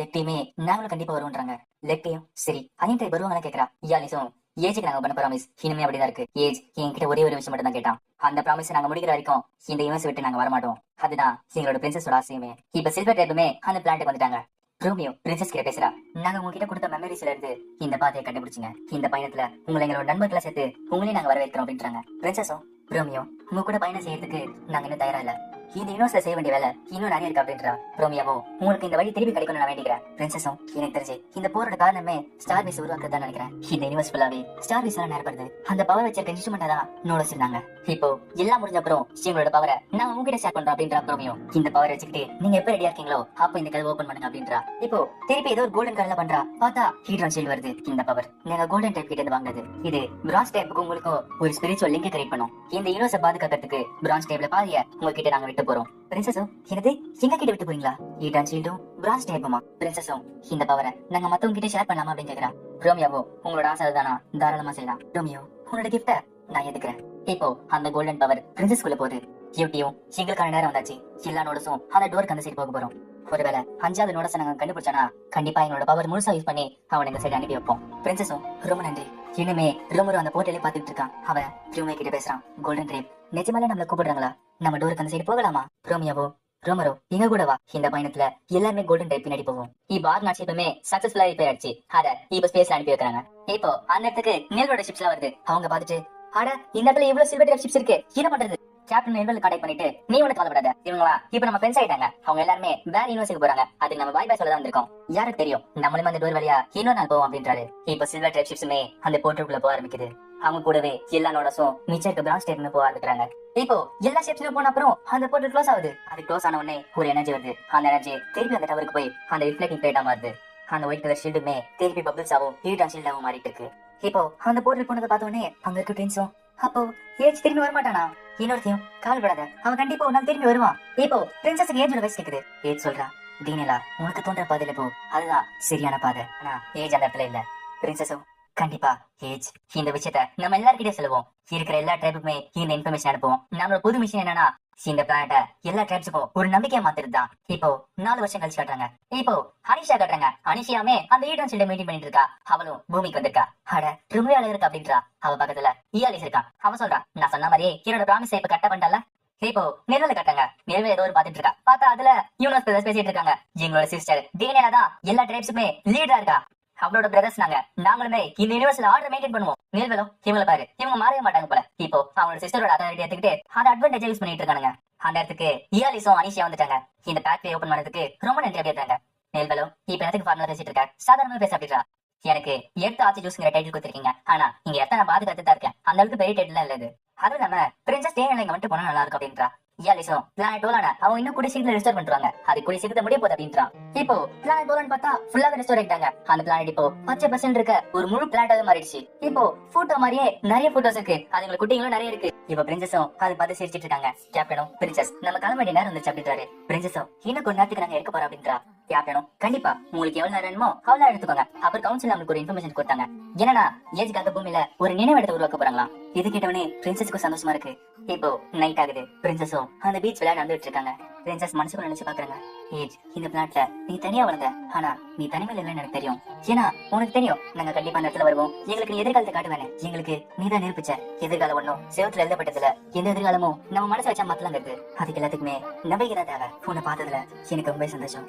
லெக்டியுமே நாங்களும் கண்டிப்பா வருவோன்றாங்க. லெக்டியும் சரி அயன் ட்ரைப் வருவாங்கன்னு கேக்குறா. இயாலிஸும் ஏஜுக்கு நாங்க பண்ண ப்ராமிஸ் இனிமே அப்படிதான் இருக்கு. ஏஜ் என்கிட்ட ஒரே ஒரு விஷயம் மட்டும் தான் கேட்டான், அந்த ப்ராமிஸ் நாங்க முடிக்கிற வரைக்கும் இந்த யூனிவர்ஸ் விட்டு நாங்க வரமாட்டோம். அதுதான் எங்களோட பிரின்சஸோட ஆசையுமே. இப்ப சில்வர் ட்ரைபுமே அந்த பிளான்ட்டுக்கு வந்துட்டாங்க. ரோமியோ பிரின்சஸ் கிட்ட பேசுறா. நாங்க உங்ககிட்ட கொடுத்த மெமரிஸ்ல இருந்து இந்த பாதையை கண்டுபிடிச்சிங்க, இந்த பயணத்துல உங்களை எங்களோட நண்பர்களை சேர்த்து உங்களையும் நாங்க வரவேற்கிறோம் அப்படின்றாங்க. பிரின்சஸும் ரோமியோ உங்க கூட பயணம் செய்யறதுக்கு நாங்க இன்னும் தயாரா இல்ல, இந்த யூனிவர்ஸ்ல செய்ய வேண்டிய வேலை இன்னும் நிறைய இருக்கு அப்படின்றா. ரோமியாவோ உங்களுக்கு இந்த வழி திருப்பி கிடைக்கணும் நான் வேண்டிக்கிறேன். பிரின்சஸும் எனக்கு தெரிஞ்சு இந்த போரோட காரணமே ஸ்டார் வீஸ் உருவாக்குறதா நினைக்கிறேன். இந்த யூனிவர்ஸ் ஃபுல்லாவே ஸ்டார் வீஸ் எல்லாம் நேரப்படுது, அந்த பவர் வச்சிருக்க இன்ஸ்ட்ருமெண்டா தான் நோடஸ் இருந்தாங்க. இப்போ எல்லாம் முடிஞ்ச அப்புறம் உங்களோட பவரை நான் உங்ககிட்ட ஷேர் பண்றோம் அப்படின்றா. ரோமியோ இந்த பவர் வச்சுக்கிட்டு நீங்க எப்ப ரெடியா இருக்கீங்களோ அப்போ இந்த கதவை ஓபன் பண்ணுங்க அப்படின்றா. இப்போ திருப்பி ஏதோ ஒரு கோல்டன் கலர்ல பண்றா. பார்த்தா ஹீட்ரான் ஷீல்ட் வருது. இந்த பவர் நீங்க கோல்டன் டைப் கிட்ட இருந்து வாங்குனது. இது பிரான்ஸ் டைப்புக்கு உங்களுக்கும் ஒரு ஸ்பிரிச்சுவல் லிங்க் கிரியேட் பண்ணும். இந்த யூனிவர்ஸை பாதுகாக்கிறதுக்கு பிரான்ஸ் டைப்ல பாதிய உங்ககிட்ட நாங்க விட்டு போறோம். பிரின்சஸும் என்னது எங்க கிட்ட விட்டு போறீங்களா? ஹீட்ரான் ஷீல்டும் பிரான்ஸ் டைப்புமா? பிரின்சஸும் இந்த பவரை நாங்க மத்தவங்க கிட்ட ஷேர் பண்ணலாமா அப்படின்னு கேக்குறா. ரோமியோவோ உங்களோட ஆசை தானா, தாராளமா செய்யலாம். ரோமியோ உன்னோட கிஃப்ட நான் எதுக்குறேன். இப்போ அந்த கோல்டன் பவர் பிரின்சஸ் குள்ள போகுது. யூட்டியும் எங்களுக்கான நேரம் வந்தாச்சு, எல்லா நோடஸும் அந்த டோருக்கு அந்த சைடு போக போறோம். ஒருவேளை 5வது நோடஸை நாங்க கண்டுபிடிச்சானா கண்டிப்பா எங்களோட பவர் முழுசா யூஸ் பண்ணி அவன் எங்க சைடு அனுப்பி வைப்போம். பிரின்சஸும் ரொம்ப நன்றி. இன்னுமே ரோமரோ அந்த போர்ட்டலே பாத்துட்டு இருக்கான். அவன் ப்ளூமே கிட்ட பேசுறான். கோல்டன் ட்ரேப் நிஜமாலே நம்மள கூப்பிடுறாங்களா, நம்ம டோருக்கு அந்த சைடு போகலாமா? ரோமியோவோ ரோமரோ எங்க கூட வா, இந்த பயணத்துல எல்லாருமே கோல்டன் டைப் பின்னாடி போவோம். இப்போ ஆர்னாட் ஷிப்புமே சக்சஸ்ஃபுல்லா ரிப்பேர் ஆயிடுச்சு, அத இப்ப ஸ்பேஸ்ல அனுப்பி வைக்கிறாங்க. இப்போ அந்த இடத்துக்கு நெல்ரோட ஷிப்ஸ் எல்லாம் வருது. அவங்க பாத்துட்டு அட இந்த இடத்துல இவ்வளவு சில்வர் டைப் ஷிப்ஸ் இருக்கு, என்ன பண்றது? கேப்டன் நெல்வல் கான்டாக்ட் பண்ணிட்டு நீ ஒண்ணு கவலைப்படாத, இவங்களா இப்ப நம்ம ஃப்ரெண்ட்ஸ் ஆயிட்டாங்க, அவங்க எல்லாருமே வேற யூனிவர்ஸுக்கு போறாங்க, அதுக்கு நம்ம பாய் பாய் சொல்ல தான் வந்திருக்கோம். யாருக்கு தெரியும் நம்மளும் அந்த டோர் வழியா இன்னொரு நாள் போவோம் அப்படின்றாரு. இப்ப சில்வர் டைப் ஷிப்ஸுமே அந்த போர்ட்டலுக்குள்ள போக ஆரம்பிக்குது. அவங்க கூடவே எல்லா நோடஸும் மிச்சம் இருக்க பிரான்ச் டைப்னு போக ஆரம்பிக்கிறாங்க. இப்போ எல்லா ஷிப்ஸ்லயும் போன அப்புறம் அந்த போர்ட்டல் க்ளோஸ் ஆகுது. அது க்ளோஸ் ஆன உடனே ஒரு எனர்ஜி வருது. அந்த எனர்ஜி திருப்பி அந்த டவருக்கு போய் அந்த ரிஃப்ளெக்டிங் பிளேட்டா மாறுது. அந்த ஒயிட் கலர் ஷீல்டுமே திருப்பி பபிள்ஸ் ஆகும், ஹீட்ரான் ஷீல்டாவும் மாறிட்டு இருக்கு. இப்போ அந்த போர்ட்டல் போனதை பார்த்த உடனே அங்க இருக்க ட்வின்ஸும் அப்போ ஏஜ் திரும்பி வரமாட்டானா? இன்னொருத்தையும் கவலைப்படாத, அவன் கண்டிப்பா ஒரு நாள் திரும்பி வருவான். இப்போ பிரின்சஸுக்கு ஏஜோட வயசு கேக்குது. ஏஜ் சொல்றா டீனலா உனக்கு தோன்ற பாதையில போ, அதுதான் சரியான பாதை. ஆனா ஏஜ் அந்த இடத்துல இல்ல. பிரின்சஸும் கண்டிப்பா ஏஜ் இந்த விஷயத்த நம்ம எல்லார்கிட்டயும் சொல்லுவோம், இருக்கிற எல்லா ட்ரைபுக்குமே இந்த இன்ஃபர்மேஷன் அனுப்புவோம். நம்மளோட புது மிஷன் என்னன்னா இந்த பிளானட்ட எல்லா ட்ரைப்ஸுக்கும் ஒரு நம்பிக்கையா மாத்துறதுதான். இப்போ 4 வருஷம் கழிச்சு காட்டுறாங்க. இப்போ அனிஷா காட்டுறாங்க. அனிஷியாமே அந்த ஈடன் ஷீல்ட மெயின்டைன் பண்ணிட்டு இருக்கா. அவளும் பூமிக்கு வந்திருக்கா. அட ரொம்ப அழகா இருக்கா அப்படின்றா. அவ பக்கத்துல இயாலிஸ் இருக்கா. அவன் சொல்றா நான் சொன்ன மாதிரியே என்னோட ப்ராமிஸ் இப்ப கட்ட பண்ணிட்டால. இப்போ நெல்வல கட்டாங்க. நெல்வல் ஏதோ ஒரு பாத்துட்டு இருக்கா. பார்த்தா அதுல யூனிவர்ஸ் பேசிட்டு இருக்காங்க. எங்களோட சிஸ்டர் டீனேலா தான் எல்லா ட்ரைப்ஸுமே லீடரா இருக்கா. அவளோட பிரதர்ஸ் நாங்களுமே இந்த யூனிவர்ஸ்ல ஆர்டர் மெயின்டைன் பண்ணுவோம். நெல்வலும் இவங்களை பாரு, இவங்க மாறவே மாட்டாங்க போல. இப்போ அவங்களோட சிஸ்டரோட அத்தாரிட்டி எடுத்துக்கிட்டு அந்த அட்வான்டேஜ் யூஸ் பண்ணிட்டு இருக்காங்க. அந்த இடத்துக்கு இயாலிஸும் அனிஷியா வந்துட்டாங்க. இந்த பேக்டரி ஓபன் பண்ணதுக்கு ரொம்ப நன்றி அப்படின்றாங்க. நெல்வலும் இப்ப எனக்கு ஃபார்முலா பேசிட்டு இருக்க, சாதாரணமா பேச அப்படின்றா. எனக்கு எடுத்து ஆச்சு ஜூஸ்ங்கிற டைட்டில் கொடுத்துருக்கீங்க, ஆனா இங்க எத்தனை பாதுகாத்து தான் இருக்கேன், அந்த அளவுக்கு பெரிய டைட்டில் இல்ல இது. அதுவும் இல்லாம பிரின்சஸ் டேனியல் இங்க வந்துட்டு போனா நல்லா இருக்கும் அப்படின்றா. இயாலிஸும் பிளானட் டோலான அவங்க இன்னும் கூடிய சீக்கிரம் ரெஸ்டோர் பண்றாங்க, அது கூடிய சீக்கிரம் முடிய போகுது அப்படின்றான். இப்போ பிளானட் டோலான் பார்த்தா ஃபுல்லாவே ரெஸ்டோர் ஆயிட்டாங்க. அந்த பிளானட் இப்போ 10% இருக்க ஒரு முழு பிளானட்டாவே மாறிடுச்சு. இப்போ போட்டோ மாதிரியே நிறைய போட்டோஸ் இருக்கு, அதுங்க குட்டிங்களும் நிறைய இருக்கு. இப்போ பிரின்சஸும் அது பார்த்து சிரிச்சிட்டு இருக்காங்க. கேப்டனும் பிரின்சஸ் நம்ம கிளம்ப வேண்டிய நேரம் வந்துச்சு அப்படின்றாரு. பிரின்சஸும் இன்னும் கொஞ்ச நேரத்துக்கு நாங்க இருக்க போறோம் அப்படின்றா. கேப்டனும் கண்டிப்பா உங்களுக்கு எவ்வளவு நேரம் வேணுமோ அவ்வளவு எடுத்துக்கோங்க. அப்புறம் கவுன்சில் அவங்களுக்கு ஒரு இன்ஃபர்மேஷன் கொடுத்தாங்க. என்னன்னா ஏஜ்காக பூமியில ஒரு நினைவிடத்தை உருவாக்க போறாங்களாம். இது கேட்டவனே பிரின்சஸ்க்கு சந்தோஷமா இருக்கு. இப்போ நைட் ஆகுது. பிரின்சஸும் அந்த பீச் விளையாட வந்துட்டு இருக்காங்க. பிரின்சஸ் மனசுக்குள்ள நினைச்சு பாக்குறாங்க, ஏஜ் இந்த பிளாட்ல நீ தனியா வளர்ந்த, ஆனா நீ தனிமையில இல்லைன்னு எனக்கு தெரியும். ஏன்னா உனக்கு தெரியும் நாங்க கண்டிப்பா அந்த இடத்துல வருவோம். எங்களுக்கு நீ எதிர்காலத்தை காட்டுவேன். எங்களுக்கு நீதான் நிரூபிச்ச எதிர்காலம் ஒண்ணும் செவத்துல எழுதப்பட்டதுல எந்த எதிர்காலமும் நம்ம மனசு வச்சா மாத்தலாம் இருக்கு. அதுக்கு எல்லாத்துக்குமே நம்பிக்கை தான் தேவை. உன்னை பார்த்ததுல எனக்கு ரொம்ப சந்தோஷம்.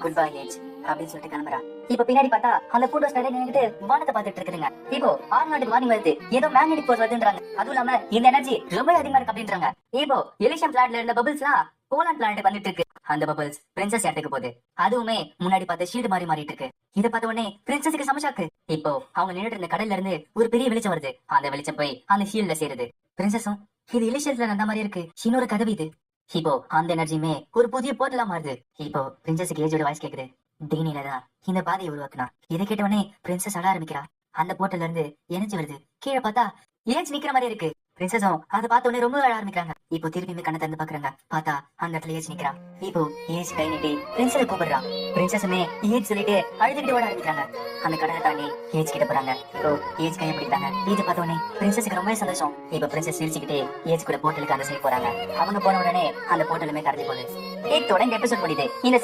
குட் பை ஏஜ் அப்படின்னு சொல்லிட்டு கிளம்புறா. இப்ப பின்னாடி பார்த்தா அந்த போட்டோஸ் நிறைய நின்னுட்டு வானத்தை பார்த்துட்டு இருக்குதுங்க. இப்போ ஆர்நாட்டுக்கு வார்னிங் வருது, ஏதோ மேக்னெட்டிக் ஃபோர்ஸ் வருதுன்றாங்க. அதுவும் இல்லாம இந்த எனர்ஜி ரொம்ப அதிகமா இருக்கு அப்படின்றாங்க. இப்போ எலிஷன் பிளான்ட்ல இருந்த பபிள்ஸ்லாம் போலாண்ட் பிளானட் வந்துட்டு இருக்கு. அந்த பபிள்ஸ் பிரின்சஸ் இடத்துக்கு போகுது. அதுவுமே முன்னாடி பார்த்து ஷீல்டு மாறி மாறிட்டு இருக்கு. இத பார்த்த உடனே பிரின்சஸுக்கு சமஷாக்கு. இப்போ அவங்க நின்னுட்டு இருந்த கடல்ல இருந்து ஒரு பெரிய வெளிச்சம் வருது. அந்த வெளிச்சம் போய் அந்த ஷீல்ட்ல சேருது. பிரின்சஸும் இது எலிஷன்ல நடந்த மாதிரி இருக்கு, இன்னொரு கதவு இது. இப்போ அந்த எனர்ஜியுமே ஒரு புதிய போர்ட்டலா மாறுது. இப்போ பிரின்சஸுக்கு ஏஜோட வாய்ஸ் கேக்குது. டிகினிலதான் இந்த பாதையை உருவாக்குனா. இதை கேட்டவனே பிரின்சஸ் அழ ஆரம்பிக்கிறா. அந்த போர்ட்டல்ல இருந்து எனர்ஜி வருது. கீழே பார்த்தா ஏஜ் நிக்கிற மாதிரி இருக்கு. பிரின்சஸும் அதை பார்த்த உடனே ரொம்ப அழ ஆரம்பிக்கிறாங்க. இப்போ திருப்பியுமே கண்ணை திறந்து பாக்குறாங்க. பார்த்தா அந்த இடத்துல ஏஜ் நிக்கிறா. இப்போ ஏஜ் கை நீட்டி பிரின்சஸை கூப்பிடுறா. பிரின்சஸுமே ஏஜ் சொல்லிட்டு அழுதுகிட்டு ஓட ஆரம்பிக்கிறாங்க. அந்த கடலை தாண்டி ஏஜ் கிட்ட போறாங்க. இப்போ ஏஜ் கையை பிடிக்கிறாங்க. ஏஜ் பார்த்த உடனே பிரின்சஸுக்கு ரொம்ப சந்தோஷம். இப்போ பிரின்சஸ் சிரிச்சுக்கிட்டே ஏஜ் கூட போர்ட்டலுக்கு அந்த சைடு போறாங்க. அவங்க போன உடனே அந்த போர்ட்டலுமே கரைஞ்சு போகுது. தொடங்க எபிசோட் முடியுது. இந்த